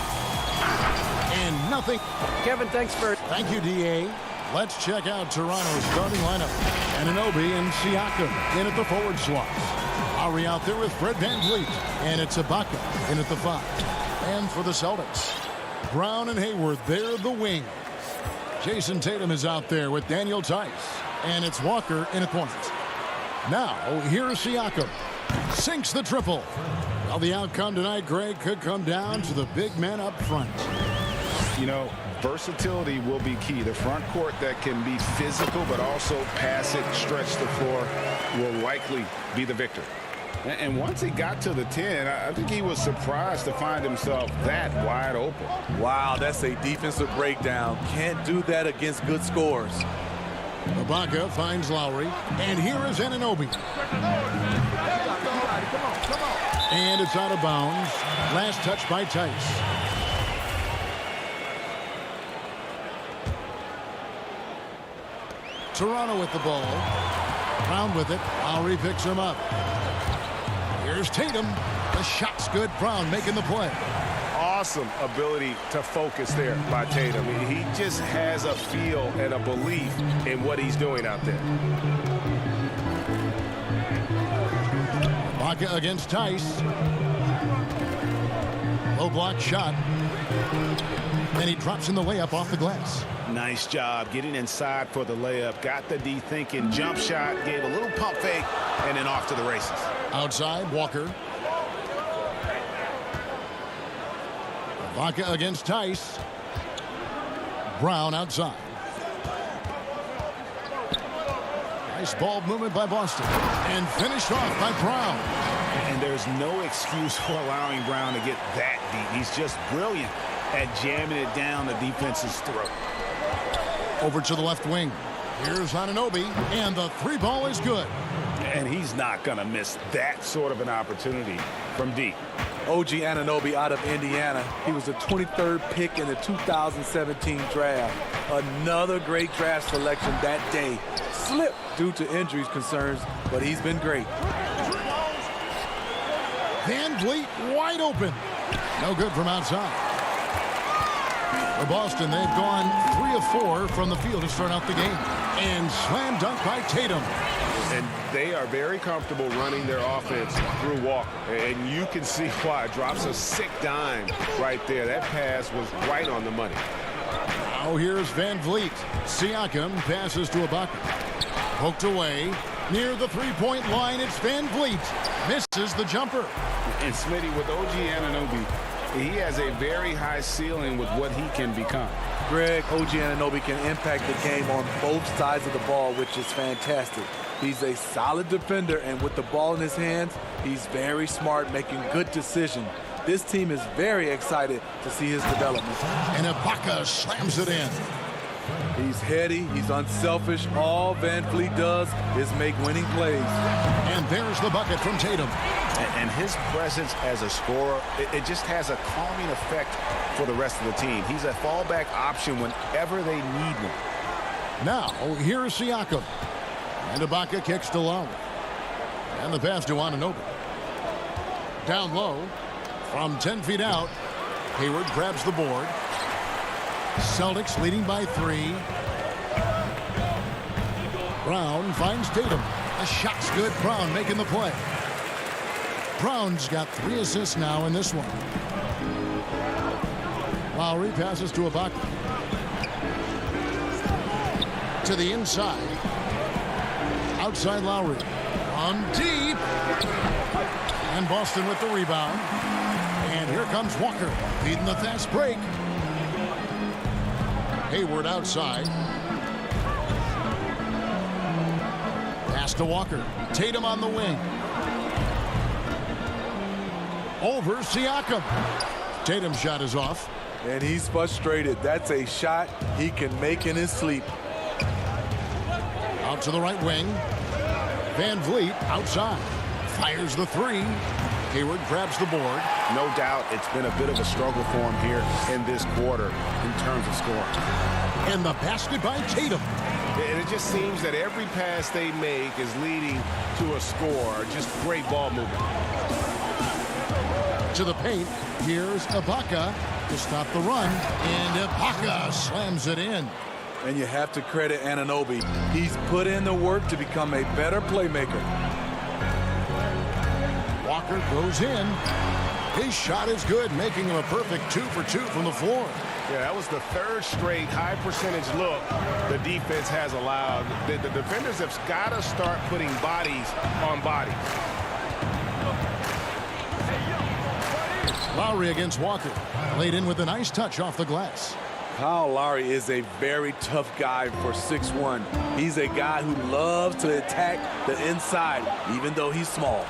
And nothing. Kevin, thanks for... Thank you, D.A. Let's check out Toronto's starting lineup. Anunoby and Siakam in at the forward slots. Lowry out there with Fred VanVleet. And it's Ibaka in at the 5. And for the Celtics, Brown and Hayward, they're the wing. Jason Tatum is out there with Daniel Tice. And it's Walker in at point. Now, here's Siakam. Sinks the triple. Well, the outcome tonight, Greg, could come down to the big men up front. You know, versatility will be key. The front court that can be physical but also pass it, stretch the floor will likely be the victor. And once he got to the 10, I think he was surprised to find himself that wide open. Wow, that's a defensive breakdown. Can't do that against good scores. Ibaka finds Lowry, and here is Anunoby. And it's out of bounds. Last touch by Tice. Toronto with the ball. Brown with it. Lowry picks him up. Here's Tatum. The shot's good. Brown making the play. Awesome ability to focus there by Tatum. He just has a feel and a belief in what he's doing out there. Ibaka against Tice. Low block shot. And he drops in the layup off the glass. Nice job getting inside for the layup. Got the D thinking. Jump shot. Gave a little pump fake. And then off to the races. Outside, Walker. Ibaka against Tice. Brown outside. Nice ball movement by Boston. And finished off by Brown. And there's no excuse for allowing Brown to get that deep. He's just brilliant at jamming it down the defense's throat. Over to the left wing. Here's Anunoby. And the 3 ball is good. And he's not going to miss that sort of an opportunity from deep. OG Anunoby out of Indiana. He was the 23rd pick in the 2017 draft. Another great draft selection that day. Slipped due to injuries concerns, but he's been great. VanVleet wide open. No good from outside. For Boston, they've gone 3 of 4 from the field to start out the game. And slam dunk by Tatum. And they are very comfortable running their offense through Walker. And you can see why. Drops a sick dime right there. That pass was right on the money. Now here's VanVleet. Siakam passes to Ibaka. Poked away. Near the 3-point line, it's VanVleet. Misses the jumper. And Smitty, with OG Anunoby, he has a very high ceiling with what he can become. Greg, OG Anunoby can impact the game on both sides of the ball, which is fantastic. He's a solid defender, and with the ball in his hands, he's very smart, making good decisions. This team is very excited to see his development. And Ibaka slams it in. He's heady, he's unselfish. All VanVleet does is make winning plays. And there's the bucket from Tatum. And his presence as a scorer, it just has a calming effect for the rest of the team. He's a fallback option whenever they need one. Now, here's Siakam. And Ibaka kicks to Lowry. And the pass to Anunoby. Down low. From 10 feet out. Hayward grabs the board. Celtics leading by 3. Brown finds Tatum. The shot's good. Brown making the play. Brown's got 3 assists now in this one. Lowry passes to Ibaka. To the inside. Outside Lowry. On deep. And Boston with the rebound. And here comes Walker leading the fast break. Hayward outside. Pass to Walker. Tatum on the wing. Over Siakam. Tatum's shot is off. And he's frustrated. That's a shot he can make in his sleep. Out to the right wing. VanVleet outside. Fires the 3. Hayward grabs the board. No doubt it's been a bit of a struggle for him here in this quarter in terms of scoring. And the basket by Tatum. And it just seems that every pass they make is leading to a score. Just great ball movement. To the paint. Here's Ibaka to stop the run. And Ibaka slams it in. And you have to credit Anunoby. He's put in the work to become a better playmaker. Walker goes in. His shot is good, making him a perfect 2 for 2 from the floor. Yeah, that was the third straight high percentage look the defense has allowed. The defenders have got to start putting bodies on bodies. Lowry against Walker. Laid in with a nice touch off the glass. Kyle Lowry is a very tough guy for 6'1". He's a guy who loves to attack the inside, even though he's small.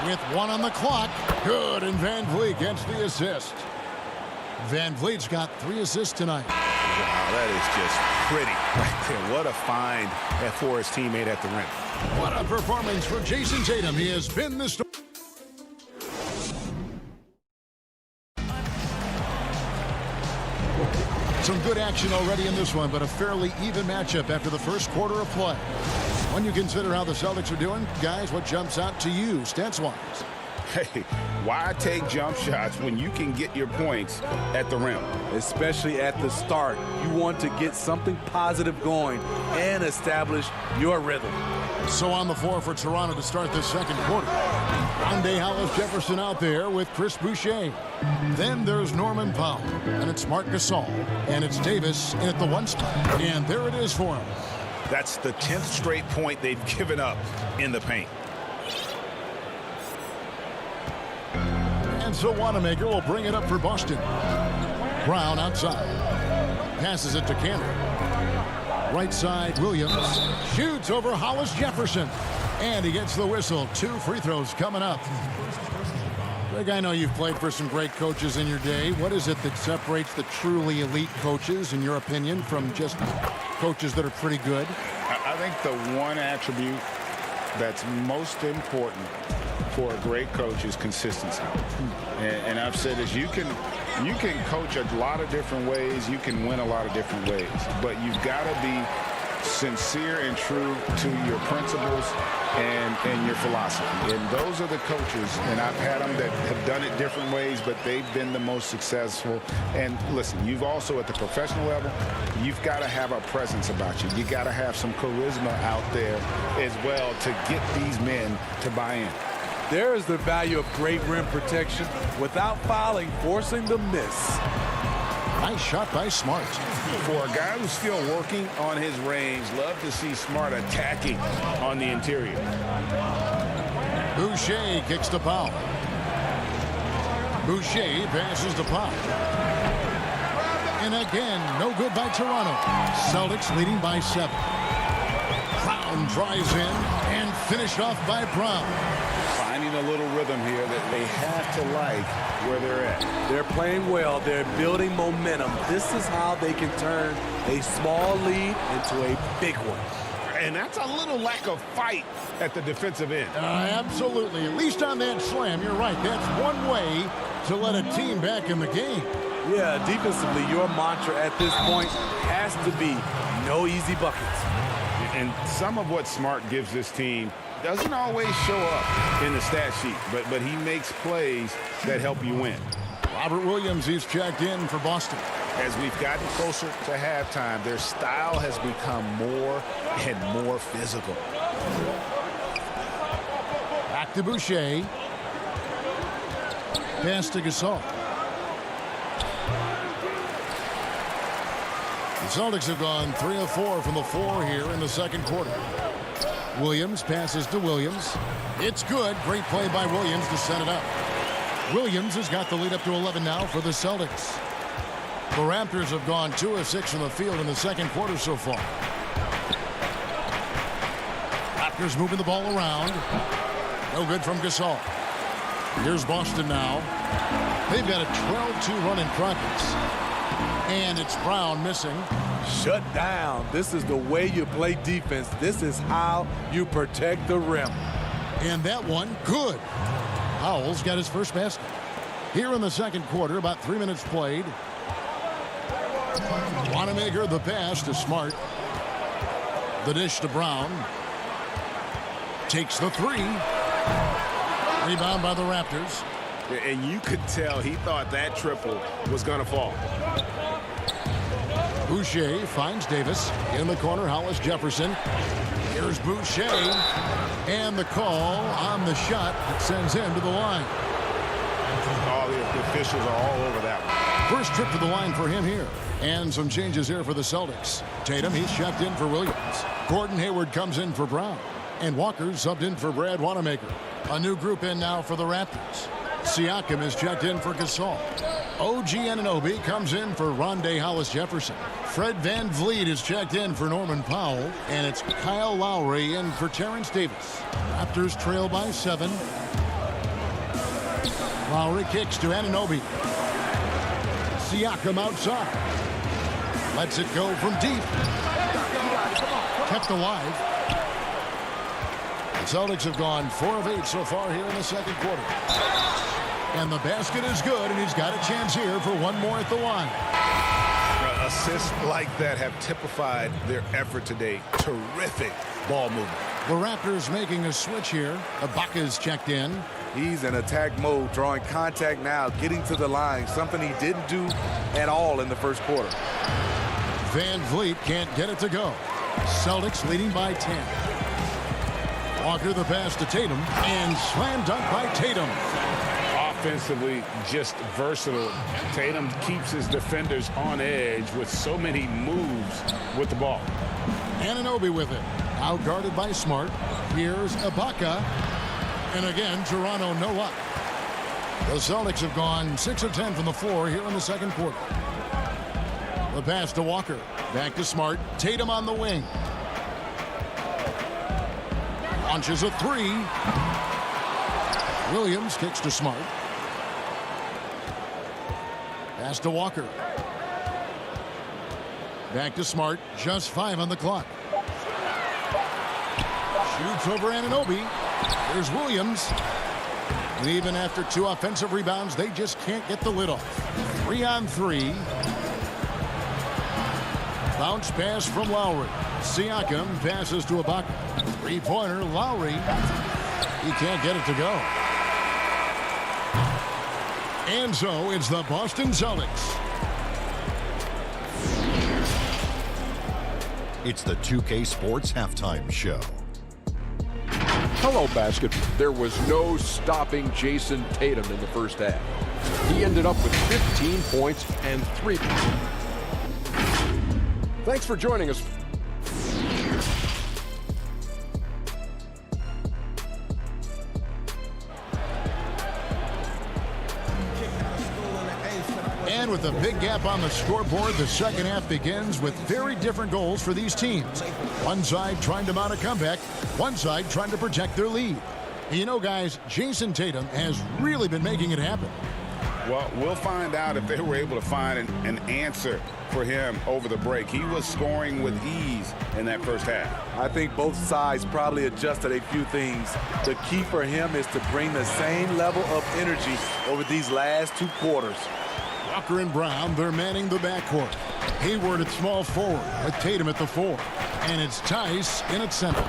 With 1 on the clock. Good, and Van Vliet gets the assist. Van Vliet's got 3 assists tonight. Wow, that is just pretty right there. What a find for his teammate at the rim. What a performance for Jason Tatum. He has been the star. Some good action already in this one, but a fairly even matchup after the first quarter of play. When you consider how the Celtics are doing, guys, what jumps out to you stats-wise? Hey, why take jump shots when you can get your points at the rim? Especially at the start. You want to get something positive going and establish your rhythm. So on the floor for Toronto to start this second quarter. Rondé Hollis-Jefferson out there with Chris Boucher. Then there's Norman Powell, and it's Marc Gasol, and it's Davis in at the 1 spot. And there it is for him. That's the 10th straight point they've given up in the paint. And so Wanamaker will bring it up for Boston. Brown outside. Passes it to Cannon. Right side, Williams. Shoots over Hollis-Jefferson. And he gets the whistle. 2 free throws coming up. Greg, I know you've played for some great coaches in your day. What is it that separates the truly elite coaches, in your opinion, from just coaches that are pretty good? I think the one attribute that's most important for a great coach is consistency. And I've said this, you can coach a lot of different ways, you can win a lot of different ways, but you've got to be sincere and true to your principles and your philosophy. And those are the coaches, and I've had them that have done it different ways, but they've been the most successful. And listen, you've also at the professional level, you've got to have a presence about you. You got to have some charisma out there as well to get these men to buy in. There is the value of great rim protection without fouling, forcing the miss. Nice shot by Smart. For a guy who's still working on his range, love to see Smart attacking on the interior. Boucher kicks to Powell. Boucher passes to Powell. And again, no good by Toronto. Celtics leading by 7. Brown drives in and finished off by Brown. Finding a little rhythm here that they have to like where they're at. They're playing well. They're building momentum. This is how they can turn a small lead into a big one. And that's a little lack of fight at the defensive end. Absolutely. At least on that slam, you're right. That's one way to let a team back in the game. Yeah, defensively, your mantra at this point has to be no easy buckets. And some of what Smart gives this team doesn't always show up in the stat sheet, but he makes plays that help you win. Robert Williams, he's checked in for Boston. As we've gotten closer to halftime, their style has become more and more physical. Back to Boucher. Pass to Gasol. The Celtics have gone 3 of 4 from the floor here in the second quarter. Williams passes to Williams. It's good. Great play by Williams to set it up. Williams has got the lead up to 11 now for the Celtics. The Raptors have gone 2 of 6 from the field in the second quarter so far. Raptors moving the ball around. No good from Gasol. Here's Boston now. They've got a 12-2 run in progress. And it's Brown missing. Shut down. This is the way you play defense. This is how you protect the rim. And that one, good. Powell's got his first basket. Here in the second quarter, about 3 minutes played. Wanamaker the pass to Smart. The dish to Brown. Takes the 3. Rebound by the Raptors. And you could tell he thought that triple was going to fall. Boucher finds Davis. In the corner, Hollis Jefferson. Here's Boucher. And the call on the shot that sends him to the line. All the officials are all over that one. First trip to the line for him here. And some changes here for the Celtics. Tatum, he's checked in for Williams. Gordon Hayward comes in for Brown. And Walker's subbed in for Brad Wanamaker. A new group in now for the Raptors. Siakam is checked in for Gasol. OG Anunoby comes in for Rondé Hollis-Jefferson. Fred VanVleet is checked in for Norman Powell. And it's Kyle Lowry in for Terrence Davis. Raptors trail by 7. Lowry kicks to Anunoby. Siakam outside. Lets it go from deep. Kept alive. The Celtics have gone 4 of 8 so far here in the second quarter. And the basket is good, and he's got a chance here for one more at the line. Assists like that have typified their effort today. Terrific ball movement. The Raptors making a switch here. Ibaka's checked in. He's in attack mode, drawing contact now, getting to the line, something he didn't do at all in the first quarter. VanVleet can't get it to go. Celtics leading by 10. Walker the pass to Tatum, and slam dunk by Tatum. Offensively, just versatile. Tatum keeps his defenders on edge with so many moves with the ball. Anunoby with it. Out guarded by Smart. Here's Ibaka. And again, Toronto no luck. The Celtics have gone 6 of 10 from the floor here in the second quarter. The pass to Walker. Back to Smart. Tatum on the wing. Launches a 3. Williams kicks to Smart. Pass to Walker. Back to Smart. Just 5 on the clock. Shoots over Anunoby. There's Williams. And even after 2 offensive rebounds, they just can't get the lid off. 3 on 3. Bounce pass from Lowry. Siakam passes to Ibaka. 3-pointer, Lowry. He can't get it to go. And so it's the Boston Celtics. It's the 2K Sports Halftime Show. Hello, basketball. There was no stopping Jason Tatum in the first half. He ended up with 15 points and 3. Thanks for joining us. And with a big gap on the scoreboard, the second half begins with very different goals for these teams. One side trying to mount a comeback, one side trying to protect their lead. And you know, guys, Jason Tatum has really been making it happen. Well, we'll find out if they were able to find an answer for him over the break. He was scoring with ease in that first half. I think both sides probably adjusted a few things. The key for him is to bring the same level of energy over these last 2 quarters. Walker and Brown, they're manning the backcourt. Hayward at small forward with Tatum at the 4. And it's Tice in at center.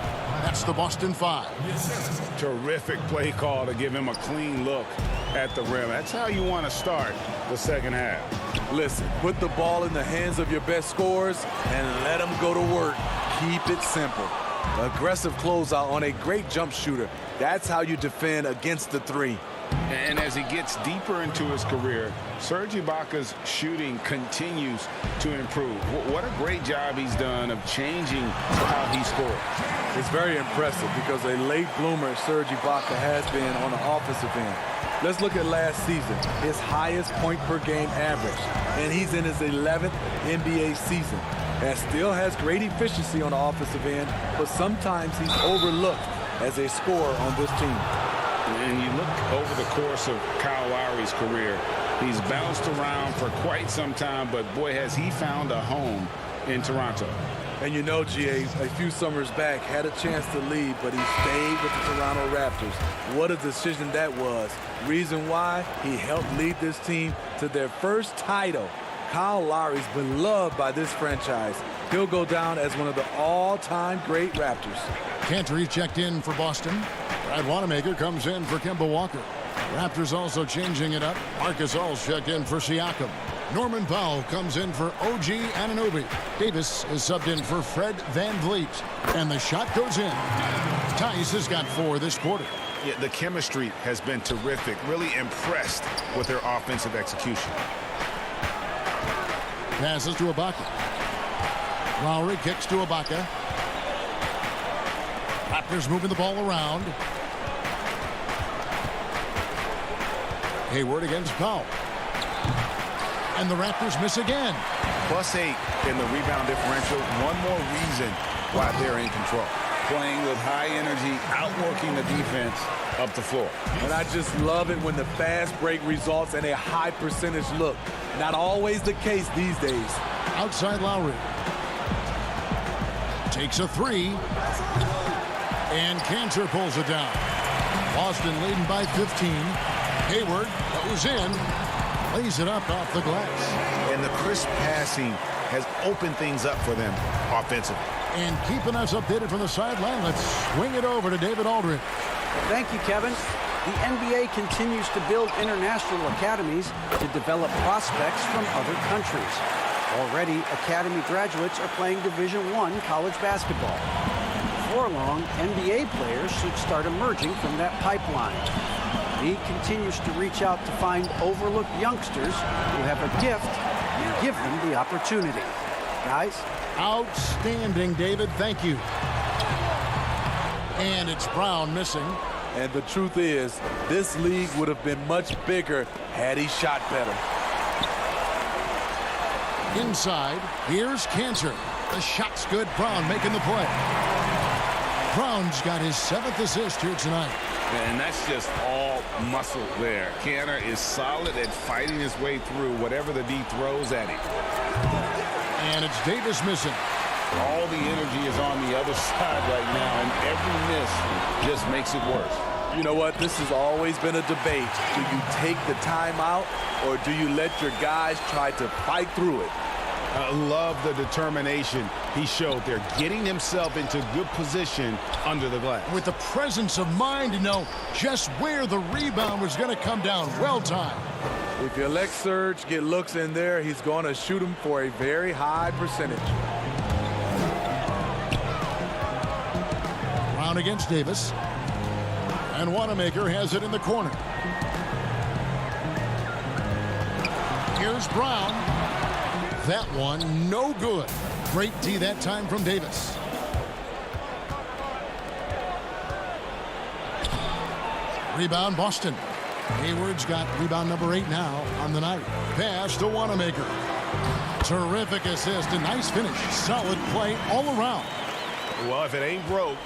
That's the Boston 5. Terrific play call to give him a clean look at the rim. That's how you want to start the second half. Listen, put the ball in the hands of your best scorers and let them go to work. Keep it simple. Aggressive closeout on a great jump shooter. That's how you defend against the 3. And as he gets deeper into his career, Serge Ibaka's shooting continues to improve. What a great job he's done of changing how he scores. It's very impressive because a late bloomer Serge Ibaka has been on the offensive end. Let's look at last season, his highest point per game average, and he's in his 11th NBA season. And still has great efficiency on the offensive end, but sometimes he's overlooked as a scorer on this team. And you look over the course of Kyle Lowry's career, he's bounced around for quite some time, but boy, has he found a home in Toronto. And you know, GA, a few summers back, had a chance to leave, but he stayed with the Toronto Raptors. What a decision that was. Reason why? He helped lead this team to their first title. Kyle Lowry's beloved by this franchise. He'll go down as one of the all-time great Raptors. Cantor checked in for Boston. Brad Wanamaker comes in for Kemba Walker. Raptors also changing it up. Marcus All checked in for Siakam. Norman Powell comes in for OG Anunoby. Davis is subbed in for Fred VanVleet. And the shot goes in. Tice has got 4 this quarter. Yeah, the chemistry has been terrific. Really impressed with their offensive execution. Passes to Ibaka. Lowry kicks to Ibaka. Raptors moving the ball around. Hayward against Powell. And the Raptors miss again. +8 in the rebound differential. One more reason why they're in control. Playing with high energy, outworking the defense up the floor. And I just love it when the fast break results in a high percentage look. Not always the case these days. Outside Lowry. Takes a 3. And Cantor pulls it down. Boston leading by 15. Hayward goes in. Lays it up off the glass. And the crisp passing has opened things up for them offensively. And keeping us updated from the sideline, let's swing it over to David Aldridge. Thank you, Kevin. The NBA continues to build international academies to develop prospects from other countries. Already, academy graduates are playing Division I college basketball. Before long, NBA players should start emerging from that pipeline. The league continues to reach out to find overlooked youngsters who have a gift and give them the opportunity. Guys? Outstanding, David. Thank you. And it's Brown missing. And the truth is, this league would have been much bigger had he shot better. Inside, here's Cantor. The shot's good. Brown making the play. Brown's got his 7th assist here tonight. And that's just all muscle there. Cantor is solid at fighting his way through whatever the D throws at him. And it's Davis missing. All the energy is on the other side right now, and every miss just makes it worse. You know what? This has always been a debate. Do you take the timeout, or do you let your guys try to fight through it? I love the determination he showed there, getting himself into good position under the glass. With the presence of mind to know just where the rebound was going to come down. Well timed. If you let Serge get looks in there, he's going to shoot him for a very high percentage. Brown against Davis. And Wanamaker has it in the corner. Here's Brown. That one, no good. Great D that time from Davis. Rebound, Boston. Hayward's got rebound number 8 now on the night. Pass to Wanamaker. Terrific assist, a nice finish. Solid play all around. Well, if it ain't broke,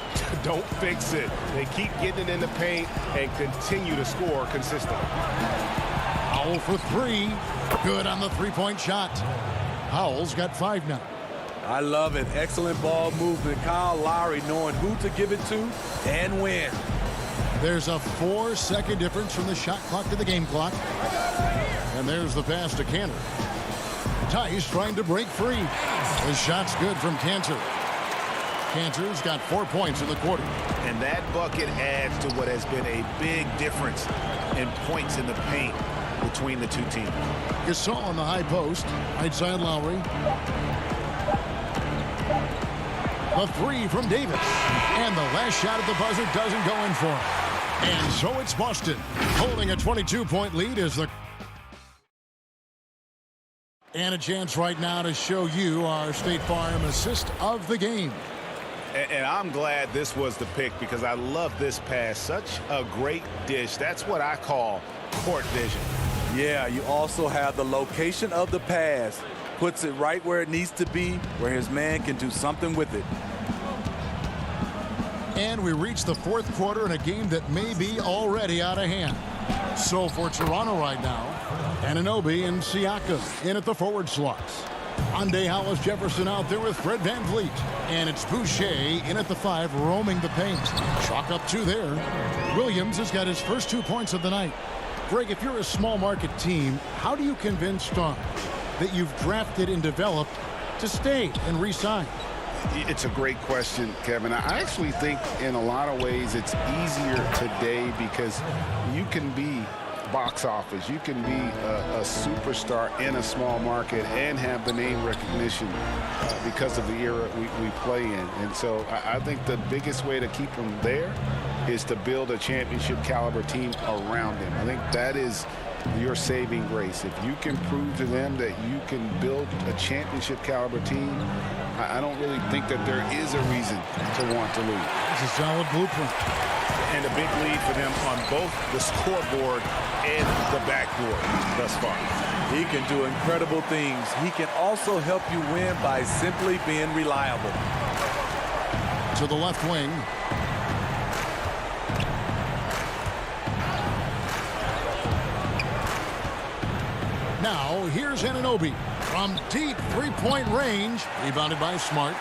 don't fix it. They keep getting it in the paint and continue to score consistently. Powell for 3. Good on the three-point shot. Powell's got 5 now. I love it. Excellent ball movement. Kyle Lowry knowing who to give it to and when. There's a 4-second difference from the shot clock to the game clock. And there's the pass to Cantor. Tice trying to break free. The shot's good from Cantor. Cantor's got 4 points in the quarter. And that bucket adds to what has been a big difference in points in the paint between the two teams. Gasol on the high post. Right side Lowry. The 3 from Davis. And the last shot at the buzzer doesn't go in for him. And so it's Boston holding a 22-point lead as the... And a chance right now to show you our State Farm assist of the game. And I'm glad this was the pick because I love this pass. Such a great dish. That's what I call court vision. Yeah, you also have the location of the pass. Puts it right where it needs to be, where his man can do something with it. And we reach the 4th quarter in a game that may be already out of hand. So for Toronto right now, Anunoby and Siakam in at the forward slots. Ande Hollis Jefferson out there with Fred VanVleet. And it's Boucher in at the 5, roaming the paint. Chalk up 2 there. Williams has got his first 2 points of the night. Greg, if you're a small market team, how do you convince stars that you've drafted and developed to stay and re-sign? It's a great question, Kevin. I actually think in a lot of ways it's easier today because you can be box office. You can be a superstar in a small market and have the name recognition because of the era we play in. And so I think the biggest way to keep them there is to build a championship caliber team around him. I think that is your saving grace. If you can prove to them that you can build a championship caliber team, I don't really think that there is a reason to want to lose. It's a solid blueprint. And a big lead for them on both the scoreboard and the backboard thus far. He can do incredible things. He can also help you win by simply being reliable. To the left wing. Now, here's Anunoby from deep three-point range. Rebounded by Smart.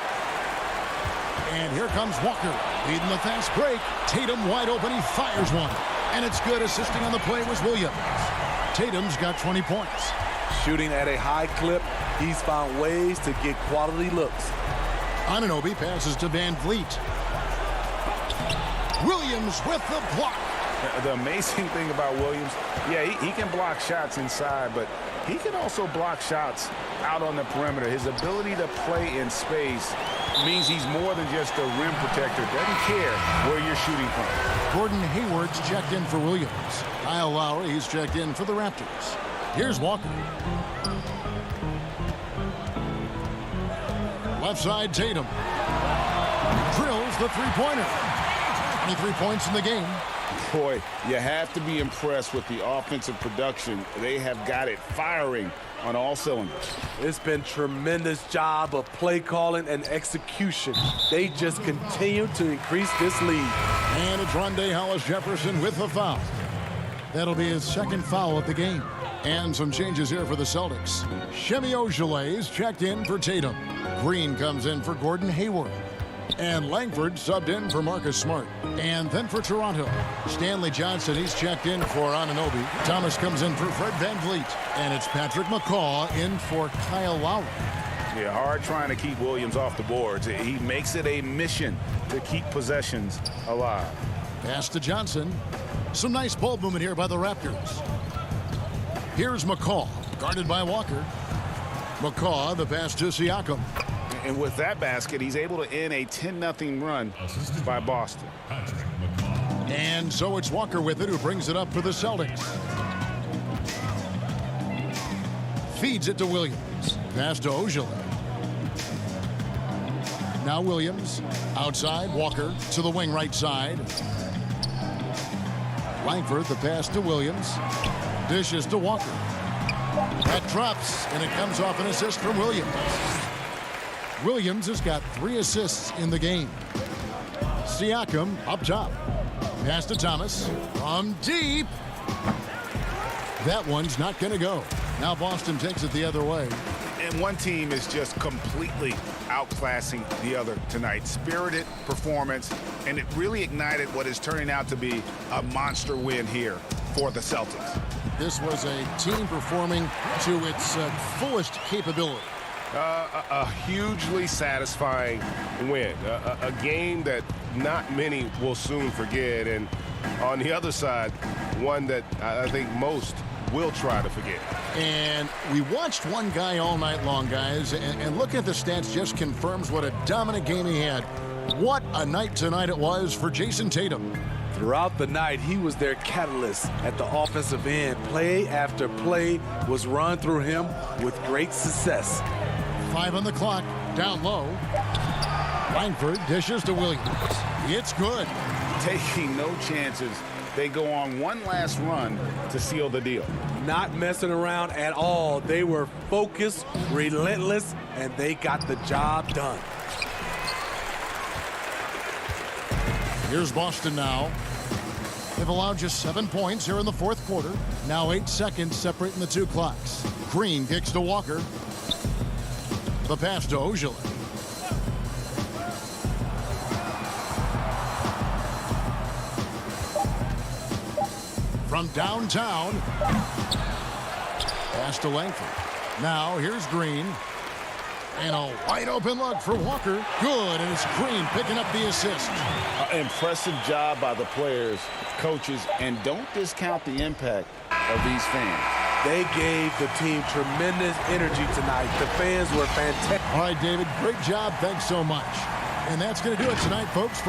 And here comes Walker, leading the fast break. Tatum wide open, he fires one. And it's good. Assisting on the play was Williams. Tatum's got 20 points. Shooting at a high clip, he's found ways to get quality looks. Anunoby passes to Van Vliet. Williams with the block. The amazing thing about Williams, yeah, he can block shots inside, but he can also block shots out on the perimeter. His ability to play in space means he's more than just a rim protector. Doesn't care where you're shooting from. Gordon Hayward's checked in for Williams. Kyle Lowry, he's checked in for the Raptors. Here's Walker. Left side, Tatum. Drills the three-pointer. 23 points in the game. Boy, you have to be impressed with the offensive production. They have got it firing on all cylinders. It's been tremendous job of play calling and execution. They just continue to increase this lead. And it's Rondé Hollis-Jefferson with the foul. That'll be his second foul of the game. And some changes here for the Celtics. Semi Ojeley's checked in for Tatum. Green comes in for Gordon Hayward. And Langford subbed in for Marcus Smart. And then for Toronto, Stanley Johnson, he's checked in for Anunoby. Thomas comes in for Fred VanVleet. And it's Patrick McCaw in for Kyle Lowry. Yeah, hard trying to keep Williams off the boards. He makes it a mission to keep possessions alive. Pass to Johnson. Some nice ball movement here by the Raptors. Here's McCaw, guarded by Walker. McCaw, the pass to Siakam. And with that basket, he's able to end a 10-0 run by Boston. And so it's Walker with it, who brings it up for the Celtics. Feeds it to Williams. Pass to Ojeley. Now Williams. Outside, Walker to the wing right side. Langford, the pass to Williams. Dishes to Walker. That drops, and it comes off an assist from Williams. Williams has got 3 assists in the game. Siakam up top. Pass to Thomas. From deep. That one's not going to go. Now Boston takes it the other way. And one team is just completely outclassing the other tonight. Spirited performance, and it really ignited what is turning out to be a monster win here for the Celtics. This was a team performing to its fullest capability. A hugely satisfying win. A game that not many will soon forget. And on the other side, one that I think most will try to forget. And we watched one guy all night long, guys, and looking at the stats just confirms what a dominant game he had. What a night tonight it was for Jason Tatum. Throughout the night, he was their catalyst at the offensive end. Play after play was run through him with great success. 5 on the clock, down low. Langford dishes to Williams. It's good. Taking no chances. They go on one last run to seal the deal. Not messing around at all. They were focused, relentless, and they got the job done. Here's Boston now. They've allowed just 7 points here in the fourth quarter. Now 8 seconds separating the 2 clocks. Green kicks to Walker. The pass to Ojeley. From downtown. Pass to Langford. Now here's Green. And a wide open look for Walker. Good, and it's Green picking up the assist. Impressive job by the players, coaches, and don't discount the impact of these fans. They gave the team tremendous energy tonight. The fans were fantastic. All right, David, great job. Thanks so much. And that's going to do it tonight, folks.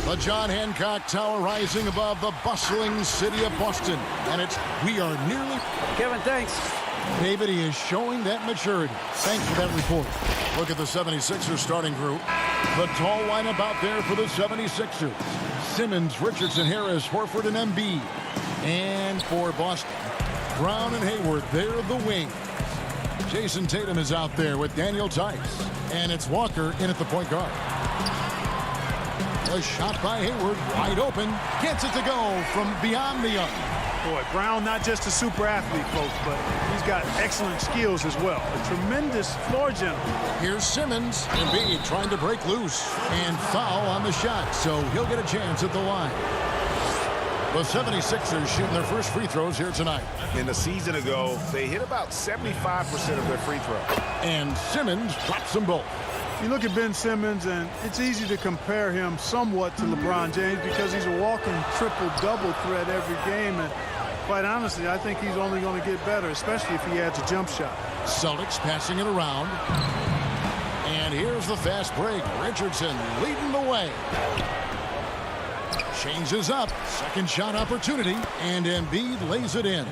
The John Hancock Tower rising above the bustling city of Boston. And we are nearly... Kevin, thanks. David, he is showing that maturity. Thanks for that report. Look at the 76ers starting group. The tall lineup out there for the 76ers. Simmons, Richardson, Harris, Horford, and Embiid. And for Boston, Brown and Hayward, they're the wings. Jason Tatum is out there with Daniel Tice. And it's Walker in at the point guard. A shot by Hayward, wide open. Gets it to go from beyond the arc. Boy, Brown not just a super athlete, folks, but he's got excellent skills as well. A tremendous floor general. Here's Simmons. Embiid trying to break loose. And foul on the shot, so he'll get a chance at the line. The 76ers shooting their first free throws here tonight. In the season ago, they hit about 75% of their free throws. And Simmons drops them both. You look at Ben Simmons, and it's easy to compare him somewhat to LeBron James because he's a walking triple-double threat every game. And quite honestly, I think he's only going to get better, especially if he adds a jump shot. Celtics passing it around. And here's the fast break. Richardson leading the way. Changes up. Second shot opportunity. And Embiid lays it in.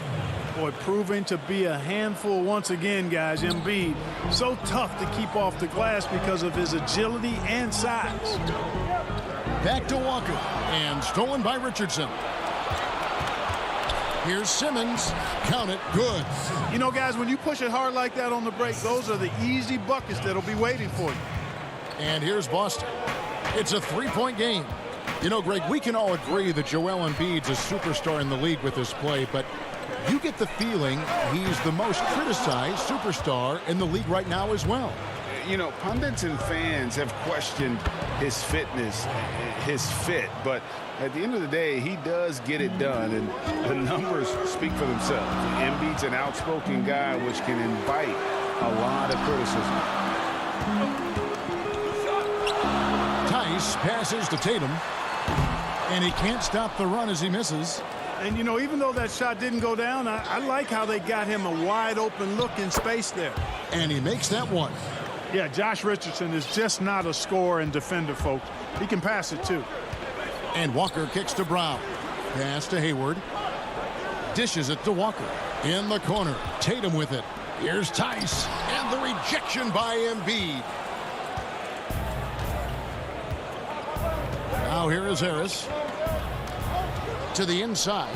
Boy, proving to be a handful once again, guys. Embiid, so tough to keep off the glass because of his agility and size. Back to Walker. And stolen by Richardson. Here's Simmons. Count it. Good. You know, guys, when you push it hard like that on the break, those are the easy buckets that'll be waiting for you. And here's Boston. It's a three-point game. You know, Greg, we can all agree that Joel Embiid's a superstar in the league with this play, but you get the feeling he's the most criticized superstar in the league right now as well. You know, pundits and fans have questioned his fitness, his fit, but at the end of the day, he does get it done, and the numbers speak for themselves. Embiid's an outspoken guy, which can invite a lot of criticism. Tice passes to Tatum, and he can't stop the run as he misses. And, you know, even though that shot didn't go down, I like how they got him a wide-open look in space there. And he makes that one. Yeah, Josh Richardson is just not a scorer and defender, folks. He can pass it, too. And Walker kicks to Brown. Pass to Hayward. Dishes it to Walker. In the corner. Tatum with it. Here's Tice. And the rejection by Embiid. Now here is Harris. To the inside.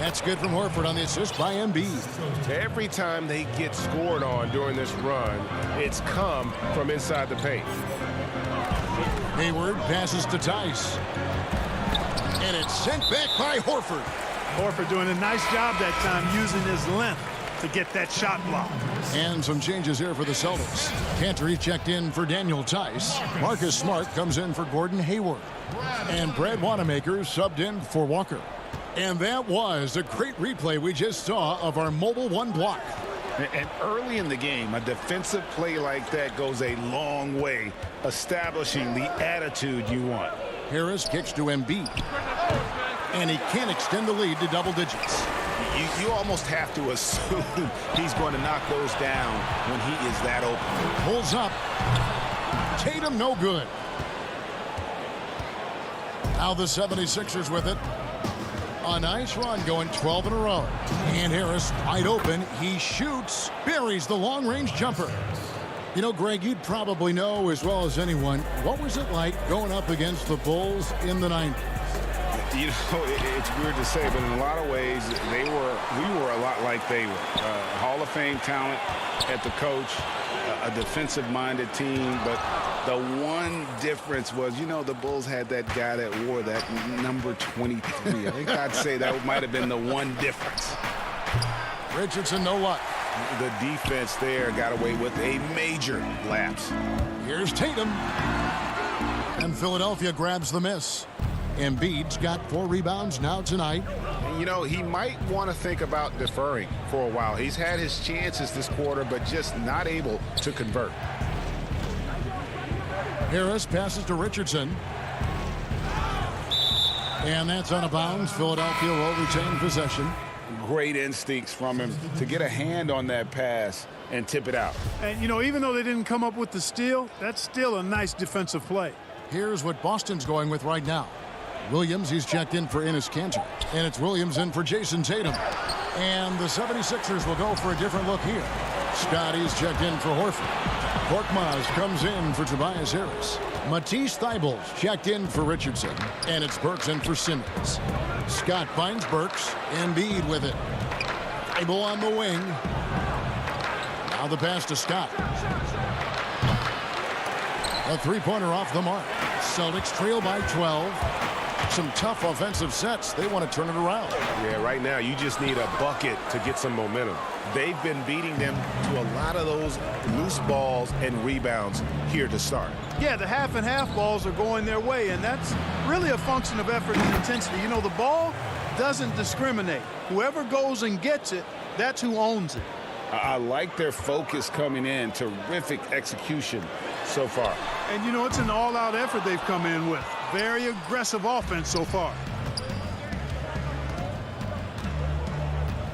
That's good from Horford on the assist by Embiid. Every time they get scored on during this run, it's come from inside the paint. Hayward passes to Tice. And it's sent back by Horford. Horford doing a nice job that time using his length to get that shot blocked. And some changes here for the Celtics. Cantor checked in for Daniel Tice. Marcus Smart comes in for Gordon Hayward. And Brad Wanamaker subbed in for Walker. And that was a great replay we just saw of our Mobile One block. And early in the game, a defensive play like that goes a long way, establishing the attitude you want. Harris kicks to Embiid. And he can't extend the lead to double digits. You almost have to assume he's going to knock those down when he is that open. Pulls up. Tatum no good. Now the 76ers with it. A nice run going 12 in a row. And Harris wide open. He shoots. Buries the long-range jumper. You know, Greg, you'd probably know as well as anyone, what was it like going up against the Bulls in the 90s? You know, it's weird to say, but in a lot of ways, we were a lot like they were. Hall of Fame talent at the coach, a defensive-minded team, but the one difference was, you know, the Bulls had that guy that wore that number 23. I think I'd say that might have been the one difference. Richardson, no luck. The defense there got away with a major lapse. Here's Tatum. And Philadelphia grabs the miss. Embiid's got 4 rebounds now tonight. You know, he might want to think about deferring for a while. He's had his chances this quarter, but just not able to convert. Harris passes to Richardson. And that's out of bounds. Philadelphia will retain possession. Great instincts from him to get a hand on that pass and tip it out. And, you know, even though they didn't come up with the steal, that's still a nice defensive play. Here's what Boston's going with right now. Williams, he's checked in for Enes Kanter. And it's Williams in for Jason Tatum. And the 76ers will go for a different look here. Scotty's checked in for Horford. Korkmaz comes in for Tobias Harris. Matisse Thybulle's checked in for Richardson. And it's Burks in for Simmons. Scott finds Burks. Embiid with it. Thybulle on the wing. Now the pass to Scott. A three-pointer off the mark. Celtics trail by 12. Some tough offensive sets. They want to turn it around. Yeah, right now you just need a bucket to get some momentum. They've been beating them to a lot of those loose balls and rebounds here to start. Yeah, the half and half balls are going their way, and that's really a function of effort and intensity. You know, the ball doesn't discriminate. Whoever goes and gets it, that's who owns it. I like their focus coming in. Terrific execution so far. And, you know, it's an all-out effort they've come in with. Very aggressive offense so far.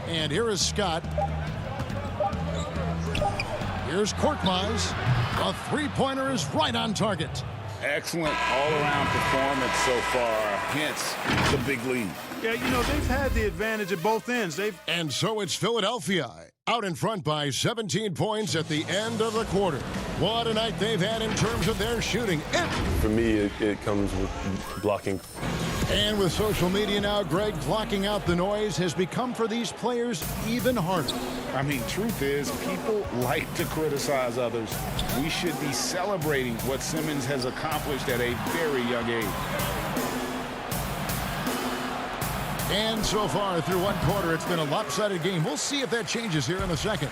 And here is Scott. Here's Korkmaz. A three-pointer is right on target. Excellent all-around performance so far, hence the big lead. Yeah, you know, they've had the advantage at both ends. And so it's Philadelphia out in front by 17 points at the end of the quarter. What a night they've had in terms of their shooting. For me, it comes with blocking. And with social media now, Greg, blocking out the noise has become for these players even harder. I mean, truth is, people like to criticize others. We should be celebrating what Simmons has accomplished at a very young age. And so far through one quarter, it's been a lopsided game. We'll see if that changes here in a second.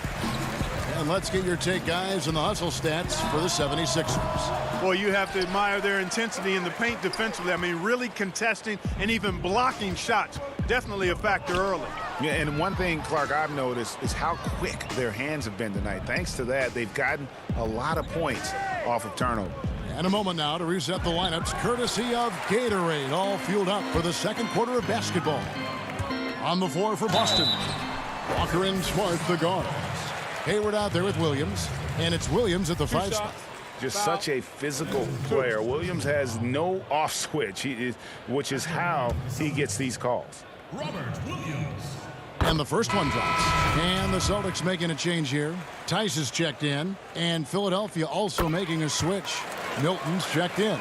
And let's get your take, guys, on the hustle stats for the 76ers. Well, you have to admire their intensity in the paint defensively. I mean, really contesting and even blocking shots. Definitely a factor early. Yeah, and one thing, Clark, I've noticed is how quick their hands have been tonight. Thanks to that, they've gotten a lot of points off of turnover. And a moment now to reset the lineups, courtesy of Gatorade, all fueled up for the second quarter of basketball. On the floor for Boston, Walker and Smart, the guards. Hayward out there with Williams, and it's Williams at the 5 spot. Just such a physical player. Williams has no off switch, which is how he gets these calls. Robert Williams. And the first one drops. And the Celtics making a change here. Tice is checked in, and Philadelphia also making a switch. Milton's checked in.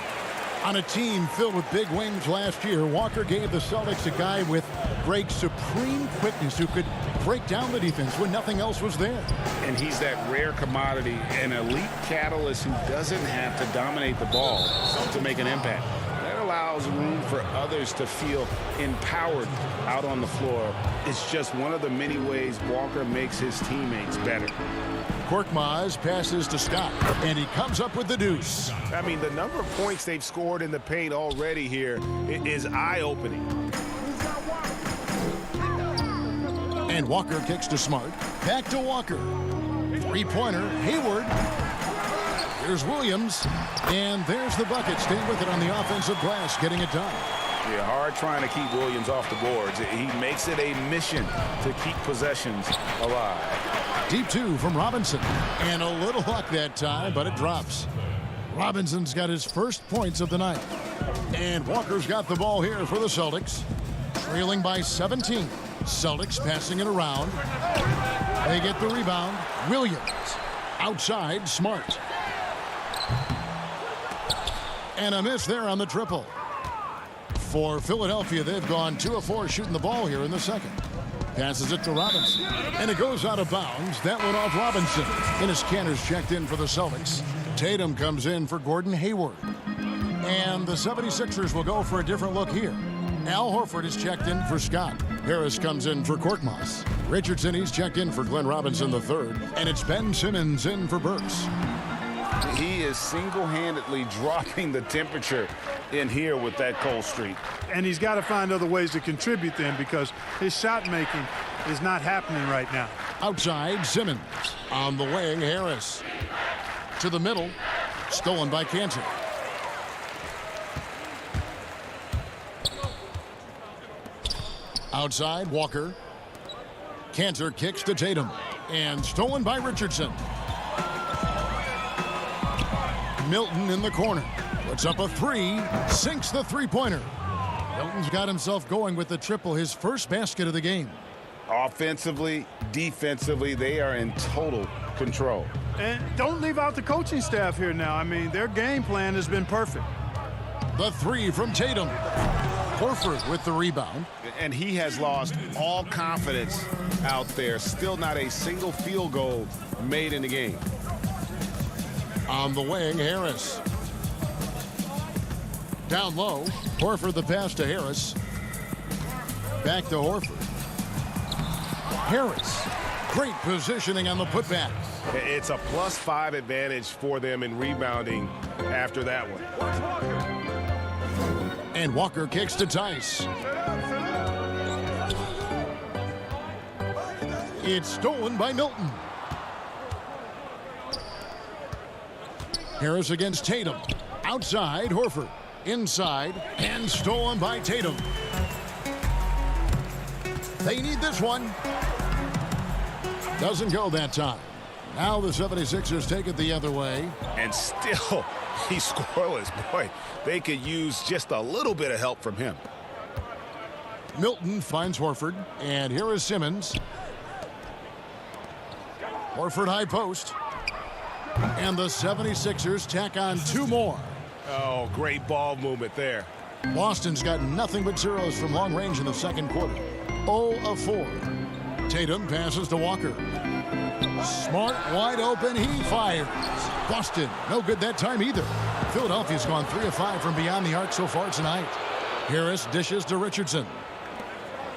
On a team filled with big wings last year, Walker gave the Celtics a guy with great supreme quickness who could break down the defense when nothing else was there. And he's that rare commodity, an elite catalyst who doesn't have to dominate the ball to make an impact. That allows room for others to feel empowered out on the floor. It's just one of the many ways Walker makes his teammates better. Korkmaz passes to Scott, and he comes up with the deuce. I mean, the number of points they've scored in the paint already here is eye-opening. And Walker kicks to Smart. Back to Walker. Three-pointer, Hayward. Here's Williams. And there's the bucket. Staying with it on the offensive glass, getting it done. Yeah, hard trying to keep Williams off the boards. He makes it a mission to keep possessions alive. Deep two from Robinson. And a little luck that time, but it drops. Robinson's got his first points of the night. And Walker's got the ball here for the Celtics. Trailing by 17. Celtics passing it around. They get the rebound. Williams. Outside, Smart. And a miss there on the triple. For Philadelphia, they've gone 2 of 4 shooting the ball here in the second. Passes it to Robinson. And it goes out of bounds. That went off Robinson. Enes Kanter's checked in for the Celtics. Tatum comes in for Gordon Hayward. And the 76ers will go for a different look here. Al Horford is checked in for Scott. Harris comes in for Korkmaz. Richardson, he's checked in for Glenn Robinson III. And it's Ben Simmons in for Burks. He is single-handedly dropping the temperature in here with that cold streak. And he's got to find other ways to contribute then, because his shot making is not happening right now. Outside, Simmons. On the wing, Harris. To the middle. Stolen by Kanter. Outside, Walker. Kanter kicks to Tatum. And stolen by Richardson. Milton in the corner. Puts up a three, sinks the three-pointer. Milton's got himself going with the triple, his first basket of the game. Offensively, defensively, they are in total control. And don't leave out the coaching staff here now. I mean, their game plan has been perfect. The three from Tatum. Horford with the rebound. And he has lost all confidence out there. Still not a single field goal made in the game. On the wing, Harris. Down low, Horford the pass to Harris. Back to Horford. Harris, great positioning on the putback. It's a +5 advantage for them in rebounding after that one. And Walker kicks to Tice. It's stolen by Milton. Harris against Tatum. Outside, Horford. Inside, and stolen by Tatum. They need this one. Doesn't go that time. Now the 76ers take it the other way. And still, he's scoreless. Boy, they could use just a little bit of help from him. Milton finds Horford, and here is Simmons. Horford high post. And the 76ers tack on two more. Oh, great ball movement there. Boston's got nothing but zeros from long range in the second quarter. 0 of 4. Tatum passes to Walker. Smart, wide open, he fires. Boston, no good that time either. Philadelphia's gone 3 of 5 from beyond the arc so far tonight. Harris dishes to Richardson.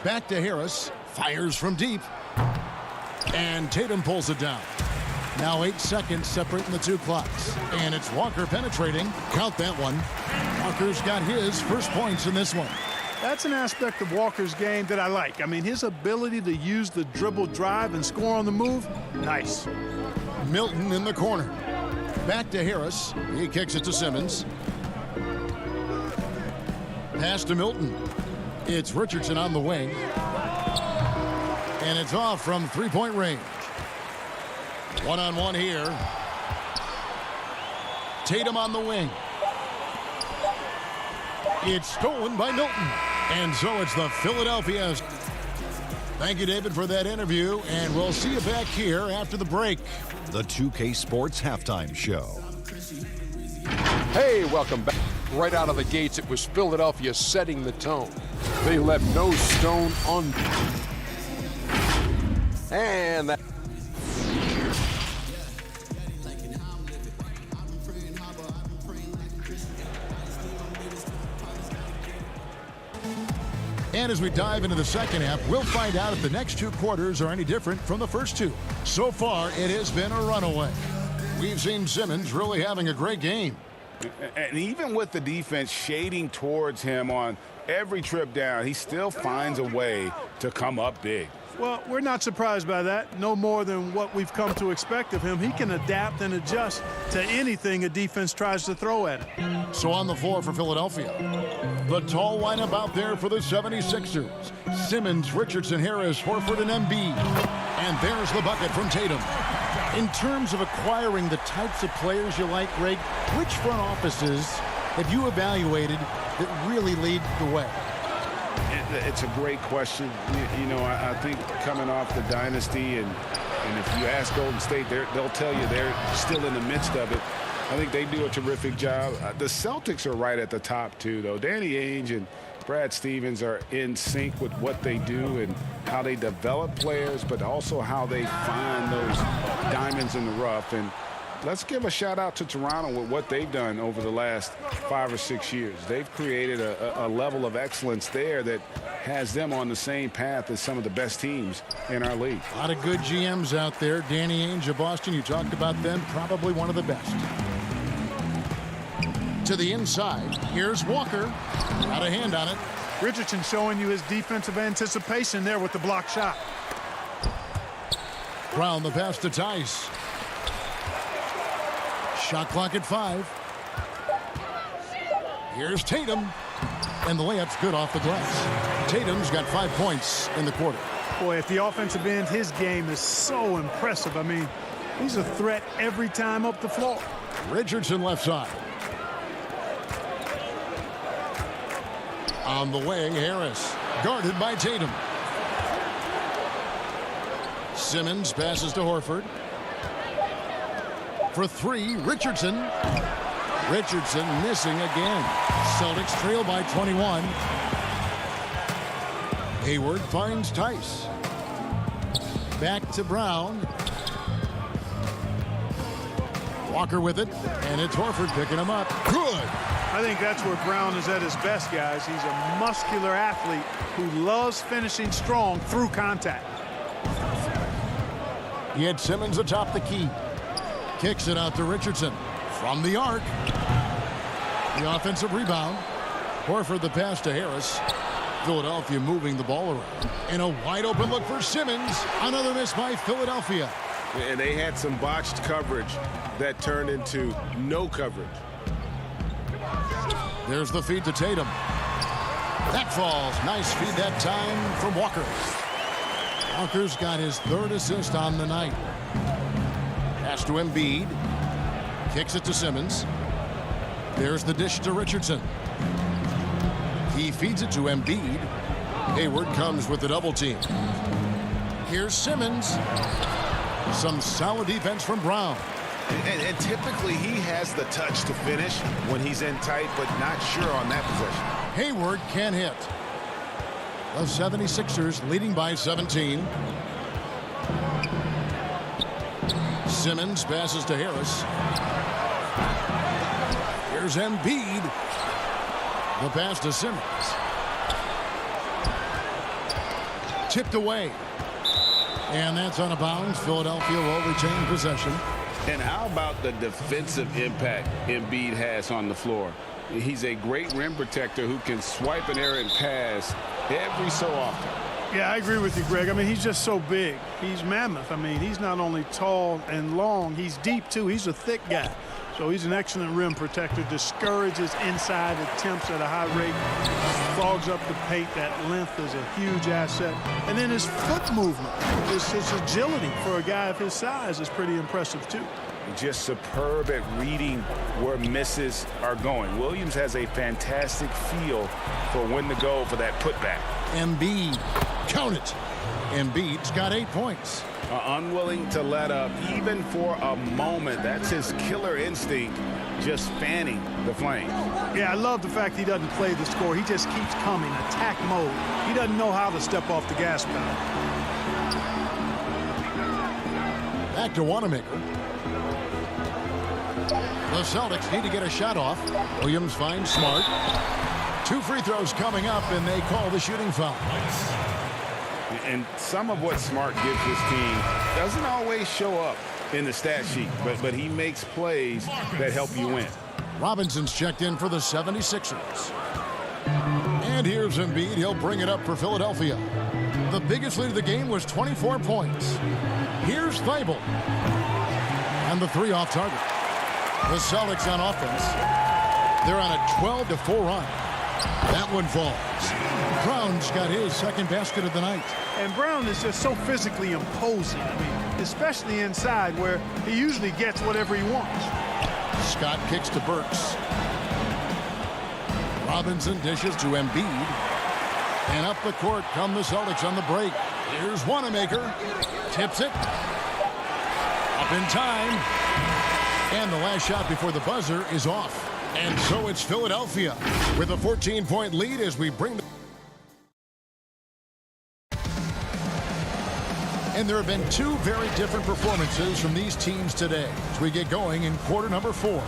Back to Harris, fires from deep. And Tatum pulls it down. Now 8 seconds separating the two clocks. And it's Walker penetrating. Count that one. Walker's got his first points in this one. That's an aspect of Walker's game that I like. I mean, his ability to use the dribble drive and score on the move, nice. Milton in the corner. Back to Harris. He kicks it to Simmons. Pass to Milton. It's Richardson on the wing. And it's off from three-point range. One-on-one here. Tatum on the wing. It's stolen by Milton. And so it's the Philadelphia. Thank you, David, for that interview. And we'll see you back here after the break. The 2K Sports Halftime Show. Hey, welcome back. Right out of the gates, it was Philadelphia setting the tone. They left no stone unturned. And that. And as we dive into the second half, we'll find out if the next two quarters are any different from the first two. So far, it has been a runaway. We've seen Simmons really having a great game. And even with the defense shading towards him on every trip down, he still finds a way to come up big. Well, we're not surprised by that. No more than what we've come to expect of him. He can adapt and adjust to anything a defense tries to throw at him. So on the floor for Philadelphia, the tall lineup out there for the 76ers. Simmons, Richardson, Harris, Horford, and Embiid. And there's the bucket from Tatum. In terms of acquiring the types of players you like, Greg, which front offices have you evaluated that really lead the way? It's a great question. You know, I think coming off the dynasty, and if you ask Golden State, they'll tell you they're still in the midst of it. I think they do a terrific job. The Celtics are right at the top, too, though. Danny Ainge and Brad Stevens are in sync with what they do and how they develop players, but also how they find those diamonds in the rough. And let's give a shout out to Toronto with what they've done over the last 5 or 6 years. They've created a level of excellence there that has them on the same path as some of the best teams in our league. A lot of good GMs out there. Danny Ainge of Boston, you talked about them, probably one of the best. To the inside, here's Walker. Got a hand on it. Richardson showing you his defensive anticipation there with the block shot. Brown the pass to Tice. Shot clock at 5. Here's Tatum. And the layup's good off the glass. Tatum's got 5 points in the quarter. Boy, at the offensive end, his game is so impressive. I mean, he's a threat every time up the floor. Richardson left side. On the way, Harris. Guarded by Tatum. Simmons passes to Horford. For three, Richardson. Richardson missing again. Celtics trail by 21. Hayward finds Tice. Back to Brown. Walker with it, and it's Horford picking him up. Good. I think that's where Brown is at his best, guys. He's a muscular athlete who loves finishing strong through contact. He had Simmons atop the key. Kicks it out to Richardson. From the arc. The offensive rebound. Horford the pass to Harris. Philadelphia moving the ball around. And a wide open look for Simmons. Another miss by Philadelphia. And they had some botched coverage that turned into no coverage. There's the feed to Tatum. That falls. Nice feed that time from Walker. Walker's got his third assist on the night. Pass to Embiid. Kicks it to Simmons. There's the dish to Richardson. He feeds it to Embiid. Hayward comes with the double team. Here's Simmons. Some solid defense from Brown. And typically he has the touch to finish when he's in tight, but not sure on that possession. Hayward can't hit. The 76ers leading by 17. Simmons passes to Harris. Here's Embiid. The pass to Simmons. Tipped away. And that's out of bounds. Philadelphia will retain possession. And how about the defensive impact Embiid has on the floor? He's a great rim protector who can swipe an errant pass every so often. Yeah, I agree with you, Greg. I mean, he's just so big. He's mammoth. I mean, he's not only tall and long, he's deep, too. He's a thick guy. So he's an excellent rim protector. Discourages inside attempts at a high rate. Clogs up the paint. That length is a huge asset. And then his foot movement, his agility for a guy of his size is pretty impressive, too. Just superb at reading where misses are going. Williams has a fantastic feel for when to go for that putback. Embiid. Count it. Embiid's got 8 points. Unwilling to let up even for a moment. That's his killer instinct, just fanning the flames. Yeah, I love the fact he doesn't play the score. He just keeps coming, attack mode. He doesn't know how to step off the gas pedal. Back to Wanamaker. The Celtics need to get a shot off. Williams finds Smart. 2 free throws coming up, and they call the shooting foul. And some of what Smart gives his team doesn't always show up in the stat sheet, but he makes plays that help you win. Robinson's checked in for the 76ers. And here's Embiid. He'll bring it up for Philadelphia. The biggest lead of the game was 24 points. Here's Thibault. And the 3 off target. The Celtics on offense. They're on a 12-4 run. That one falls. Brown's got his second basket of the night. And Brown is just so physically imposing. I mean, especially inside where he usually gets whatever he wants. Scott kicks to Burks. Robinson dishes to Embiid. And up the court come the Celtics on the break. Here's Wanamaker. Tips it. Up in time. And the last shot before the buzzer is off. And so it's Philadelphia with a 14-point lead as we bring the... And there have been 2 very different performances from these teams today as we get going in quarter number 4.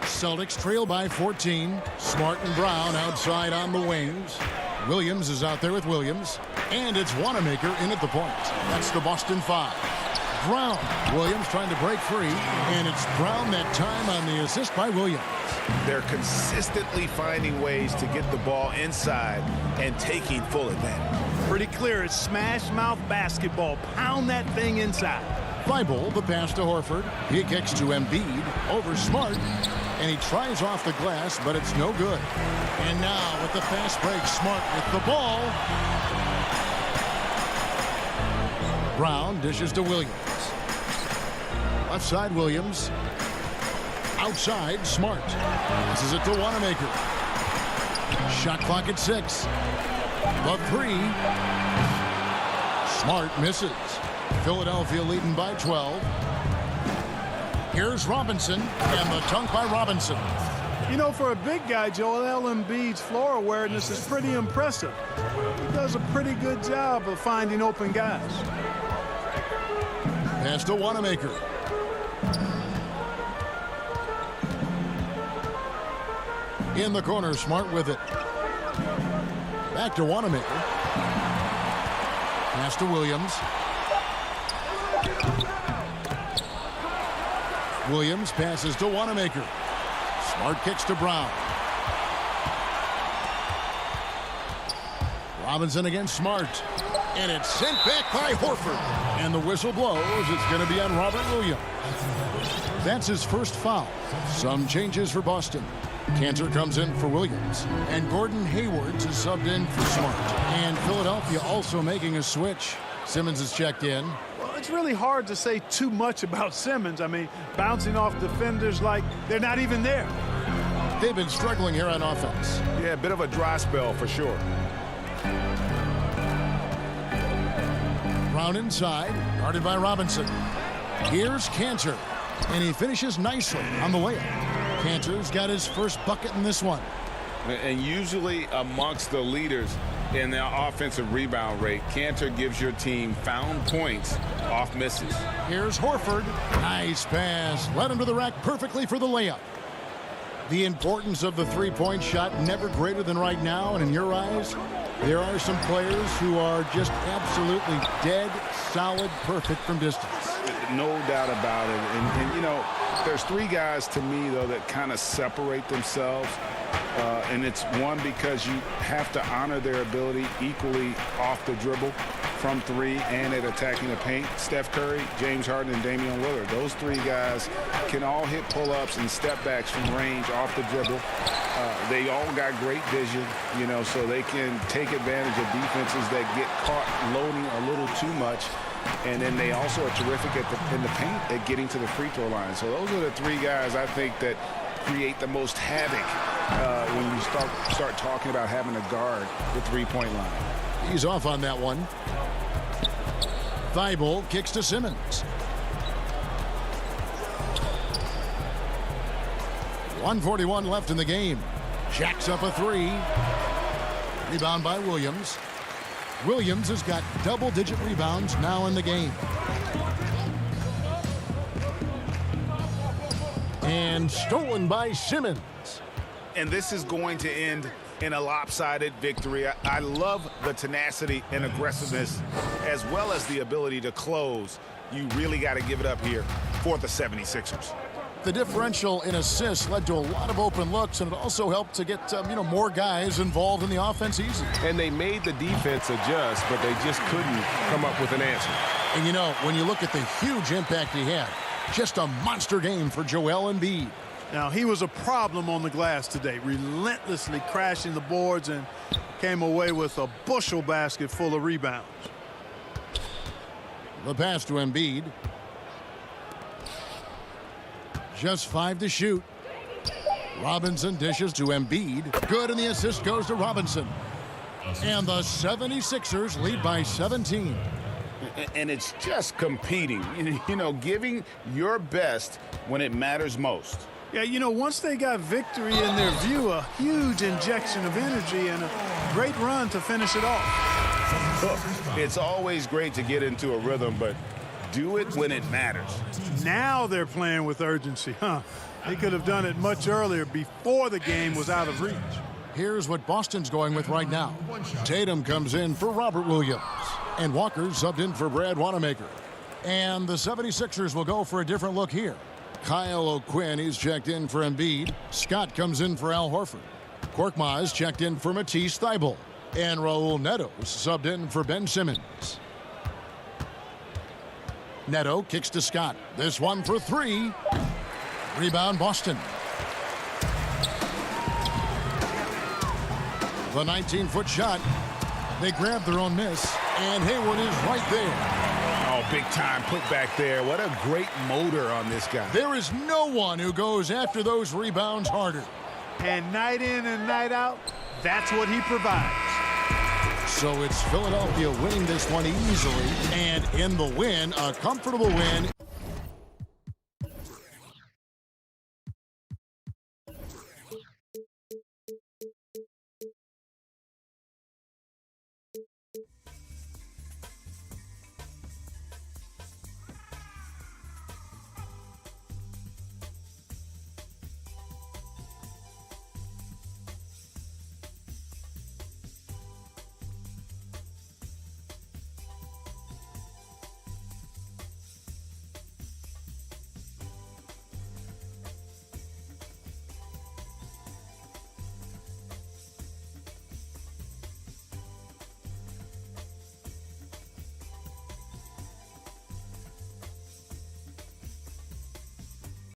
Celtics trail by 14. Smart and Brown outside on the wings. Williams is out there with Williams. And it's Wanamaker in at the point. That's the Boston 5. Brown. Williams trying to break free. And it's Brown that time on the assist by Williams. They're consistently finding ways to get the ball inside and taking full advantage. Pretty clear. It's smash mouth basketball. Pound that thing inside. Thibault, the pass to Horford. He kicks to Embiid over Smart. And he tries off the glass, but it's no good. And now with the fast break, Smart with the ball. Brown dishes to Williams. Left side Williams. Outside, Smart. Passes it to Wanamaker. Shot clock at 6. The 3. Smart misses. Philadelphia leading by 12. Here's Robinson, and the dunk by Robinson. You know, for a big guy, Joel Embiid's floor awareness is pretty impressive. He does a pretty good job of finding open guys. Pass to Wanamaker. In the corner, Smart with it. Back to Wanamaker. Pass to Williams. Williams passes to Wanamaker. Smart kicks to Brown. Robinson against Smart. And it's sent back by Horford. And the whistle blows. It's going to be on Robert Williams. That's his first foul. Some changes for Boston. Cantor comes in for Williams. And Gordon Hayward is subbed in for Smart. And Philadelphia also making a switch. Simmons is checked in. Well, it's really hard to say too much about Simmons. I mean, bouncing off defenders like they're not even there. They've been struggling here on offense. Yeah, a bit of a dry spell for sure. Brown inside, guarded by Robinson. Here's Cantor, and he finishes nicely on the layup. Cantor's got his first bucket in this one. And usually amongst the leaders in the offensive rebound rate, Cantor gives your team found points off misses. Here's Horford. Nice pass. Led him to the rack perfectly for the layup. The importance of the three-point shot never greater than right now, and in your eyes, there are some players who are just absolutely dead, solid, perfect from distance. No doubt about it. And you know, there's three guys to me, though, that kind of separate themselves. And it's one, because you have to honor their ability equally off the dribble, from three, and at attacking the paint. Steph Curry, James Harden, and Damian Lillard. Those three guys can all hit pull-ups and step-backs from range off the dribble. They all got great vision, you know, so they can take advantage of defenses that get caught loading a little too much. And then they also are terrific in the paint at getting to the free throw line. So those are the three guys, I think, that create the most havoc when you start talking about having a guard the three-point line. He's off on that one. Thibault kicks to Simmons. 1:41 left in the game. Jacks up a three. Rebound by Williams. Williams has got double-digit rebounds now in the game. And stolen by Simmons. And this is going to end in a lopsided victory. I love the tenacity and aggressiveness, as well as the ability to close. You really got to give it up here for the 76ers. The differential in assists led to a lot of open looks, and it also helped to get more guys involved in the offense easy. And they made the defense adjust, but they just couldn't come up with an answer. And when you look at the huge impact he had, just a monster game for Joel Embiid. Now, he was a problem on the glass today, relentlessly crashing the boards, and came away with a bushel basket full of rebounds. The pass to Embiid. Just 5 to shoot. Robinson dishes to Embiid. Good, and the assist goes to Robinson. And the 76ers lead by 17. And it's just competing, giving your best when it matters most. Yeah, once they got victory in their view, a huge injection of energy and a great run to finish it off. Look, it's always great to get into a rhythm, but do it when it matters. Now they're playing with urgency, huh? They could have done it much earlier, before the game was out of reach. Here's what Boston's going with right now. Tatum comes in for Robert Williams. And Walker subbed in for Brad Wanamaker. And the 76ers will go for a different look here. Kyle O'Quinn, he's checked in for Embiid. Scott comes in for Al Horford. Korkmaz checked in for Matisse Thybulle. And Raul Neto subbed in for Ben Simmons. Neto kicks to Scott. This one for 3. Rebound Boston. The 19-foot shot. They grab their own miss, and Hayward is right there. Oh, big time put back there. What a great motor on this guy. There is no one who goes after those rebounds harder. And night in and night out, that's what he provides. So it's Philadelphia winning this one easily, and in the win, a comfortable win